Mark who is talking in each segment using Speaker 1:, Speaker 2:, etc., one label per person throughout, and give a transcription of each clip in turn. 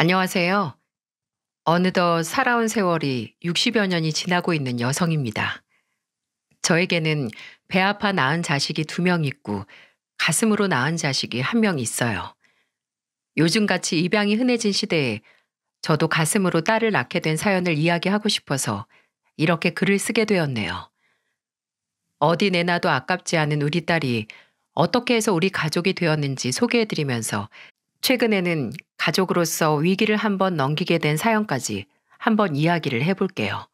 Speaker 1: 안녕하세요. 어느덧 살아온 세월이 60여 년이 지나고 있는 여성입니다. 저에게는 배 아파 낳은 자식이 2명 있고 가슴으로 낳은 자식이 1명 있어요. 요즘같이 입양이 흔해진 시대에 저도 가슴으로 딸을 낳게 된 사연을 이야기하고 싶어서 이렇게 글을 쓰게 되었네요. 어디 내놔도 아깝지 않은 우리 딸이 어떻게 해서 우리 가족이 되었는지 소개해드리면서 최근에는 가족으로서 위기를 한번 넘기게 된 사연까지 한번 이야기를 해볼게요.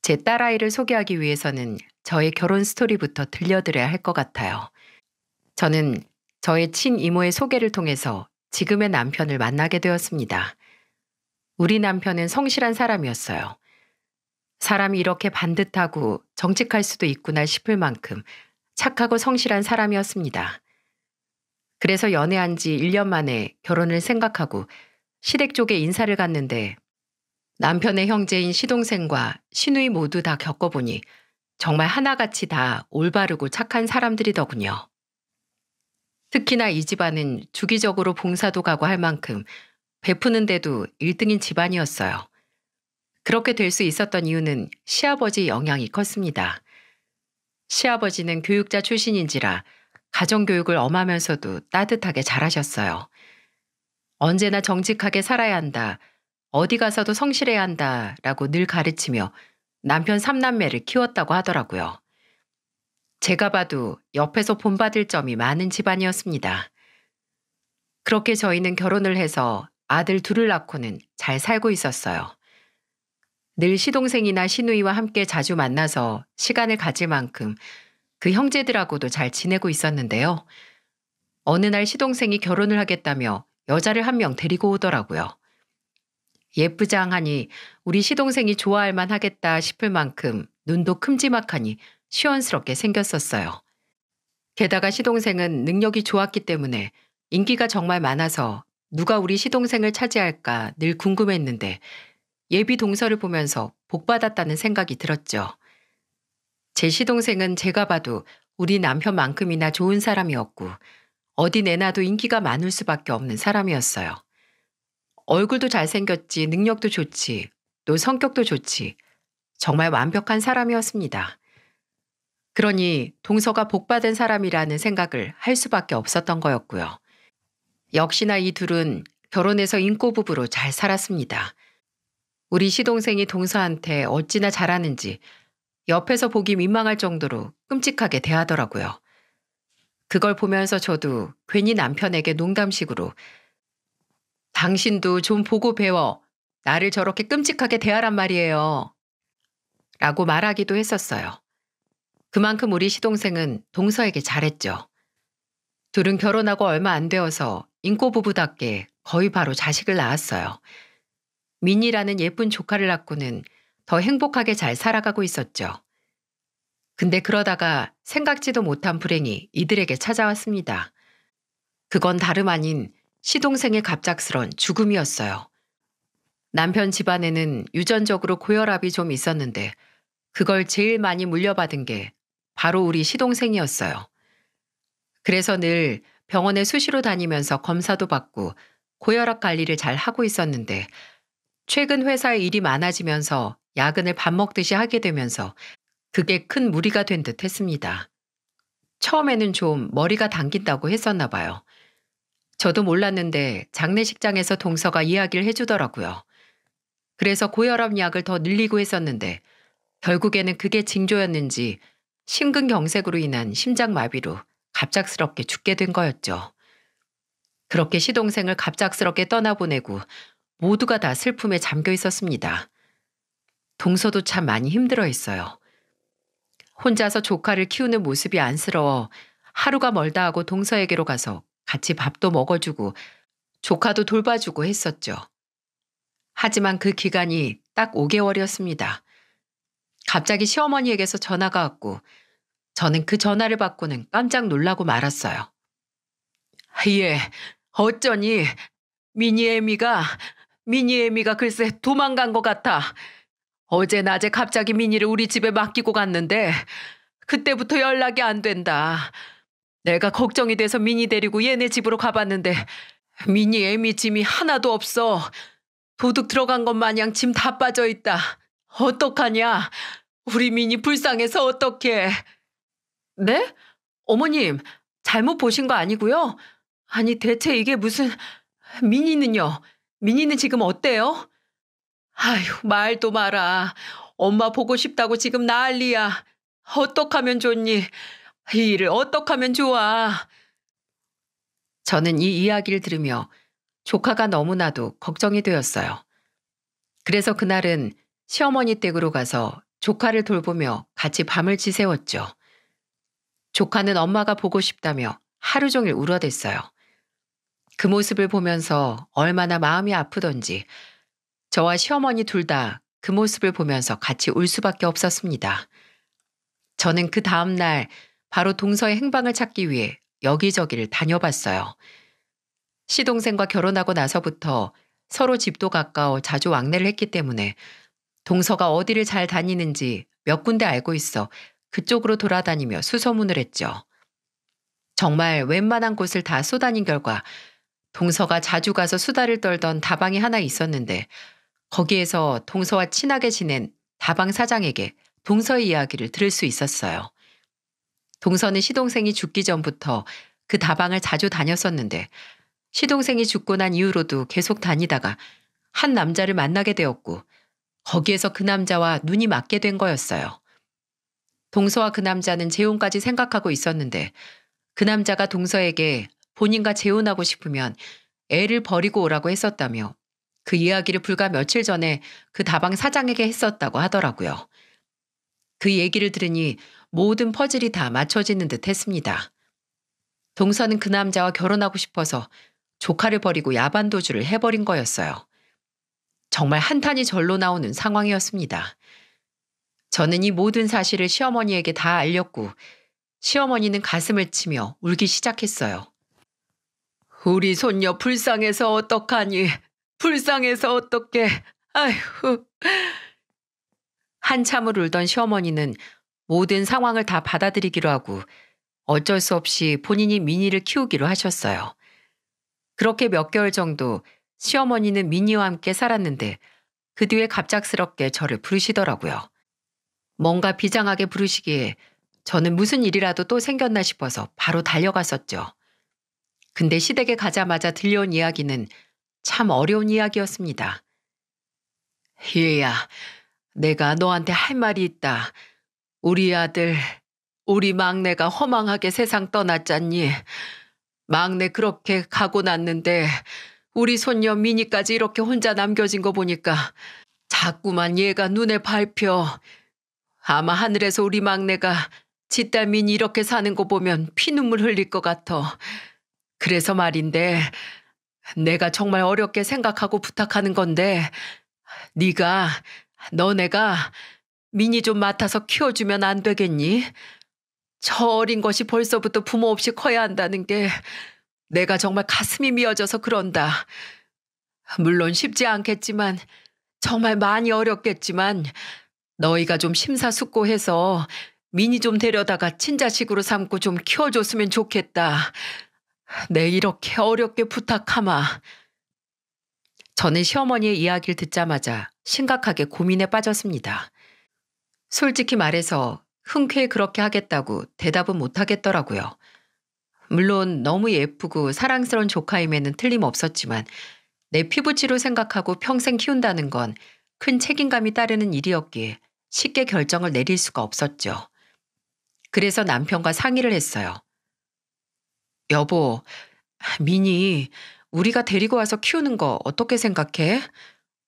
Speaker 1: 제 딸아이를 소개하기 위해서는 저의 결혼 스토리부터 들려드려야 할 것 같아요. 저는 저의 친이모의 소개를 통해서 지금의 남편을 만나게 되었습니다. 우리 남편은 성실한 사람이었어요. 사람이 이렇게 반듯하고 정직할 수도 있구나 싶을 만큼 착하고 성실한 사람이었습니다. 그래서 연애한 지 1년 만에 결혼을 생각하고 시댁 쪽에 인사를 갔는데 남편의 형제인 시동생과 시누이 모두 다 겪어보니 정말 하나같이 다 올바르고 착한 사람들이더군요. 특히나 이 집안은 주기적으로 봉사도 가고 할 만큼 베푸는 데도 1등인 집안이었어요. 그렇게 될 수 있었던 이유는 시아버지 영향이 컸습니다. 시아버지는 교육자 출신인지라 가정교육을 엄하면서도 따뜻하게 잘하셨어요. 언제나 정직하게 살아야 한다, 어디 가서도 성실해야 한다라고 늘 가르치며 남편 3남매를 키웠다고 하더라고요. 제가 봐도 옆에서 본받을 점이 많은 집안이었습니다. 그렇게 저희는 결혼을 해서 아들 2을 낳고는 잘 살고 있었어요. 늘 시동생이나 시누이와 함께 자주 만나서 시간을 가질 만큼 그 형제들하고도 잘 지내고 있었는데요. 어느 날 시동생이 결혼을 하겠다며 여자를 1명 데리고 오더라고요. 예쁘장하니 우리 시동생이 좋아할 만 하겠다 싶을 만큼 눈도 큼지막하니 시원스럽게 생겼었어요. 게다가 시동생은 능력이 좋았기 때문에 인기가 정말 많아서 누가 우리 시동생을 차지할까 늘 궁금했는데 예비 동서를 보면서 복받았다는 생각이 들었죠. 제 시동생은 제가 봐도 우리 남편만큼이나 좋은 사람이었고 어디 내놔도 인기가 많을 수밖에 없는 사람이었어요. 얼굴도 잘생겼지, 능력도 좋지, 또 성격도 좋지, 정말 완벽한 사람이었습니다. 그러니 동서가 복받은 사람이라는 생각을 할 수밖에 없었던 거였고요. 역시나 이 2은 결혼해서 인꼬부부로 잘 살았습니다. 우리 시동생이 동서한테 어찌나 잘하는지 옆에서 보기 민망할 정도로 끔찍하게 대하더라고요. 그걸 보면서 저도 괜히 남편에게 농담식으로 당신도 좀 보고 배워. 나를 저렇게 끔찍하게 대하란 말이에요. 라고 말하기도 했었어요. 그만큼 우리 시동생은 동서에게 잘했죠. 2은 결혼하고 얼마 안 되어서 인꼬부부답게 거의 바로 자식을 낳았어요. 민이라는 예쁜 조카를 낳고는 더 행복하게 잘 살아가고 있었죠. 근데 그러다가 생각지도 못한 불행이 이들에게 찾아왔습니다. 그건 다름 아닌 시동생의 갑작스런 죽음이었어요. 남편 집안에는 유전적으로 고혈압이 좀 있었는데 그걸 제일 많이 물려받은 게 바로 우리 시동생이었어요. 그래서 늘 병원에 수시로 다니면서 검사도 받고 고혈압 관리를 잘 하고 있었는데 최근 회사에 일이 많아지면서 야근을 밥 먹듯이 하게 되면서 그게 큰 무리가 된 듯 했습니다. 처음에는 좀 머리가 당긴다고 했었나 봐요. 저도 몰랐는데 장례식장에서 동서가 이야기를 해주더라고요. 그래서 고혈압 약을 더 늘리고 했었는데 결국에는 그게 징조였는지 심근경색으로 인한 심장마비로 갑작스럽게 죽게 된 거였죠. 그렇게 시동생을 갑작스럽게 떠나보내고 모두가 다 슬픔에 잠겨 있었습니다. 동서도 참 많이 힘들어했어요. 혼자서 조카를 키우는 모습이 안쓰러워 하루가 멀다 하고 동서에게로 가서 같이 밥도 먹어주고 조카도 돌봐주고 했었죠. 하지만 그 기간이 딱 5개월이었습니다. 갑자기 시어머니에게서 전화가 왔고 저는 그 전화를 받고는 깜짝 놀라고 말았어요. 예, 어쩌니 미니애미가 글쎄 도망간 것 같아. 어제 낮에 갑자기 미니를 우리 집에 맡기고 갔는데 그때부터 연락이 안 된다. 내가 걱정이 돼서 미니 데리고 얘네 집으로 가봤는데 미니 애미 짐이 하나도 없어. 도둑 들어간 것 마냥 짐 다 빠져 있다. 어떡하냐? 우리 미니 불쌍해서 어떡해. 네? 어머님, 잘못 보신 거 아니고요? 아니, 대체 이게 무슨... 미니는요? 미니는 지금 어때요? 아휴, 말도 마라. 엄마 보고 싶다고 지금 난리야. 어떡하면 좋니? 이 일을 어떡하면 좋아. 저는 이 이야기를 들으며 조카가 너무나도 걱정이 되었어요. 그래서 그날은 시어머니 댁으로 가서 조카를 돌보며 같이 밤을 지새웠죠. 조카는 엄마가 보고 싶다며 하루 종일 울어댔어요. 그 모습을 보면서 얼마나 마음이 아프던지 저와 시어머니 둘 다 그 모습을 보면서 같이 울 수밖에 없었습니다. 저는 그 다음 날 바로 동서의 행방을 찾기 위해 여기저기를 다녀봤어요. 시동생과 결혼하고 나서부터 서로 집도 가까워 자주 왕래를 했기 때문에 동서가 어디를 잘 다니는지 몇 군데 알고 있어 그쪽으로 돌아다니며 수소문을 했죠. 정말 웬만한 곳을 다 쏘다닌 결과 동서가 자주 가서 수다를 떨던 다방이 하나 있었는데 거기에서 동서와 친하게 지낸 다방 사장에게 동서의 이야기를 들을 수 있었어요. 동서는 시동생이 죽기 전부터 그 다방을 자주 다녔었는데 시동생이 죽고 난 이후로도 계속 다니다가 한 남자를 만나게 되었고 거기에서 그 남자와 눈이 맞게 된 거였어요. 동서와 그 남자는 재혼까지 생각하고 있었는데 그 남자가 동서에게 본인과 재혼하고 싶으면 애를 버리고 오라고 했었다며 그 이야기를 불과 며칠 전에 그 다방 사장에게 했었다고 하더라고요. 그 얘기를 들으니 모든 퍼즐이 다 맞춰지는 듯 했습니다. 동서는 그 남자와 결혼하고 싶어서 조카를 버리고 야반도주를 해버린 거였어요. 정말 한탄이 절로 나오는 상황이었습니다. 저는 이 모든 사실을 시어머니에게 다 알렸고 시어머니는 가슴을 치며 울기 시작했어요. 우리 손녀 불쌍해서 어떡하니? 불쌍해서 어떡해? 아휴. 한참을 울던 시어머니는 모든 상황을 다 받아들이기로 하고 어쩔 수 없이 본인이 미니를 키우기로 하셨어요. 그렇게 몇 개월 정도 시어머니는 미니와 함께 살았는데 그 뒤에 갑작스럽게 저를 부르시더라고요. 뭔가 비장하게 부르시기에 저는 무슨 일이라도 또 생겼나 싶어서 바로 달려갔었죠. 근데 시댁에 가자마자 들려온 이야기는 참 어려운 이야기였습니다. 희애야, 내가 너한테 할 말이 있다. 우리 아들, 우리 막내가 허망하게 세상 떠났잖니. 막내 그렇게 가고 났는데 우리 손녀 미니까지 이렇게 혼자 남겨진 거 보니까 자꾸만 얘가 눈에 밟혀. 아마 하늘에서 우리 막내가 지 딸 미니 이렇게 사는 거 보면 피눈물 흘릴 것 같아. 그래서 말인데 내가 정말 어렵게 생각하고 부탁하는 건데 너네가 미니 좀 맡아서 키워주면 안 되겠니? 저 어린 것이 벌써부터 부모 없이 커야 한다는 게 내가 정말 가슴이 미어져서 그런다. 물론 쉽지 않겠지만 정말 많이 어렵겠지만 너희가 좀 심사숙고해서 미니 좀 데려다가 친자식으로 삼고 좀 키워줬으면 좋겠다. 내 이렇게 어렵게 부탁하마. 저는 시어머니의 이야기를 듣자마자 심각하게 고민에 빠졌습니다. 솔직히 말해서 흔쾌히 그렇게 하겠다고 대답은 못 하겠더라고요. 물론 너무 예쁘고 사랑스러운 조카임에는 틀림없었지만 내 피부치로 생각하고 평생 키운다는 건 큰 책임감이 따르는 일이었기에 쉽게 결정을 내릴 수가 없었죠. 그래서 남편과 상의를 했어요. 여보, 미니 우리가 데리고 와서 키우는 거 어떻게 생각해?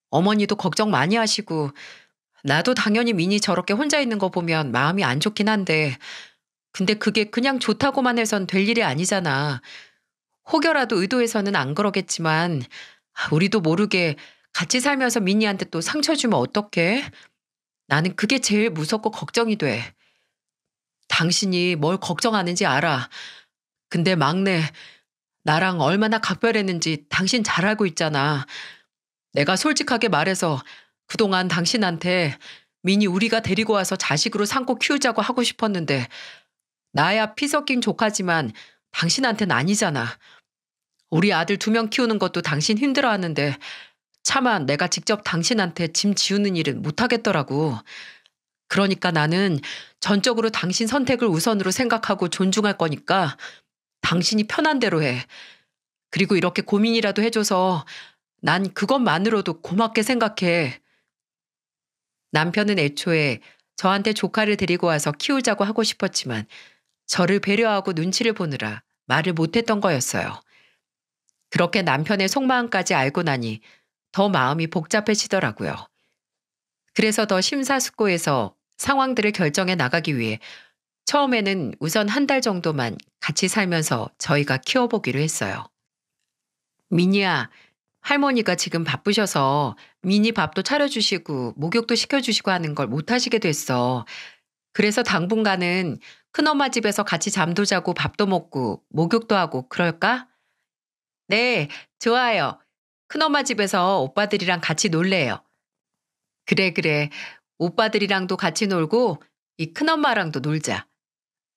Speaker 1: 어머니도 걱정 많이 하시고 나도 당연히 미니 저렇게 혼자 있는 거 보면 마음이 안 좋긴 한데 근데 그게 그냥 좋다고만 해선 될 일이 아니잖아. 혹여라도 의도해서는 안 그러겠지만 우리도 모르게 같이 살면서 미니한테 또 상처 주면 어떡해? 나는 그게 제일 무섭고 걱정이 돼. 당신이 뭘 걱정하는지 알아. 근데 막내, 나랑 얼마나 각별했는지 당신 잘 알고 있잖아. 내가 솔직하게 말해서 그동안 당신한테 미니 우리가 데리고 와서 자식으로 삼고 키우자고 하고 싶었는데 나야 피 섞인 조카지만 당신한테는 아니잖아. 우리 아들 2명 키우는 것도 당신 힘들어하는데 차마 내가 직접 당신한테 짐 지우는 일은 못하겠더라고. 그러니까 나는 전적으로 당신 선택을 우선으로 생각하고 존중할 거니까 당신이 편한 대로 해. 그리고 이렇게 고민이라도 해줘서 난 그것만으로도 고맙게 생각해. 남편은 애초에 저한테 조카를 데리고 와서 키우자고 하고 싶었지만 저를 배려하고 눈치를 보느라 말을 못했던 거였어요. 그렇게 남편의 속마음까지 알고 나니 더 마음이 복잡해지더라고요. 그래서 더 심사숙고해서 상황들을 결정해 나가기 위해 처음에는 우선 1달 정도만 같이 살면서 저희가 키워보기로 했어요. 미니야, 할머니가 지금 바쁘셔서 미니 밥도 차려주시고 목욕도 시켜주시고 하는 걸 못하시게 됐어. 그래서 당분간은 큰엄마 집에서 같이 잠도 자고 밥도 먹고 목욕도 하고 그럴까? 네, 좋아요. 큰엄마 집에서 오빠들이랑 같이 놀래요. 그래, 그래. 오빠들이랑도 같이 놀고 이 큰엄마랑도 놀자.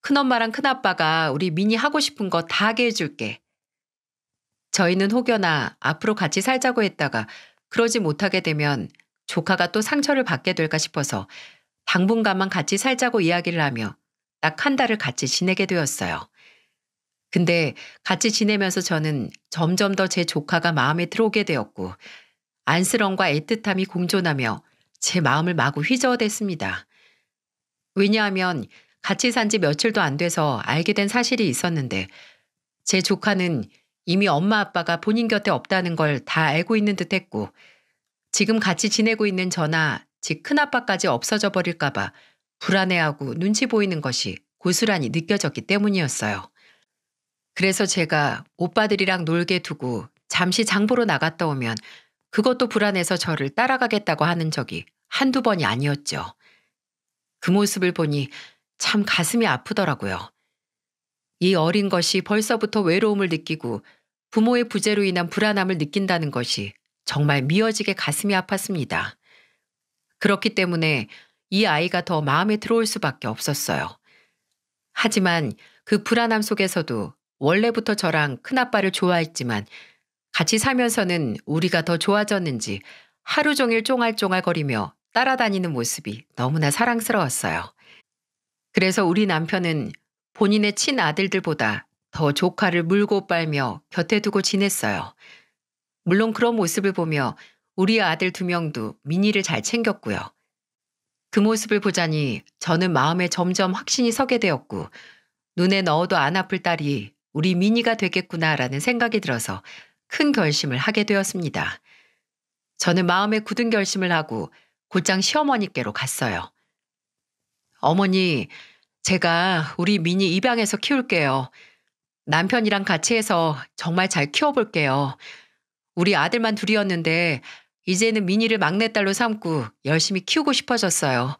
Speaker 1: 큰엄마랑 큰아빠가 우리 미니 하고 싶은 거 다 하게 해줄게. 저희는 혹여나 앞으로 같이 살자고 했다가 그러지 못하게 되면 조카가 또 상처를 받게 될까 싶어서 당분간만 같이 살자고 이야기를 하며 딱 1달을 같이 지내게 되었어요. 근데 같이 지내면서 저는 점점 더 제 조카가 마음에 들어오게 되었고 안쓰러움과 애틋함이 공존하며 제 마음을 마구 휘저어댔습니다. 왜냐하면 같이 산지 며칠도 안 돼서 알게 된 사실이 있었는데 제 조카는 이미 엄마 아빠가 본인 곁에 없다는 걸 다 알고 있는 듯 했고 지금 같이 지내고 있는 저나 즉 큰아빠까지 없어져 버릴까 봐 불안해하고 눈치 보이는 것이 고스란히 느껴졌기 때문이었어요. 그래서 제가 오빠들이랑 놀게 두고 잠시 장보러 나갔다 오면 그것도 불안해서 저를 따라가겠다고 하는 적이 1~2번이 아니었죠. 그 모습을 보니 참 가슴이 아프더라고요. 이 어린 것이 벌써부터 외로움을 느끼고 부모의 부재로 인한 불안함을 느낀다는 것이 정말 미어지게 가슴이 아팠습니다. 그렇기 때문에 이 아이가 더 마음에 들어올 수밖에 없었어요. 하지만 그 불안함 속에서도 원래부터 저랑 큰아빠를 좋아했지만 같이 살면서는 우리가 더 좋아졌는지 하루 종일 쫑알쫑알거리며 따라다니는 모습이 너무나 사랑스러웠어요. 그래서 우리 남편은 본인의 친아들들보다 더 조카를 물고 빨며 곁에 두고 지냈어요. 물론 그런 모습을 보며 우리 아들 2명도 미니를 잘 챙겼고요. 그 모습을 보자니 저는 마음에 점점 확신이 서게 되었고 눈에 넣어도 안 아플 딸이 우리 미니가 되겠구나라는 생각이 들어서 큰 결심을 하게 되었습니다. 저는 마음에 굳은 결심을 하고 곧장 시어머니께로 갔어요. 어머니, 제가 우리 미니 입양해서 키울게요. 남편이랑 같이 해서 정말 잘 키워볼게요. 우리 아들만 둘이었는데 이제는 미니를 막내딸로 삼고 열심히 키우고 싶어졌어요.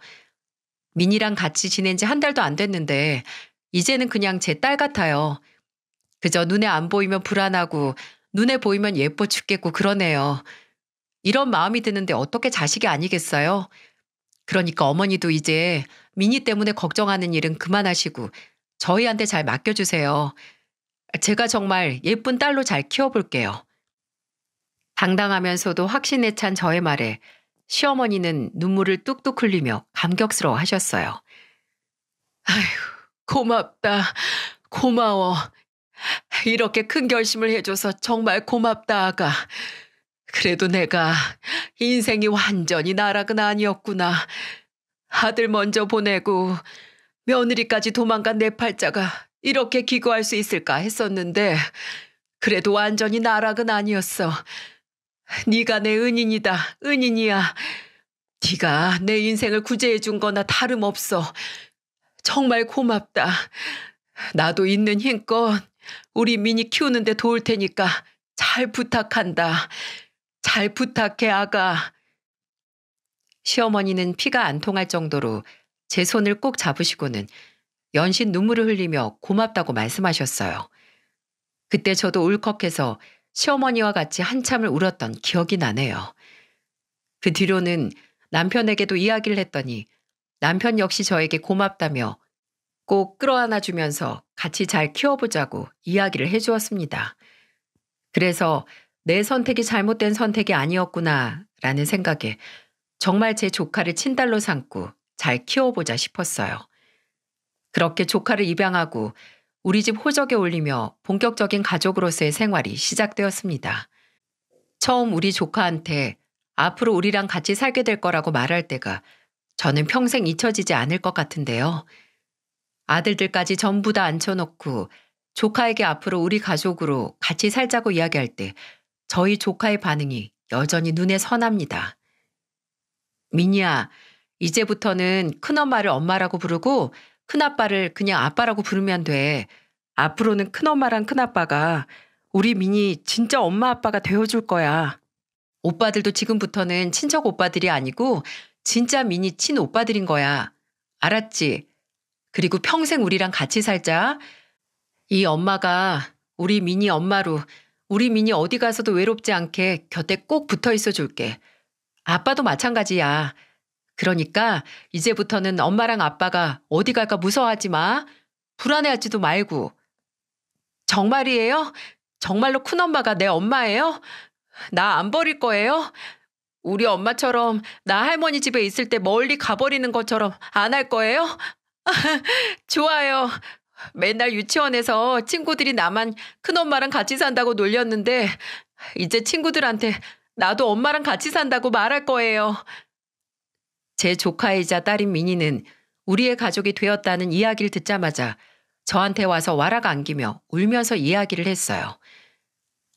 Speaker 1: 미니랑 같이 지낸 지 1달도 안 됐는데 이제는 그냥 제 딸 같아요. 그저 눈에 안 보이면 불안하고 눈에 보이면 예뻐 죽겠고 그러네요. 이런 마음이 드는데 어떻게 자식이 아니겠어요? 그러니까 어머니도 이제 미니 때문에 걱정하는 일은 그만하시고 저희한테 잘 맡겨주세요. 제가 정말 예쁜 딸로 잘 키워볼게요. 당당하면서도 확신에 찬 저의 말에 시어머니는 눈물을 뚝뚝 흘리며 감격스러워 하셨어요. 아휴, 고맙다. 고마워. 이렇게 큰 결심을 해줘서 정말 고맙다, 아가. 그래도 내가 인생이 완전히 나락은 아니었구나. 아들 먼저 보내고 며느리까지 도망간 내 팔자가 이렇게 기거할 수 있을까 했었는데 그래도 완전히 나락은 아니었어. 네가 내 은인이다. 은인이야. 네가 내 인생을 구제해 준 거나 다름없어. 정말 고맙다. 나도 있는 힘껏 우리 미니 키우는데 도울 테니까 잘 부탁한다. 잘 부탁해, 아가. 시어머니는 피가 안 통할 정도로 제 손을 꼭 잡으시고는 연신 눈물을 흘리며 고맙다고 말씀하셨어요. 그때 저도 울컥해서 시어머니와 같이 한참을 울었던 기억이 나네요. 그 뒤로는 남편에게도 이야기를 했더니 남편 역시 저에게 고맙다며 꼭 끌어안아 주면서 같이 잘 키워보자고 이야기를 해주었습니다. 그래서 내 선택이 잘못된 선택이 아니었구나라는 생각에 정말 제 조카를 친딸로 삼고 잘 키워보자 싶었어요. 그렇게 조카를 입양하고 우리 집 호적에 올리며 본격적인 가족으로서의 생활이 시작되었습니다. 처음 우리 조카한테 앞으로 우리랑 같이 살게 될 거라고 말할 때가 저는 평생 잊혀지지 않을 것 같은데요. 아들들까지 전부 다 앉혀놓고 조카에게 앞으로 우리 가족으로 같이 살자고 이야기할 때 저희 조카의 반응이 여전히 눈에 선합니다. 미니야, 이제부터는 큰엄마를 엄마라고 부르고 큰아빠를 그냥 아빠라고 부르면 돼. 앞으로는 큰엄마랑 큰아빠가 우리 미니 진짜 엄마 아빠가 되어줄 거야. 오빠들도 지금부터는 친척 오빠들이 아니고 진짜 미니 친오빠들인 거야. 알았지? 그리고 평생 우리랑 같이 살자. 이 엄마가 우리 미니 엄마로 우리 미니 어디 가서도 외롭지 않게 곁에 꼭 붙어 있어 줄게. 아빠도 마찬가지야. 그러니까 이제부터는 엄마랑 아빠가 어디 갈까 무서워하지 마. 불안해하지도 말고. 정말이에요? 정말로 큰엄마가 내 엄마예요? 나 안 버릴 거예요? 우리 엄마처럼 나 할머니 집에 있을 때 멀리 가버리는 것처럼 안 할 거예요? 좋아요. 맨날 유치원에서 친구들이 나만 큰엄마랑 같이 산다고 놀렸는데 이제 친구들한테 나도 엄마랑 같이 산다고 말할 거예요. 제 조카이자 딸인 미니는 우리의 가족이 되었다는 이야기를 듣자마자 저한테 와서 와락 안기며 울면서 이야기를 했어요.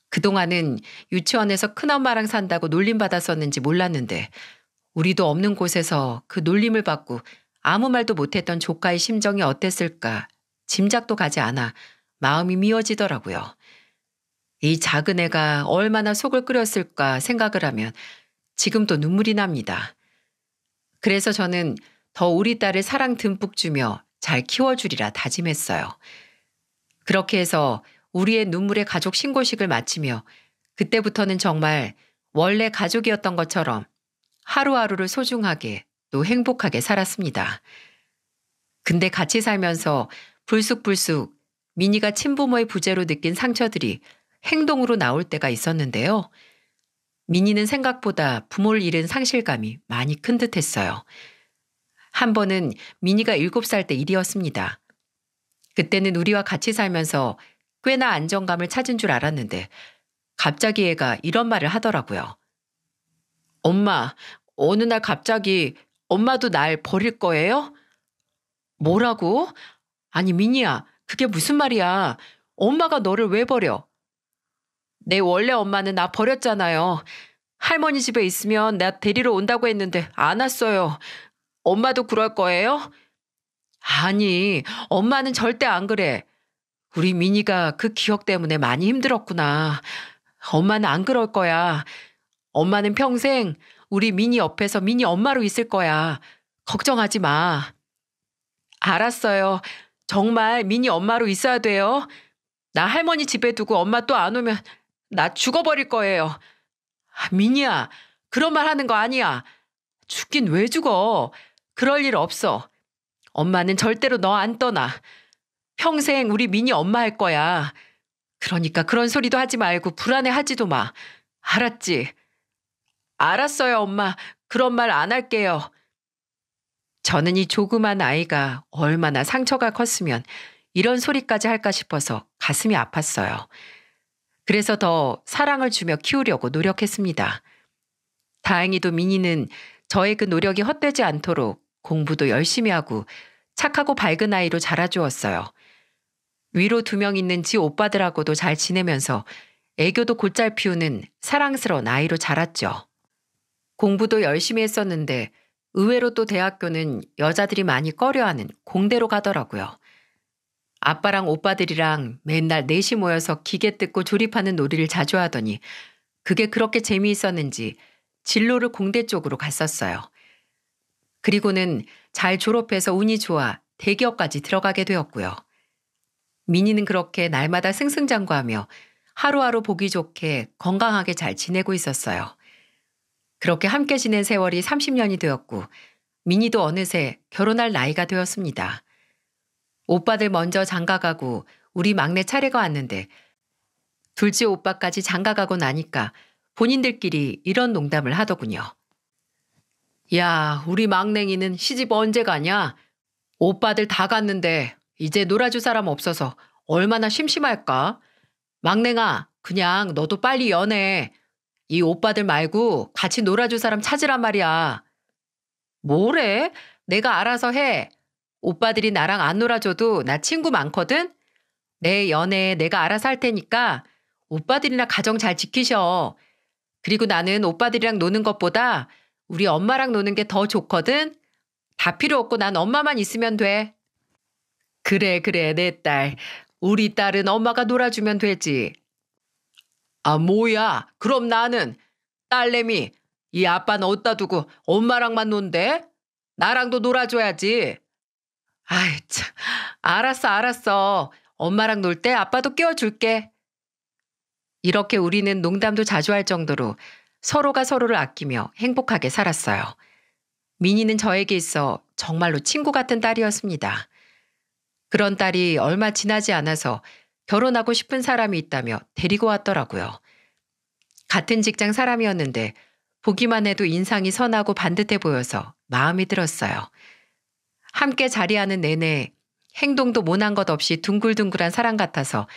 Speaker 1: 그동안은 유치원에서 큰엄마랑 산다고 놀림받았었는지 몰랐는데 우리도 없는 곳에서 그 놀림을 받고 아무 말도 못했던 조카의 심정이 어땠을까 짐작도 가지 않아 마음이 미어지더라고요. 이 작은 애가 얼마나 속을 끓였을까 생각을 하면 지금도 눈물이 납니다. 그래서 저는 더 우리 딸을 사랑 듬뿍 주며 잘 키워주리라 다짐했어요. 그렇게 해서 우리의 눈물의 가족 신고식을 마치며 그때부터는 정말 원래 가족이었던 것처럼 하루하루를 소중하게 또 행복하게 살았습니다. 근데 같이 살면서 불쑥불쑥 미니가 친부모의 부재로 느낀 상처들이 행동으로 나올 때가 있었는데요. 미니는 생각보다 부모를 잃은 상실감이 많이 큰 듯했어요. 한 번은 미니가 7살 때 일이었습니다. 그때는 우리와 같이 살면서 꽤나 안정감을 찾은 줄 알았는데 갑자기 애가 이런 말을 하더라고요. 엄마, 어느 날 갑자기 엄마도 날 버릴 거예요? 뭐라고? 아니 미니야, 그게 무슨 말이야. 엄마가 너를 왜 버려? 내 원래 엄마는 나 버렸잖아요. 할머니 집에 있으면 나 데리러 온다고 했는데 안 왔어요. 엄마도 그럴 거예요? 아니, 엄마는 절대 안 그래. 우리 미니가 그 기억 때문에 많이 힘들었구나. 엄마는 안 그럴 거야. 엄마는 평생 우리 미니 옆에서 미니 엄마로 있을 거야. 걱정하지 마. 알았어요. 정말 미니 엄마로 있어야 돼요. 나 할머니 집에 두고 엄마 또 안 오면 나 죽어버릴 거예요. 미니야, 그런 말 하는 거 아니야. 죽긴 왜 죽어. 그럴 일 없어. 엄마는 절대로 너 안 떠나. 평생 우리 미니 엄마 할 거야. 그러니까 그런 소리도 하지 말고 불안해하지도 마. 알았지? 알았어요, 엄마. 그런 말 안 할게요. 저는 이 조그만 아이가 얼마나 상처가 컸으면 이런 소리까지 할까 싶어서 가슴이 아팠어요. 그래서 더 사랑을 주며 키우려고 노력했습니다. 다행히도 미니는 저의 그 노력이 헛되지 않도록 공부도 열심히 하고 착하고 밝은 아이로 자라주었어요. 위로 2명 있는 지 오빠들하고도 잘 지내면서 애교도 곧잘 피우는 사랑스러운 아이로 자랐죠. 공부도 열심히 했었는데 의외로 또 대학교는 여자들이 많이 꺼려하는 공대로 가더라고요. 아빠랑 오빠들이랑 맨날 넷이 모여서 기계 뜯고 조립하는 놀이를 자주 하더니 그게 그렇게 재미있었는지 진로를 공대 쪽으로 갔었어요. 그리고는 잘 졸업해서 운이 좋아 대기업까지 들어가게 되었고요. 미니는 그렇게 날마다 승승장구하며 하루하루 보기 좋게 건강하게 잘 지내고 있었어요. 그렇게 함께 지낸 세월이 30년이 되었고 미니도 어느새 결혼할 나이가 되었습니다. 오빠들 먼저 장가가고 우리 막내 차례가 왔는데 둘째 오빠까지 장가가고 나니까 본인들끼리 이런 농담을 하더군요. 야, 우리 막냉이는 시집 언제 가냐? 오빠들 다 갔는데 이제 놀아줄 사람 없어서 얼마나 심심할까? 막냉아, 그냥 너도 빨리 연애. 이 오빠들 말고 같이 놀아줄 사람 찾으란 말이야. 뭐래? 내가 알아서 해. 오빠들이 나랑 안 놀아줘도 나 친구 많거든? 내 연애 내가 알아서 할 테니까 오빠들이나 가정 잘 지키셔. 그리고 나는 오빠들이랑 노는 것보다 우리 엄마랑 노는 게 더 좋거든? 다 필요 없고 난 엄마만 있으면 돼. 그래, 그래, 내 딸. 우리 딸은 엄마가 놀아주면 되지. 아, 뭐야. 그럼 나는 딸내미, 이 아빠는 어디다 두고 엄마랑만 논대? 나랑도 놀아줘야지. 아이, 참. 알았어, 알았어. 엄마랑 놀 때 아빠도 끼워줄게. 이렇게 우리는 농담도 자주 할 정도로 서로가 서로를 아끼며 행복하게 살았어요. 민희는 저에게 있어 정말로 친구 같은 딸이었습니다. 그런 딸이 얼마 지나지 않아서 결혼하고 싶은 사람이 있다며 데리고 왔더라고요. 같은 직장 사람이었는데 보기만 해도 인상이 선하고 반듯해 보여서 마음이 들었어요. 함께 자리하는 내내 행동도 모난 것 없이 둥글둥글한 사람 같아서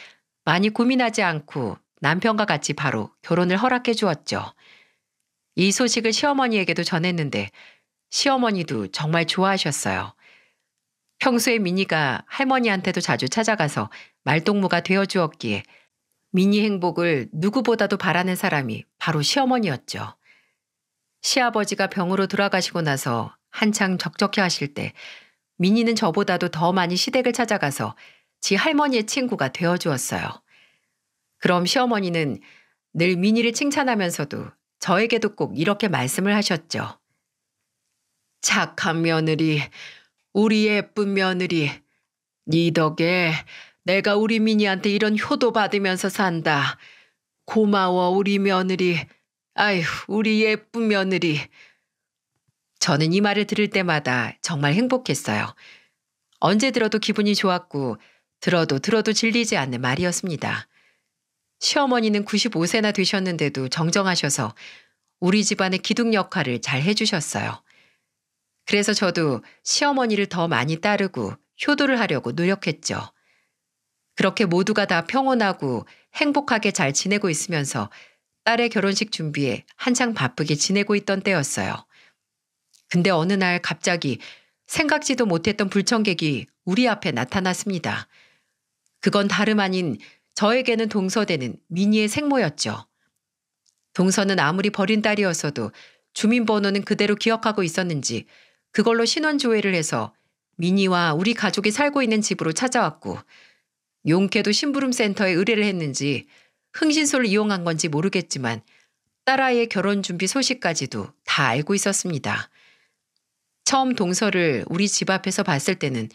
Speaker 1: 많이 고민하지 않고 남편과 같이 바로 결혼을 허락해 주었죠. 이 소식을 시어머니에게도 전했는데 시어머니도 정말 좋아하셨어요. 평소에 민희가 할머니한테도 자주 찾아가서 말동무가 되어주었기에 민희 행복을 누구보다도 바라는 사람이 바로 시어머니였죠. 시아버지가 병으로 돌아가시고 나서 한창 적적해 하실 때 민희는 저보다도 더 많이 시댁을 찾아가서 지 할머니의 친구가 되어주었어요. 그럼 시어머니는 늘 민희를 칭찬하면서도 저에게도 꼭 이렇게 말씀을 하셨죠. 착한 며느리, 우리 예쁜 며느리, 네 덕에 내가 우리 민희한테 이런 효도 받으면서 산다. 고마워 우리 며느리. 아휴 우리 예쁜 며느리. 저는 이 말을 들을 때마다 정말 행복했어요. 언제 들어도 기분이 좋았고 들어도 질리지 않는 말이었습니다. 시어머니는 95세나 되셨는데도 정정하셔서 우리 집안의 기둥 역할을 잘 해주셨어요. 그래서 저도 시어머니를 더 많이 따르고 효도를 하려고 노력했죠. 그렇게 모두가 다 평온하고 행복하게 잘 지내고 있으면서 딸의 결혼식 준비에 한창 바쁘게 지내고 있던 때였어요. 근데 어느 날 갑자기 생각지도 못했던 불청객이 우리 앞에 나타났습니다. 그건 다름 아닌 저에게는 동서되는 민희의 생모였죠. 동서는 아무리 버린 딸이었어도 주민번호는 그대로 기억하고 있었는지 그걸로 신원조회를 해서 민희와 우리 가족이 살고 있는 집으로 찾아왔고 용케도 심부름센터에 의뢰를 했는지 흥신소를 이용한 건지 모르겠지만 딸아이의 결혼 준비 소식까지도 다 알고 있었습니다. 처음 동서를 우리 집 앞에서 봤을 때는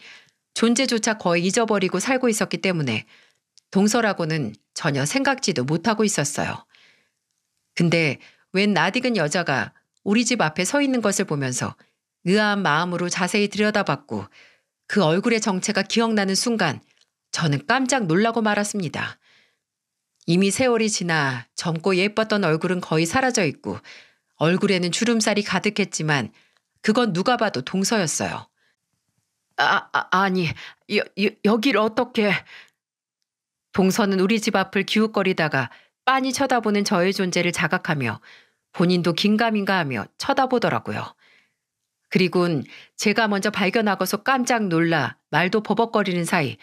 Speaker 1: 존재조차 거의 잊어버리고 살고 있었기 때문에 동서라고는 전혀 생각지도 못하고 있었어요. 근데 웬 낯익은 여자가 우리 집 앞에 서 있는 것을 보면서 의아한 마음으로 자세히 들여다봤고 그 얼굴의 정체가 기억나는 순간 저는 깜짝 놀라고 말았습니다. 이미 세월이 지나 젊고 예뻤던 얼굴은 거의 사라져 있고 얼굴에는 주름살이 가득했지만 그건 누가 봐도 동서였어요. 아니, 여길 어떻게... 동서는 우리 집 앞을 기웃거리다가 빤히 쳐다보는 저의 존재를 자각하며 본인도 긴가민가하며 쳐다보더라고요. 그리곤 제가 먼저 발견하고서 깜짝 놀라 말도 버벅거리는 사이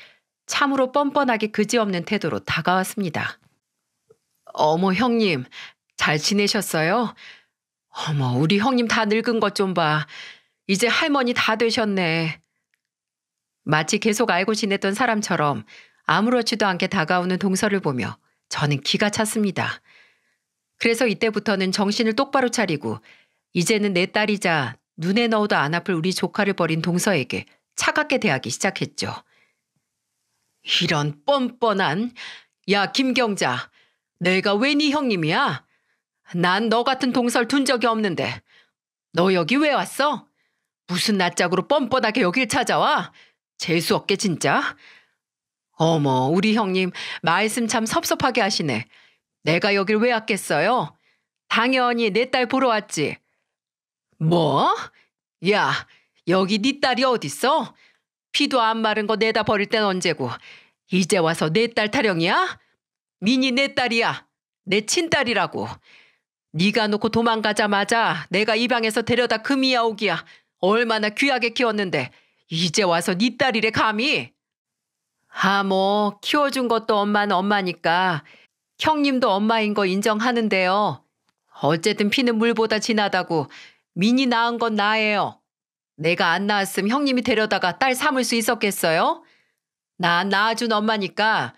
Speaker 1: 참으로 뻔뻔하게 그지없는 태도로 다가왔습니다. 어머 형님, 잘 지내셨어요? 어머 우리 형님 다 늙은 것 좀 봐. 이제 할머니 다 되셨네. 마치 계속 알고 지냈던 사람처럼 아무렇지도 않게 다가오는 동서를 보며 저는 기가 찼습니다. 그래서 이때부터는 정신을 똑바로 차리고 이제는 내 딸이자 눈에 넣어도 안 아플 우리 조카를 버린 동서에게 차갑게 대하기 시작했죠. 이런 뻔뻔한... 야 김경자, 내가 왜 네 형님이야? 난 너 같은 동서를 둔 적이 없는데 너 여기 왜 왔어? 무슨 낯짝으로 뻔뻔하게 여길 찾아와? 재수없게 진짜. 어머, 우리 형님 말씀 참 섭섭하게 하시네. 내가 여길 왜 왔겠어요? 당연히 내 딸 보러 왔지. 뭐? 야, 여기 네 딸이 어딨어? 피도 안 마른 거 내다 버릴 땐 언제고. 이제 와서 내 딸 타령이야? 민이 내 딸이야. 내 친딸이라고. 네가 놓고 도망가자마자 내가 이 방에서 데려다 금이야 오기야. 얼마나 귀하게 키웠는데 이제 와서 네 딸이래 감히. 아, 뭐 키워준 것도 엄마는 엄마니까 형님도 엄마인 거 인정하는데요. 어쨌든 피는 물보다 진하다고 민이 낳은 건 나예요. 내가 안 낳았으면 형님이 데려다가 딸 삼을 수 있었겠어요? 나 낳아준 엄마니까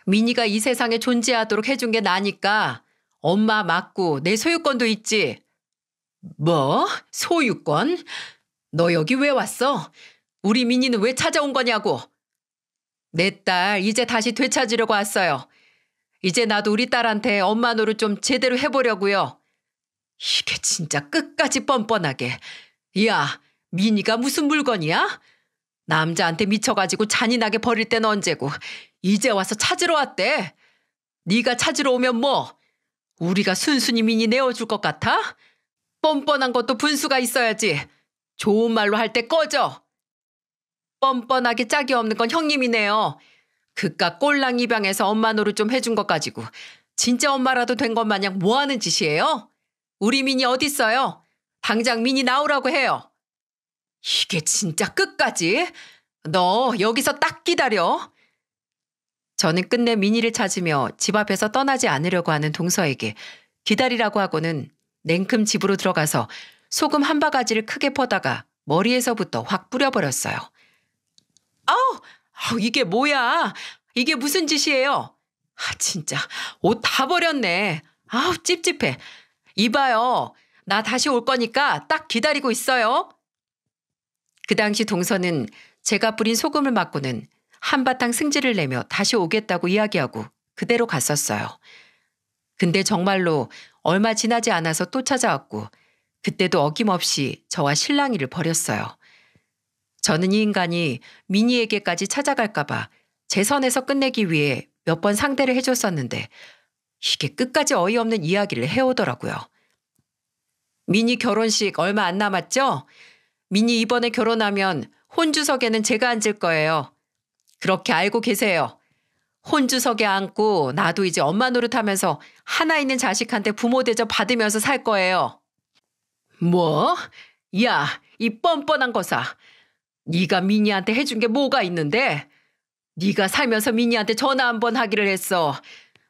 Speaker 1: 민이가 이 세상에 존재하도록 해준 게 나니까 엄마 맞고 내 소유권도 있지. 뭐? 소유권? 너 여기 왜 왔어? 우리 민이는 왜 찾아온 거냐고. 내 딸 이제 다시 되찾으려고 왔어요. 이제 나도 우리 딸한테 엄마 노릇 좀 제대로 해보려고요. 이게 진짜 끝까지 뻔뻔하게. 야, 민이가 무슨 물건이야? 남자한테 미쳐가지고 잔인하게 버릴 때는 언제고 이제 와서 찾으러 왔대. 네가 찾으러 오면 뭐? 우리가 순순히 민이 내어줄 것 같아? 뻔뻔한 것도 분수가 있어야지. 좋은 말로 할 때 꺼져. 뻔뻔하게 짝이 없는 건 형님이네요. 그깟 꼴랑 입양해서 엄마 노릇 좀 해준 것 가지고 진짜 엄마라도 된 것 마냥 뭐하는 짓이에요? 우리 민이 어딨어요? 당장 민이 나오라고 해요. 이게 진짜 끝까지? 너 여기서 딱 기다려. 저는 끝내 민이를 찾으며 집 앞에서 떠나지 않으려고 하는 동서에게 기다리라고 하고는 냉큼 집으로 들어가서 소금 한 바가지를 크게 퍼다가 머리에서부터 확 뿌려버렸어요. 아우, 이게 뭐야? 이게 무슨 짓이에요? 아, 진짜 옷 다 버렸네. 아우, 찝찝해. 이봐요. 나 다시 올 거니까 딱 기다리고 있어요. 그 당시 동서는 제가 뿌린 소금을 맞고는 한바탕 승질을 내며 다시 오겠다고 이야기하고 그대로 갔었어요. 근데 정말로 얼마 지나지 않아서 또 찾아왔고 그때도 어김없이 저와 실랑이를 벌였어요. 저는 이 인간이 민희에게까지 찾아갈까 봐 제 선에서 끝내기 위해 몇 번 상대를 해줬었는데 이게 끝까지 어이없는 이야기를 해오더라고요. 민희 결혼식 얼마 안 남았죠? 민희 이번에 결혼하면 혼주석에는 제가 앉을 거예요. 그렇게 알고 계세요. 혼주석에 앉고 나도 이제 엄마 노릇하면서 하나 있는 자식한테 부모 대접 받으면서 살 거예요. 뭐? 야, 이 뻔뻔한 거사. 네가 민희한테 해준 게 뭐가 있는데? 네가 살면서 민희한테 전화 한 번 하기를 했어.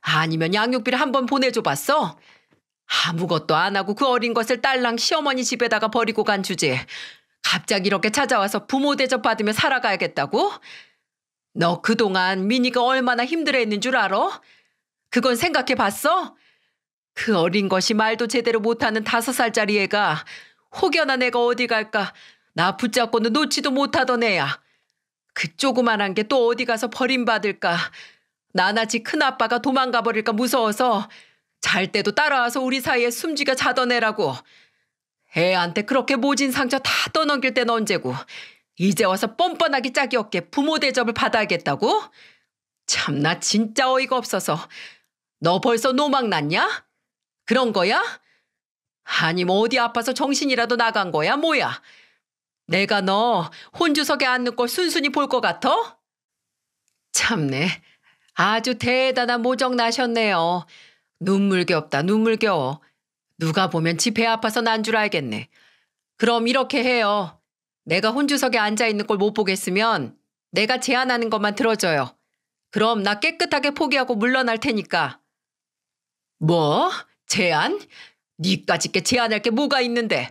Speaker 1: 아니면 양육비를 한 번 보내줘 봤어? 아무것도 안 하고 그 어린 것을 딸랑 시어머니 집에다가 버리고 간 주제. 갑자기 이렇게 찾아와서 부모 대접 받으며 살아가야겠다고? 너 그동안 민희가 얼마나 힘들어했는 줄 알아? 그건 생각해 봤어? 그 어린 것이 말도 제대로 못하는 5살짜리 애가 혹여나 내가 어디 갈까 나 붙잡고는 놓지도 못하던 애야. 그 조그만한 게 또 어디 가서 버림받을까. 나나지 큰아빠가 도망가 버릴까 무서워서 잘 때도 따라와서 우리 사이에 숨지가 자던 애라고. 애한테 그렇게 모진 상처 다 떠넘길 땐 언제고 이제 와서 뻔뻔하게 짝이 없게 부모 대접을 받아야겠다고? 참나 진짜 어이가 없어서. 너 벌써 노망 났냐? 그런 거야? 아니면 어디 아파서 정신이라도 나간 거야 뭐야? 내가 너 혼주석에 앉는 걸 순순히 볼 것 같아? 참네. 아주 대단한 모적 나셨네요. 눈물겹다 눈물겨워. 누가 보면 지 배 아파서 난 줄 알겠네. 그럼 이렇게 해요. 내가 혼주석에 앉아있는 걸 못 보겠으면 내가 제안하는 것만 들어줘요. 그럼 나 깨끗하게 포기하고 물러날 테니까. 뭐? 제안? 니까짓 게 제안할 게 뭐가 있는데.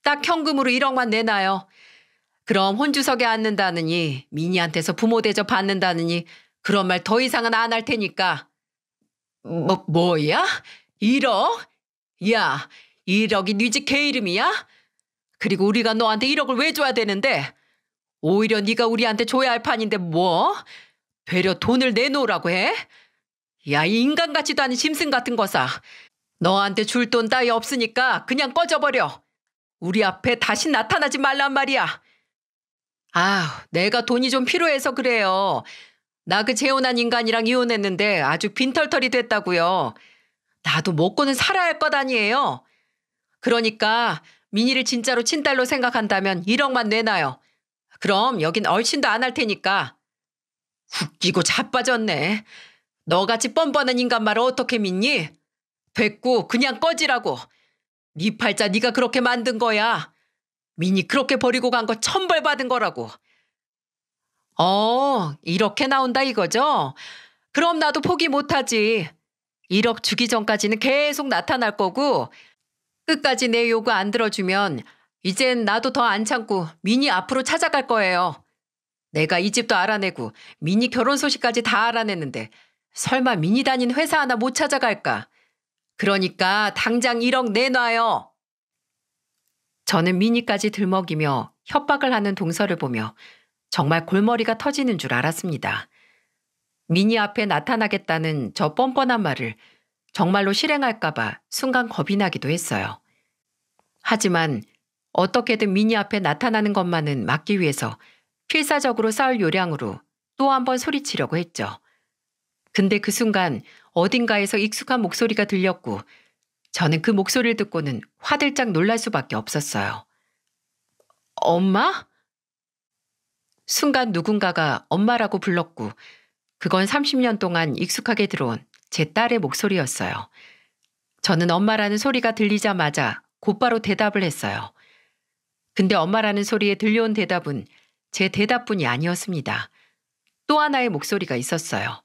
Speaker 1: 딱 현금으로 1억만 내놔요. 그럼 혼주석에 앉는다느니 민희한테서 부모 대접 받는다느니 그런 말 더 이상은 안 할 테니까. 뭐야? 1억? 야, 1억이 네 집 개 이름이야? 그리고 우리가 너한테 1억을 왜 줘야 되는데? 오히려 네가 우리한테 줘야 할 판인데 뭐? 되려 돈을 내놓으라고 해? 야, 이 인간 같지도 않은 짐승 같은 거사. 너한테 줄 돈 따위 없으니까 그냥 꺼져버려. 우리 앞에 다시 나타나지 말란 말이야. 아, 내가 돈이 좀 필요해서 그래요. 나 그 재혼한 인간이랑 이혼했는데 아주 빈털털이 됐다고요. 나도 먹고는 살아야 할 것 아니에요. 그러니까 민희를 진짜로 친딸로 생각한다면 1억만 내놔요. 그럼 여긴 얼씬도 안 할 테니까. 웃기고 자빠졌네. 너같이 뻔뻔한 인간 말을 어떻게 믿니? 됐고 그냥 꺼지라고. 네 팔자 네가 그렇게 만든 거야. 민희 그렇게 버리고 간 거 천벌 받은 거라고. 이렇게 나온다 이거죠? 그럼 나도 포기 못하지. 1억 주기 전까지는 계속 나타날 거고 끝까지 내 요구 안 들어주면 이젠 나도 더 안 참고 민희 앞으로 찾아갈 거예요. 내가 이 집도 알아내고 민희 결혼 소식까지 다 알아냈는데 설마 민희 다닌 회사 하나 못 찾아갈까? 그러니까 당장 1억 내놔요. 저는 민희까지 들먹이며 협박을 하는 동서를 보며 정말 골머리가 터지는 줄 알았습니다. 민희 앞에 나타나겠다는 저 뻔뻔한 말을 정말로 실행할까봐 순간 겁이 나기도 했어요. 하지만 어떻게든 민희 앞에 나타나는 것만은 막기 위해서 필사적으로 싸울 요량으로 또 한 번 소리치려고 했죠. 근데 그 순간 어딘가에서 익숙한 목소리가 들렸고 저는 그 목소리를 듣고는 화들짝 놀랄 수밖에 없었어요. 엄마? 순간 누군가가 엄마라고 불렀고 그건 30년 동안 익숙하게 들어온 제 딸의 목소리였어요. 저는 엄마라는 소리가 들리자마자 곧바로 대답을 했어요. 근데 엄마라는 소리에 들려온 대답은 제 대답뿐이 아니었습니다. 또 하나의 목소리가 있었어요.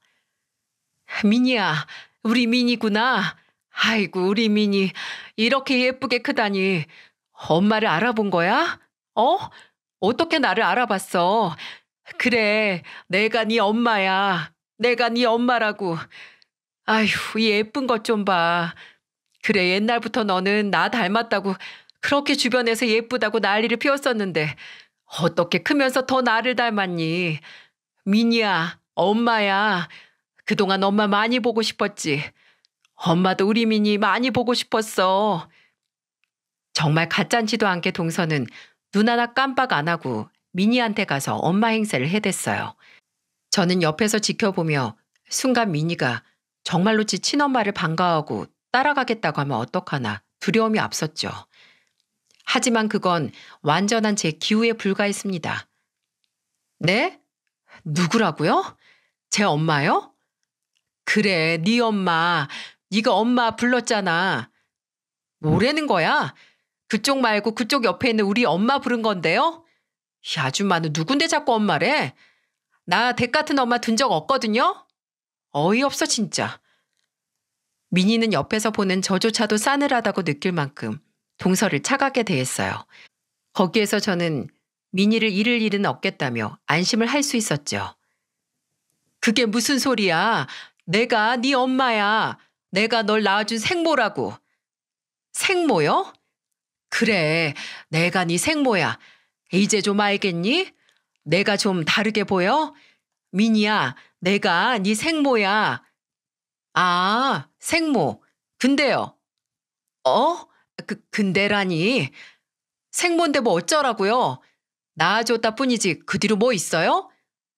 Speaker 1: 민희야, 우리 민희구나. 아이고, 우리 민희 이렇게 예쁘게 크다니. 엄마를 알아본 거야? 어떻게 나를 알아봤어? 그래, 내가 네 엄마야. 내가 네 엄마라고. 아휴, 이 예쁜 것 좀 봐. 그래, 옛날부터 너는 나 닮았다고 그렇게 주변에서 예쁘다고 난리를 피웠었는데 어떻게 크면서 더 나를 닮았니? 민희야, 엄마야. 그동안 엄마 많이 보고 싶었지. 엄마도 우리 민희 많이 보고 싶었어. 정말 가짠지도 않게 동서는 눈 하나 깜빡 안 하고 민희한테 가서 엄마 행세를 해댔어요. 저는 옆에서 지켜보며 순간 민희가 정말로 지 친엄마를 반가워하고 따라가겠다고 하면 어떡하나 두려움이 앞섰죠. 하지만 그건 완전한 제 기우에 불과했습니다. 네? 누구라고요? 제 엄마요? 그래, 네 엄마. 네가 엄마 불렀잖아. 뭐라는 거야? 그쪽 말고 그쪽 옆에 있는 우리 엄마 부른 건데요? 이 아줌마는 누군데 자꾸 엄마래? 나 댁 같은 엄마 둔 적 없거든요? 어이없어 진짜. 민희는 옆에서 보는 저조차도 싸늘하다고 느낄 만큼 동서를 차갑게 대했어요. 거기에서 저는 민희를 잃을 일은 없겠다며 안심을 할 수 있었죠. 그게 무슨 소리야? 내가 네 엄마야. 내가 널 낳아준 생모라고. 생모요? 그래, 내가 네 생모야. 이제 좀 알겠니? 내가 좀 다르게 보여? 민희야, 내가 네 생모야. 아, 생모. 근데요. 근데라니. 생모인데 뭐 어쩌라고요? 낳아줬다 뿐이지 그 뒤로 뭐 있어요?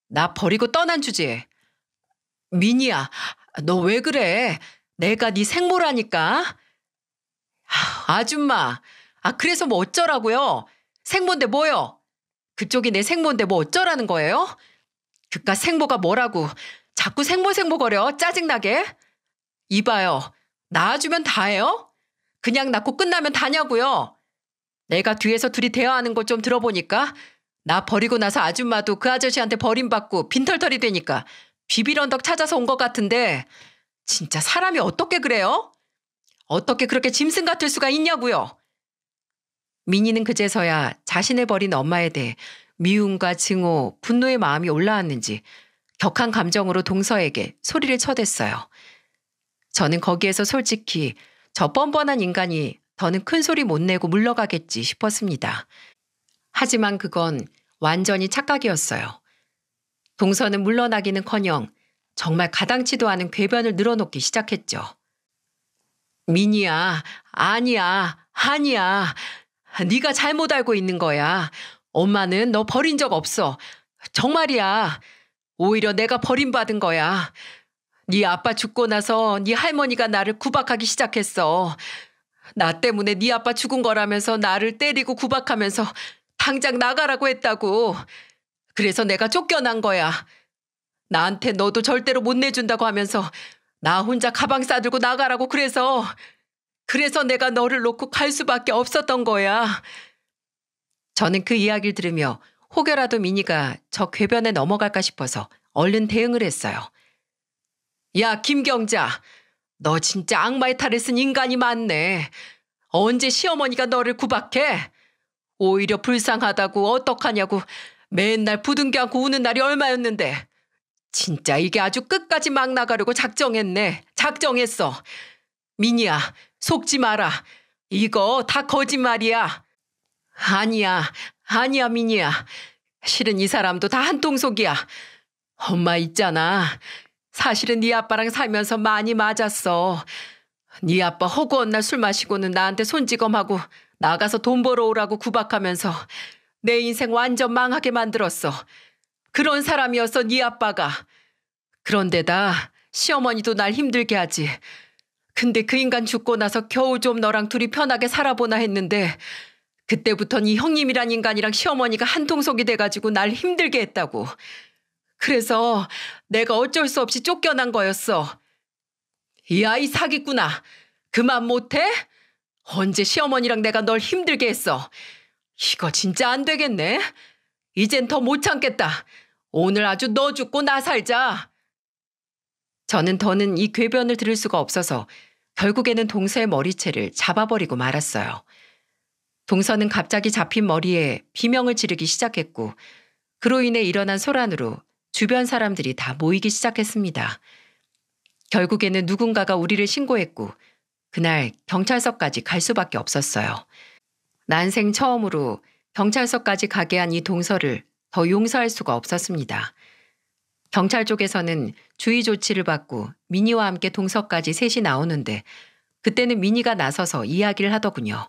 Speaker 1: 나 버리고 떠난 주제에. 민희야, 너 왜 그래? 내가 네 생모라니까. 아줌마, 그래서 뭐 어쩌라고요? 생모인데 뭐요? 그쪽이 내 생모인데 뭐 어쩌라는 거예요? 그깟 생모가 뭐라고 자꾸 생모거려 짜증나게. 이봐요, 낳아주면 다예요? 그냥 낳고 끝나면 다냐고요? 내가 뒤에서 둘이 대화하는 거 좀 들어보니까 나 버리고 나서 아줌마도 그 아저씨한테 버림받고 빈털털이 되니까 비빌 언덕 찾아서 온 것 같은데 진짜 사람이 어떻게 그래요? 어떻게 그렇게 짐승 같을 수가 있냐고요? 민희는 그제서야 자신을 버린 엄마에 대해 미움과 증오, 분노의 마음이 올라왔는지 격한 감정으로 동서에게 소리를 쳐댔어요. 저는 거기에서 솔직히 저 뻔뻔한 인간이 더는 큰 소리 못 내고 물러가겠지 싶었습니다. 하지만 그건 완전히 착각이었어요. 동서는 물러나기는커녕 정말 가당치도 않은 궤변을 늘어놓기 시작했죠. 민희야, 아니야. 네가 잘못 알고 있는 거야. 엄마는 너 버린 적 없어. 정말이야. 오히려 내가 버림받은 거야. 네 아빠 죽고 나서 네 할머니가 나를 구박하기 시작했어. 나 때문에 네 아빠 죽은 거라면서 나를 때리고 구박하면서 당장 나가라고 했다고. 그래서 내가 쫓겨난 거야. 나한테 너도 절대로 못 내준다고 하면서 나 혼자 가방 싸들고 나가라고 그래서 내가 너를 놓고 갈 수밖에 없었던 거야. 저는 그 이야기를 들으며 혹여라도 민희가 저 궤변에 넘어갈까 싶어서 얼른 대응을 했어요. 야, 김경자. 너 진짜 악마의 탈을 쓴 인간이 많네. 언제 시어머니가 너를 구박해? 오히려 불쌍하다고 어떡하냐고 맨날 부둥켜 안고 우는 날이 얼마였는데. 진짜 이게 아주 끝까지 막 나가려고 작정했네. 작정했어. 민희야, 속지 마라. 이거 다 거짓말이야. 아니야, 민희야. 실은 이 사람도 다 한통속이야. 엄마 있잖아. 사실은 네 아빠랑 살면서 많이 맞았어. 네 아빠 허구한 날 술 마시고는 나한테 손찌검하고 나가서 돈 벌어오라고 구박하면서 내 인생 완전 망하게 만들었어. 그런 사람이었어, 네 아빠가. 그런데다 시어머니도 날 힘들게 하지. 근데 그 인간 죽고 나서 겨우 좀 너랑 둘이 편하게 살아보나 했는데 그때부터 네 형님이란 인간이랑 시어머니가 한통속이 돼가지고 날 힘들게 했다고. 그래서 내가 어쩔 수 없이 쫓겨난 거였어. 이 아이 사기꾼아. 그만 못해? 언제 시어머니랑 내가 널 힘들게 했어. 이거 진짜 안 되겠네. 이젠 더 못 참겠다. 오늘 아주 너 죽고 나 살자. 저는 더는 이 궤변을 들을 수가 없어서 결국에는 동서의 머리채를 잡아버리고 말았어요. 동서는 갑자기 잡힌 머리에 비명을 지르기 시작했고 그로 인해 일어난 소란으로 주변 사람들이 다 모이기 시작했습니다. 결국에는 누군가가 우리를 신고했고 그날 경찰서까지 갈 수밖에 없었어요. 난생 처음으로 경찰서까지 가게 한 이 동서를 더 용서할 수가 없었습니다. 경찰 쪽에서는 주의 조치를 받고 민희와 함께 동서까지 셋이 나오는데 그때는 민희가 나서서 이야기를 하더군요.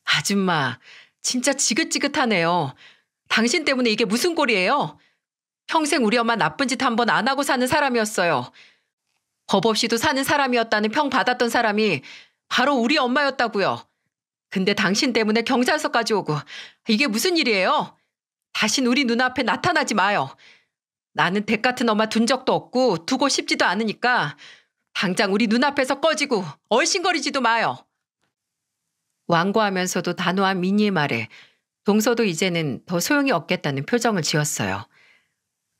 Speaker 1: 아줌마, 진짜 지긋지긋하네요. 당신 때문에 이게 무슨 꼴이에요? 평생 우리 엄마 나쁜 짓 한 번 안 하고 사는 사람이었어요. 법 없이도 사는 사람이었다는 평 받았던 사람이 바로 우리 엄마였다고요. 근데 당신 때문에 경찰서까지 오고 이게 무슨 일이에요? 다신 우리 눈앞에 나타나지 마요. 나는 댁 같은 엄마 둔 적도 없고 두고 싶지도 않으니까 당장 우리 눈앞에서 꺼지고 얼씬거리지도 마요. 완고하면서도 단호한 민희의 말에 동서도 이제는 더 소용이 없겠다는 표정을 지었어요.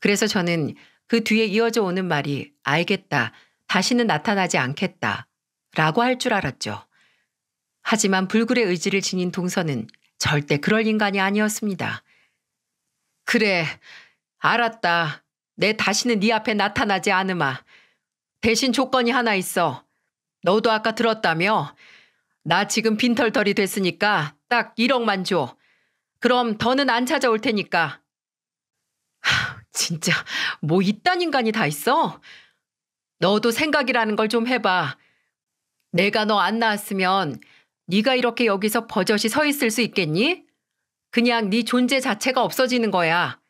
Speaker 1: 그래서 저는 그 뒤에 이어져 오는 말이 알겠다, 다시는 나타나지 않겠다 라고 할 줄 알았죠. 하지만 불굴의 의지를 지닌 동서는 절대 그럴 인간이 아니었습니다. 그래, 알았다. 내 다시는 네 앞에 나타나지 않으마. 대신 조건이 하나 있어. 너도 아까 들었다며? 나 지금 빈털털이 됐으니까 딱 1억만 줘. 그럼 더는 안 찾아올 테니까. 진짜 뭐 이딴 인간이 다 있어? 너도 생각이라는 걸 좀 해봐. 내가 너 안 낳았으면 네가 이렇게 여기서 버젓이 서 있을 수 있겠니? 그냥 네 존재 자체가 없어지는 거야.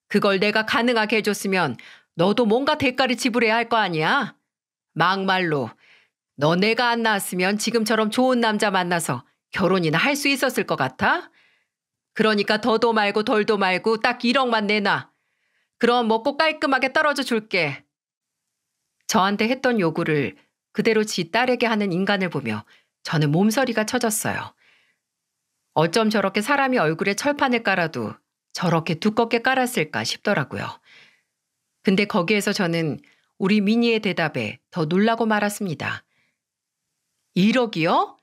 Speaker 1: 그걸 내가 가능하게 해줬으면 너도 뭔가 대가를 지불해야 할 거 아니야? 막말로 너 내가 안 낳았으면 지금처럼 좋은 남자 만나서 결혼이나 할 수 있었을 것 같아? 그러니까 더도 말고 덜도 말고 딱 1억만 내놔. 그럼 먹고 깔끔하게 떨어져 줄게. 저한테 했던 요구를 그대로 지 딸에게 하는 인간을 보며 저는 몸서리가 쳐졌어요. 어쩜 저렇게 사람이 얼굴에 철판을 깔아도 저렇게 두껍게 깔았을까 싶더라고요. 근데 거기에서 저는 우리 민희의 대답에 더 놀라고 말았습니다. 1억이요?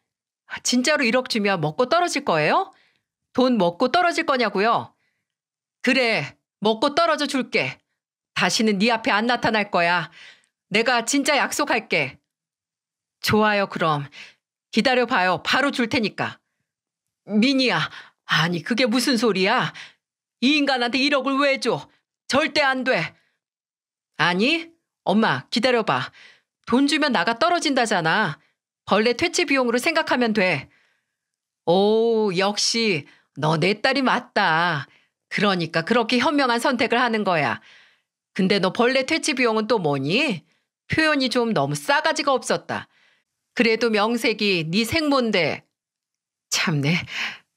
Speaker 1: 진짜로 1억 주면 먹고 떨어질 거예요? 돈 먹고 떨어질 거냐고요? 그래, 먹고 떨어져 줄게. 다시는 네 앞에 안 나타날 거야. 내가 진짜 약속할게. 좋아요, 그럼. 기다려봐요. 바로 줄 테니까. 민희야, 아니 그게 무슨 소리야? 이 인간한테 1억을 왜 줘? 절대 안 돼. 아니, 엄마 기다려봐. 돈 주면 나가 떨어진다잖아. 벌레 퇴치 비용으로 생각하면 돼. 오, 역시 너 내 딸이 맞다. 그러니까 그렇게 현명한 선택을 하는 거야. 근데 너 벌레 퇴치 비용은 또 뭐니? 표현이 좀 너무 싸가지가 없었다. 그래도 명색이 네 생모인데. 참네.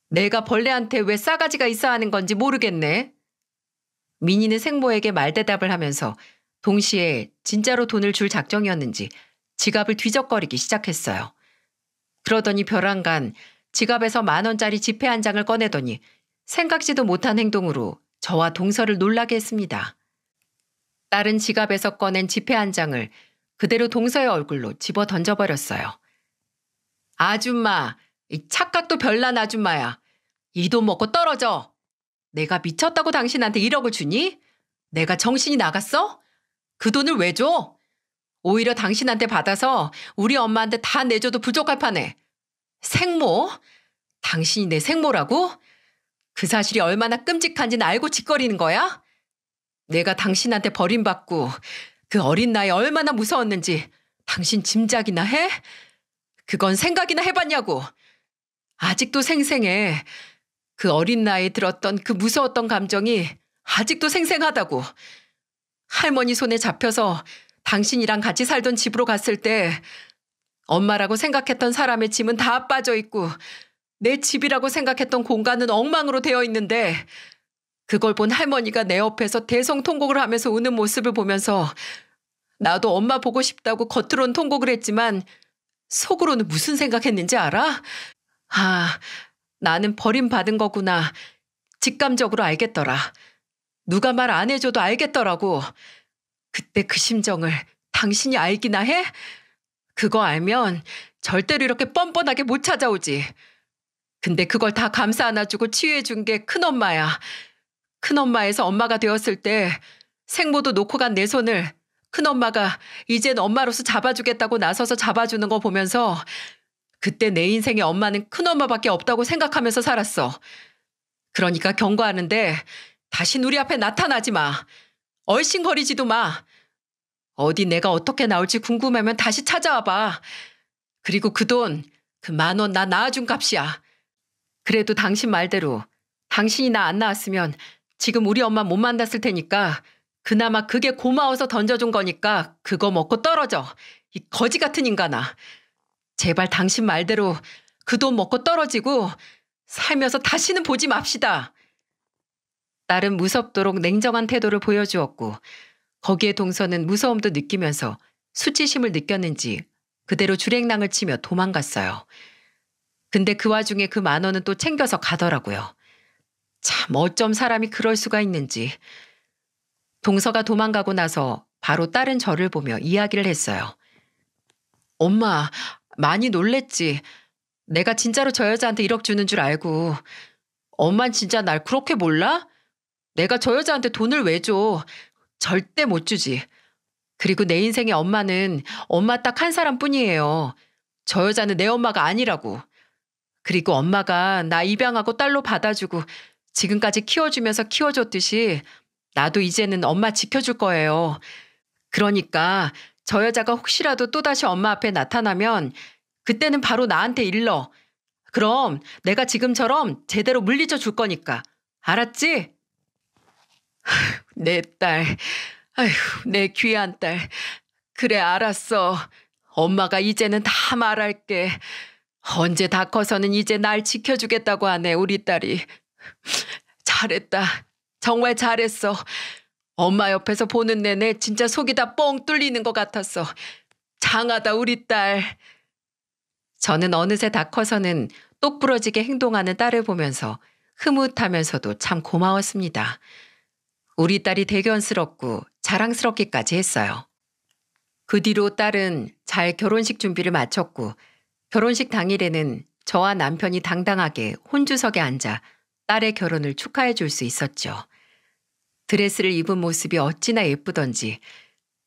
Speaker 1: 내가 벌레한테 왜 싸가지가 있어 하는 건지 모르겠네. 민희는 생모에게 말대답을 하면서 동시에 진짜로 돈을 줄 작정이었는지 지갑을 뒤적거리기 시작했어요. 그러더니 벼랑간 지갑에서 10,000원짜리 지폐 한 장을 꺼내더니 생각지도 못한 행동으로 저와 동서를 놀라게 했습니다. 딸은 지갑에서 꺼낸 지폐 한 장을 그대로 동서의 얼굴로 집어 던져버렸어요. 아줌마, 이 착각도 별난 아줌마야. 이 돈 먹고 떨어져. 내가 미쳤다고 당신한테 1억을 주니? 내가 정신이 나갔어? 그 돈을 왜 줘? 오히려 당신한테 받아서 우리 엄마한테 다 내줘도 부족할 판에. 생모? 당신이 내 생모라고? 그 사실이 얼마나 끔찍한지는 알고 짓거리는 거야? 내가 당신한테 버림받고 그 어린 나이에 얼마나 무서웠는지 당신 짐작이나 해? 그건 생각이나 해봤냐고. 아직도 생생해. 그 어린 나이에 들었던 그 무서웠던 감정이 아직도 생생하다고. 할머니 손에 잡혀서 당신이랑 같이 살던 집으로 갔을 때 엄마라고 생각했던 사람의 짐은 다 빠져 있고 내 집이라고 생각했던 공간은 엉망으로 되어 있는데 그걸 본 할머니가 내 옆에서 대성통곡을 하면서 우는 모습을 보면서 나도 엄마 보고 싶다고 겉으로는 통곡을 했지만 속으로는 무슨 생각했는지 알아? 아, 나는 버림받은 거구나. 직감적으로 알겠더라. 누가 말 안 해줘도 알겠더라고. 그때 그 심정을 당신이 알기나 해? 그거 알면 절대로 이렇게 뻔뻔하게 못 찾아오지. 근데 그걸 다 감싸 안아주고 치유해준 게 큰엄마야. 큰엄마에서 엄마가 되었을 때 생모도 놓고 간 내 손을 큰엄마가 이젠 엄마로서 잡아주겠다고 나서서 잡아주는 거 보면서 그때 내 인생에 엄마는 큰엄마밖에 없다고 생각하면서 살았어. 그러니까 경고하는데 다신 우리 앞에 나타나지 마. 얼씬거리지도 마. 어디 내가 어떻게 나올지 궁금하면 다시 찾아와 봐. 그리고 그 돈, 그 10,000원 나 낳아준 값이야. 그래도 당신 말대로 당신이 나 안 낳았으면 지금 우리 엄마 못 만났을 테니까 그나마 그게 고마워서 던져준 거니까 그거 먹고 떨어져. 이 거지 같은 인간아. 제발 당신 말대로 그 돈 먹고 떨어지고 살면서 다시는 보지 맙시다. 딸은 무섭도록 냉정한 태도를 보여주었고 거기에 동서는 무서움도 느끼면서 수치심을 느꼈는지 그대로 줄행랑을 치며 도망갔어요. 근데 그 와중에 그 10,000원은 또 챙겨서 가더라고요. 참 어쩜 사람이 그럴 수가 있는지. 동서가 도망가고 나서 바로 딸은 저를 보며 이야기를 했어요. 엄마, 많이 놀랬지. 내가 진짜로 저 여자한테 1억 주는 줄 알고. 엄만 진짜 날 그렇게 몰라? 내가 저 여자한테 돈을 왜 줘? 절대 못 주지. 그리고 내 인생의 엄마는 엄마 딱 한 사람뿐이에요. 저 여자는 내 엄마가 아니라고. 그리고 엄마가 나 입양하고 딸로 받아주고 지금까지 키워주면서 키워줬듯이 나도 이제는 엄마 지켜줄 거예요. 그러니까 저 여자가 혹시라도 또다시 엄마 앞에 나타나면 그때는 바로 나한테 일러. 그럼 내가 지금처럼 제대로 물리쳐 줄 거니까. 알았지? 내 딸, 아휴, 내 귀한 딸. 그래, 알았어. 엄마가 이제는 다 말할게. 언제 다 커서는 이제 날 지켜주겠다고 하네, 우리 딸이. 잘했다. 정말 잘했어. 엄마 옆에서 보는 내내 진짜 속이 다 뻥 뚫리는 것 같았어. 장하다, 우리 딸. 저는 어느새 다 커서는 똑부러지게 행동하는 딸을 보면서 흐뭇하면서도 참 고마웠습니다. 우리 딸이 대견스럽고 자랑스럽기까지 했어요. 그 뒤로 딸은 잘 결혼식 준비를 마쳤고 결혼식 당일에는 저와 남편이 당당하게 혼주석에 앉아 딸의 결혼을 축하해 줄 수 있었죠. 드레스를 입은 모습이 어찌나 예쁘던지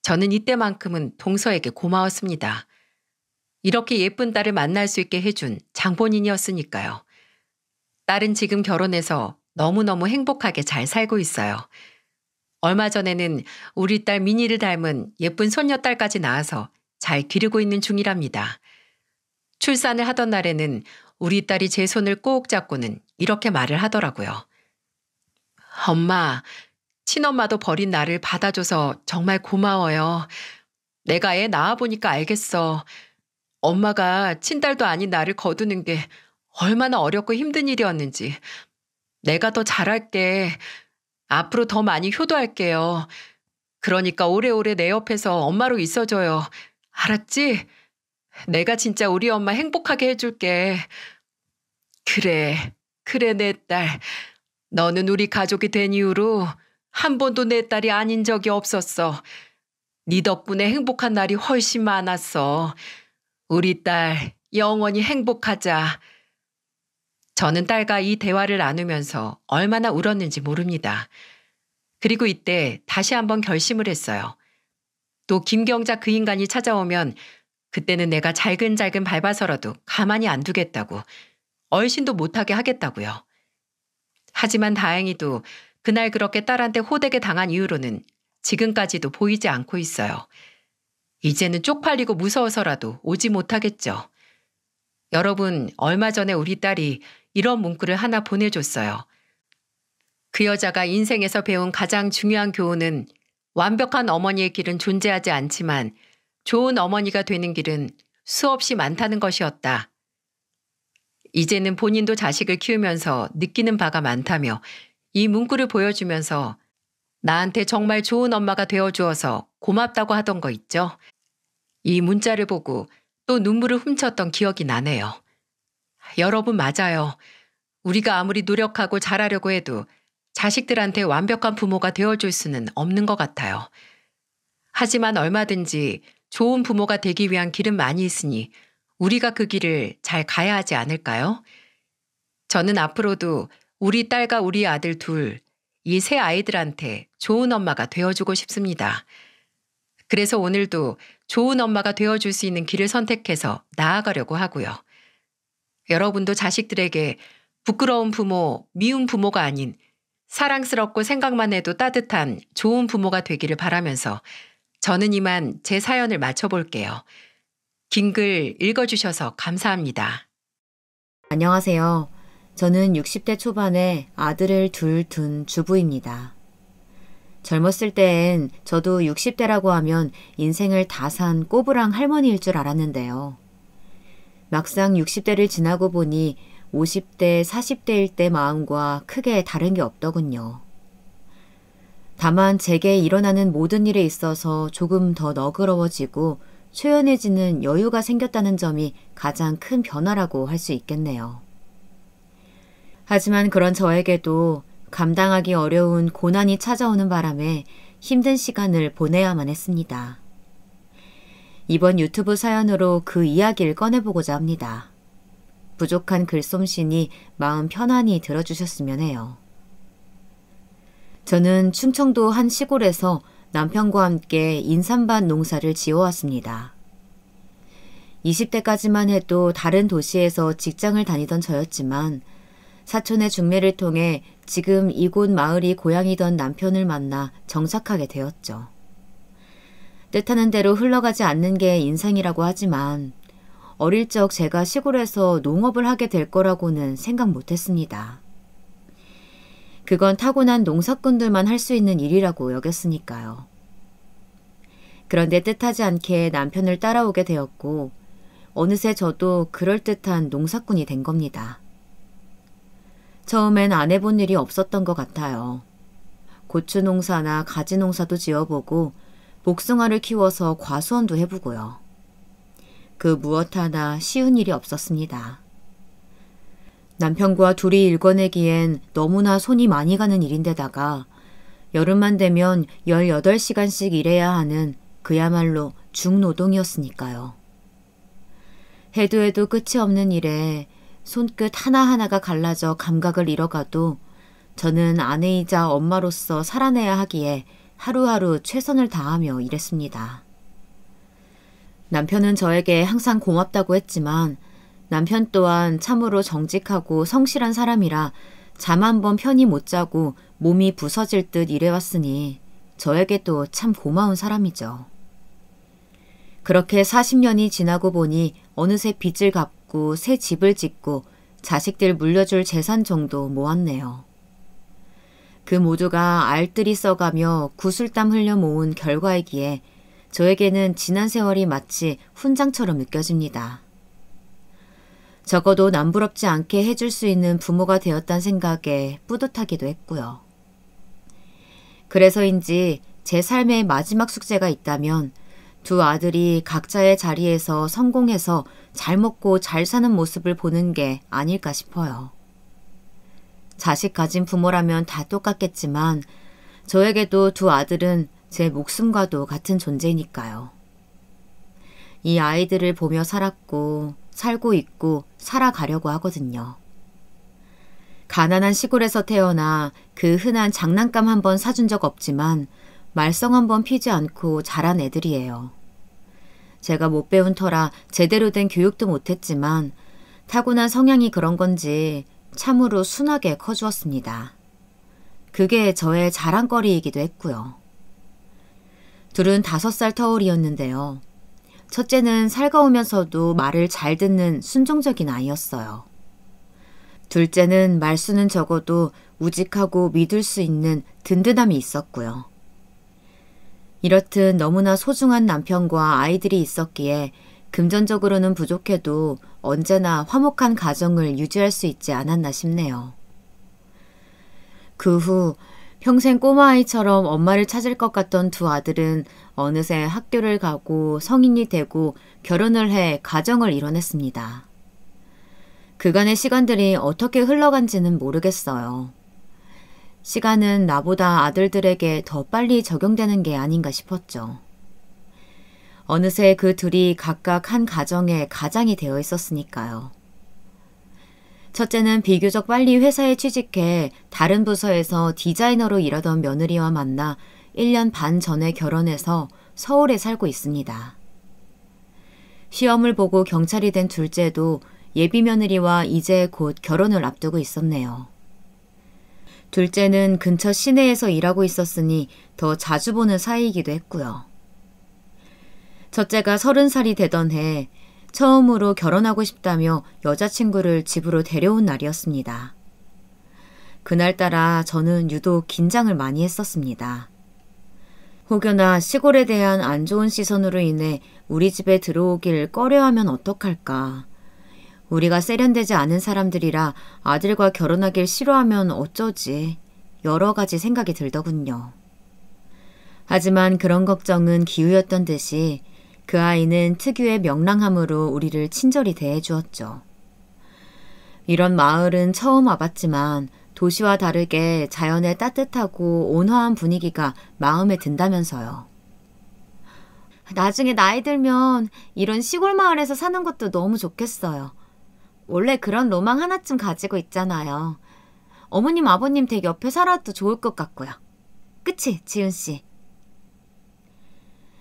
Speaker 1: 저는 이때만큼은 동서에게 고마웠습니다. 이렇게 예쁜 딸을 만날 수 있게 해준 장본인이었으니까요. 딸은 지금 결혼해서 너무너무 행복하게 잘 살고 있어요. 얼마 전에는 우리 딸 미니를 닮은 예쁜 손녀딸까지 낳아서 잘 기르고 있는 중이랍니다. 출산을 하던 날에는 우리 딸이 제 손을 꼭 잡고는 이렇게 말을 하더라고요. 엄마, 친엄마도 버린 나를 받아줘서 정말 고마워요. 내가 애 낳아보니까 알겠어. 엄마가 친딸도 아닌 나를 거두는 게 얼마나 어렵고 힘든 일이었는지. 내가 더 잘할게. 앞으로 더 많이 효도할게요. 그러니까 오래오래 내 옆에서 엄마로 있어줘요. 알았지? 내가 진짜 우리 엄마 행복하게 해줄게. 그래, 그래, 내 딸. 너는 우리 가족이 된 이후로 한 번도 내 딸이 아닌 적이 없었어. 네 덕분에 행복한 날이 훨씬 많았어. 우리 딸, 영원히 행복하자. 저는 딸과 이 대화를 나누면서 얼마나 울었는지 모릅니다. 그리고 이때 다시 한번 결심을 했어요. 또 김경자 그 인간이 찾아오면 그때는 내가 잘근잘근 밟아서라도 가만히 안 두겠다고, 얼씬도 못하게 하겠다고요. 하지만 다행히도 그날 그렇게 딸한테 호되게 당한 이후로는 지금까지도 보이지 않고 있어요. 이제는 쪽팔리고 무서워서라도 오지 못하겠죠. 여러분, 얼마 전에 우리 딸이 이런 문구를 하나 보내줬어요. 그 여자가 인생에서 배운 가장 중요한 교훈은 완벽한 어머니의 길은 존재하지 않지만 좋은 어머니가 되는 길은 수없이 많다는 것이었다. 이제는 본인도 자식을 키우면서 느끼는 바가 많다며 이 문구를 보여주면서 나한테 정말 좋은 엄마가 되어주어서 고맙다고 하던 거 있죠? 이 문자를 보고 또 눈물을 훔쳤던 기억이 나네요. 여러분, 맞아요. 우리가 아무리 노력하고 잘하려고 해도 자식들한테 완벽한 부모가 되어줄 수는 없는 것 같아요. 하지만 얼마든지 좋은 부모가 되기 위한 길은 많이 있으니 우리가 그 길을 잘 가야 하지 않을까요? 저는 앞으로도 우리 딸과 우리 아들 둘, 이 세 아이들한테 좋은 엄마가 되어주고 싶습니다. 그래서 오늘도 좋은 엄마가 되어줄 수 있는 길을 선택해서 나아가려고 하고요. 여러분도 자식들에게 부끄러운 부모, 미운 부모가 아닌 사랑스럽고 생각만 해도 따뜻한 좋은 부모가 되기를 바라면서 저는 이만 제 사연을 마쳐볼게요. 긴 글 읽어주셔서 감사합니다.
Speaker 2: 안녕하세요. 저는 60대 초반에 아들을 둘 둔 주부입니다. 젊었을 때엔 저도 60대라고 하면 인생을 다 산 꼬부랑 할머니일 줄 알았는데요. 막상 60대를 지나고 보니 50대, 40대일 때 마음과 크게 다른 게 없더군요. 다만 제게 일어나는 모든 일에 있어서 조금 더 너그러워지고 초연해지는 여유가 생겼다는 점이 가장 큰 변화라고 할 수 있겠네요. 하지만 그런 저에게도 감당하기 어려운 고난이 찾아오는 바람에 힘든 시간을 보내야만 했습니다. 이번 유튜브 사연으로 그 이야기를 꺼내보고자 합니다. 부족한 글솜씨니 마음 편안히 들어주셨으면 해요. 저는 충청도 한 시골에서 남편과 함께 인삼밭 농사를 지어왔습니다. 20대까지만 해도 다른 도시에서 직장을 다니던 저였지만 사촌의 중매를 통해 지금 이곳 마을이 고향이던 남편을 만나 정착하게 되었죠. 뜻하는 대로 흘러가지 않는 게 인생이라고 하지만 어릴 적 제가 시골에서 농업을 하게 될 거라고는 생각 못했습니다. 그건 타고난 농사꾼들만 할 수 있는 일이라고 여겼으니까요. 그런데 뜻하지 않게 남편을 따라오게 되었고 어느새 저도 그럴듯한 농사꾼이 된 겁니다. 처음엔 안 해본 일이 없었던 것 같아요. 고추 농사나 가지 농사도 지어보고 복숭아를 키워서 과수원도 해보고요. 그 무엇 하나 쉬운 일이 없었습니다. 남편과 둘이 일궈내기엔 너무나 손이 많이 가는 일인데다가 여름만 되면 18시간씩 일해야 하는 그야말로 중노동이었으니까요. 해도 해도 끝이 없는 일에 손끝 하나하나가 갈라져 감각을 잃어가도 저는 아내이자 엄마로서 살아내야 하기에 하루하루 최선을 다하며 일했습니다. 남편은 저에게 항상 고맙다고 했지만 남편 또한 참으로 정직하고 성실한 사람이라 잠 한 번 편히 못 자고 몸이 부서질 듯 일해왔으니 저에게도 참 고마운 사람이죠. 그렇게 40년이 지나고 보니 어느새 빚을 갚고 새 집을 짓고 자식들 물려줄 재산 정도 모았네요. 그 모두가 알뜰히 써가며 구슬땀 흘려 모은 결과이기에 저에게는 지난 세월이 마치 훈장처럼 느껴집니다. 적어도 남부럽지 않게 해줄 수 있는 부모가 되었다는 생각에 뿌듯하기도 했고요. 그래서인지 제 삶의 마지막 숙제가 있다면 두 아들이 각자의 자리에서 성공해서 잘 먹고 잘 사는 모습을 보는 게 아닐까 싶어요. 자식 가진 부모라면 다 똑같겠지만 저에게도 두 아들은 제 목숨과도 같은 존재니까요. 이 아이들을 보며 살았고 살고 있고 살아가려고 하거든요. 가난한 시골에서 태어나 그 흔한 장난감 한 번 사준 적 없지만 말썽 한 번 피지 않고 자란 애들이에요. 제가 못 배운 터라 제대로 된 교육도 못했지만 타고난 성향이 그런 건지 참으로 순하게 커주었습니다. 그게 저의 자랑거리이기도 했고요. 둘은 5살 터울이었는데요. 첫째는 살가우면서도 말을 잘 듣는 순종적인 아이였어요. 둘째는 말수는 적어도 우직하고 믿을 수 있는 든든함이 있었고요. 이렇듯 너무나 소중한 남편과 아이들이 있었기에 금전적으로는 부족해도 언제나 화목한 가정을 유지할 수 있지 않았나 싶네요. 그 후 평생 꼬마아이처럼 엄마를 찾을 것 같던 두 아들은 어느새 학교를 가고 성인이 되고 결혼을 해 가정을 이뤄냈습니다. 그간의 시간들이 어떻게 흘러간지는 모르겠어요. 시간은 나보다 아들들에게 더 빨리 적용되는 게 아닌가 싶었죠. 어느새 그 둘이 각각 한 가정의 가장이 되어 있었으니까요. 첫째는 비교적 빨리 회사에 취직해 다른 부서에서 디자이너로 일하던 며느리와 만나 1년 반 전에 결혼해서 서울에 살고 있습니다. 시험을 보고 경찰이 된 둘째도 예비 며느리와 이제 곧 결혼을 앞두고 있었네요. 둘째는 근처 시내에서 일하고 있었으니 더 자주 보는 사이이기도 했고요. 첫째가 30살이 되던 해 처음으로 결혼하고 싶다며 여자친구를 집으로 데려온 날이었습니다. 그날따라 저는 유독 긴장을 많이 했었습니다. 혹여나 시골에 대한 안 좋은 시선으로 인해 우리 집에 들어오길 꺼려하면 어떡할까. 우리가 세련되지 않은 사람들이라 아들과 결혼하길 싫어하면 어쩌지. 여러 가지 생각이 들더군요. 하지만 그런 걱정은 기우였던 듯이 그 아이는 특유의 명랑함으로 우리를 친절히 대해주었죠. 이런 마을은 처음 와봤지만 도시와 다르게 자연의 따뜻하고 온화한 분위기가 마음에 든다면서요. 나중에 나이 들면 이런 시골 마을에서 사는 것도 너무 좋겠어요. 원래 그런 로망 하나쯤 가지고 있잖아요. 어머님, 아버님 댁 옆에 살아도 좋을 것 같고요. 그치, 지훈 씨?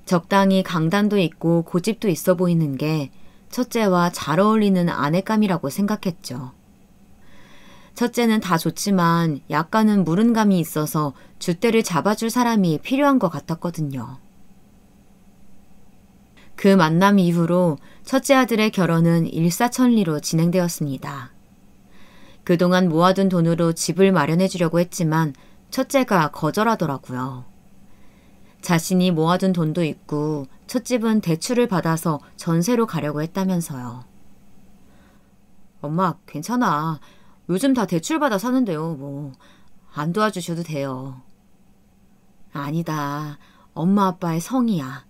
Speaker 2: 적당히 강단도 있고 고집도 있어 보이는 게 첫째와 잘 어울리는 아내감이라고 생각했죠. 첫째는 다 좋지만 약간은 무른감이 있어서 줏대를 잡아줄 사람이 필요한 것 같았거든요. 그 만남 이후로 첫째 아들의 결혼은 일사천리로 진행되었습니다. 그동안 모아둔 돈으로 집을 마련해 주려고 했지만 첫째가 거절하더라고요. 자신이 모아둔 돈도 있고 첫 집은 대출을 받아서 전세로 가려고 했다면서요. 엄마, 괜찮아. 요즘 다 대출받아 사는데요. 뭐 안 도와주셔도 돼요. 아니다. 엄마 아빠의 성의야.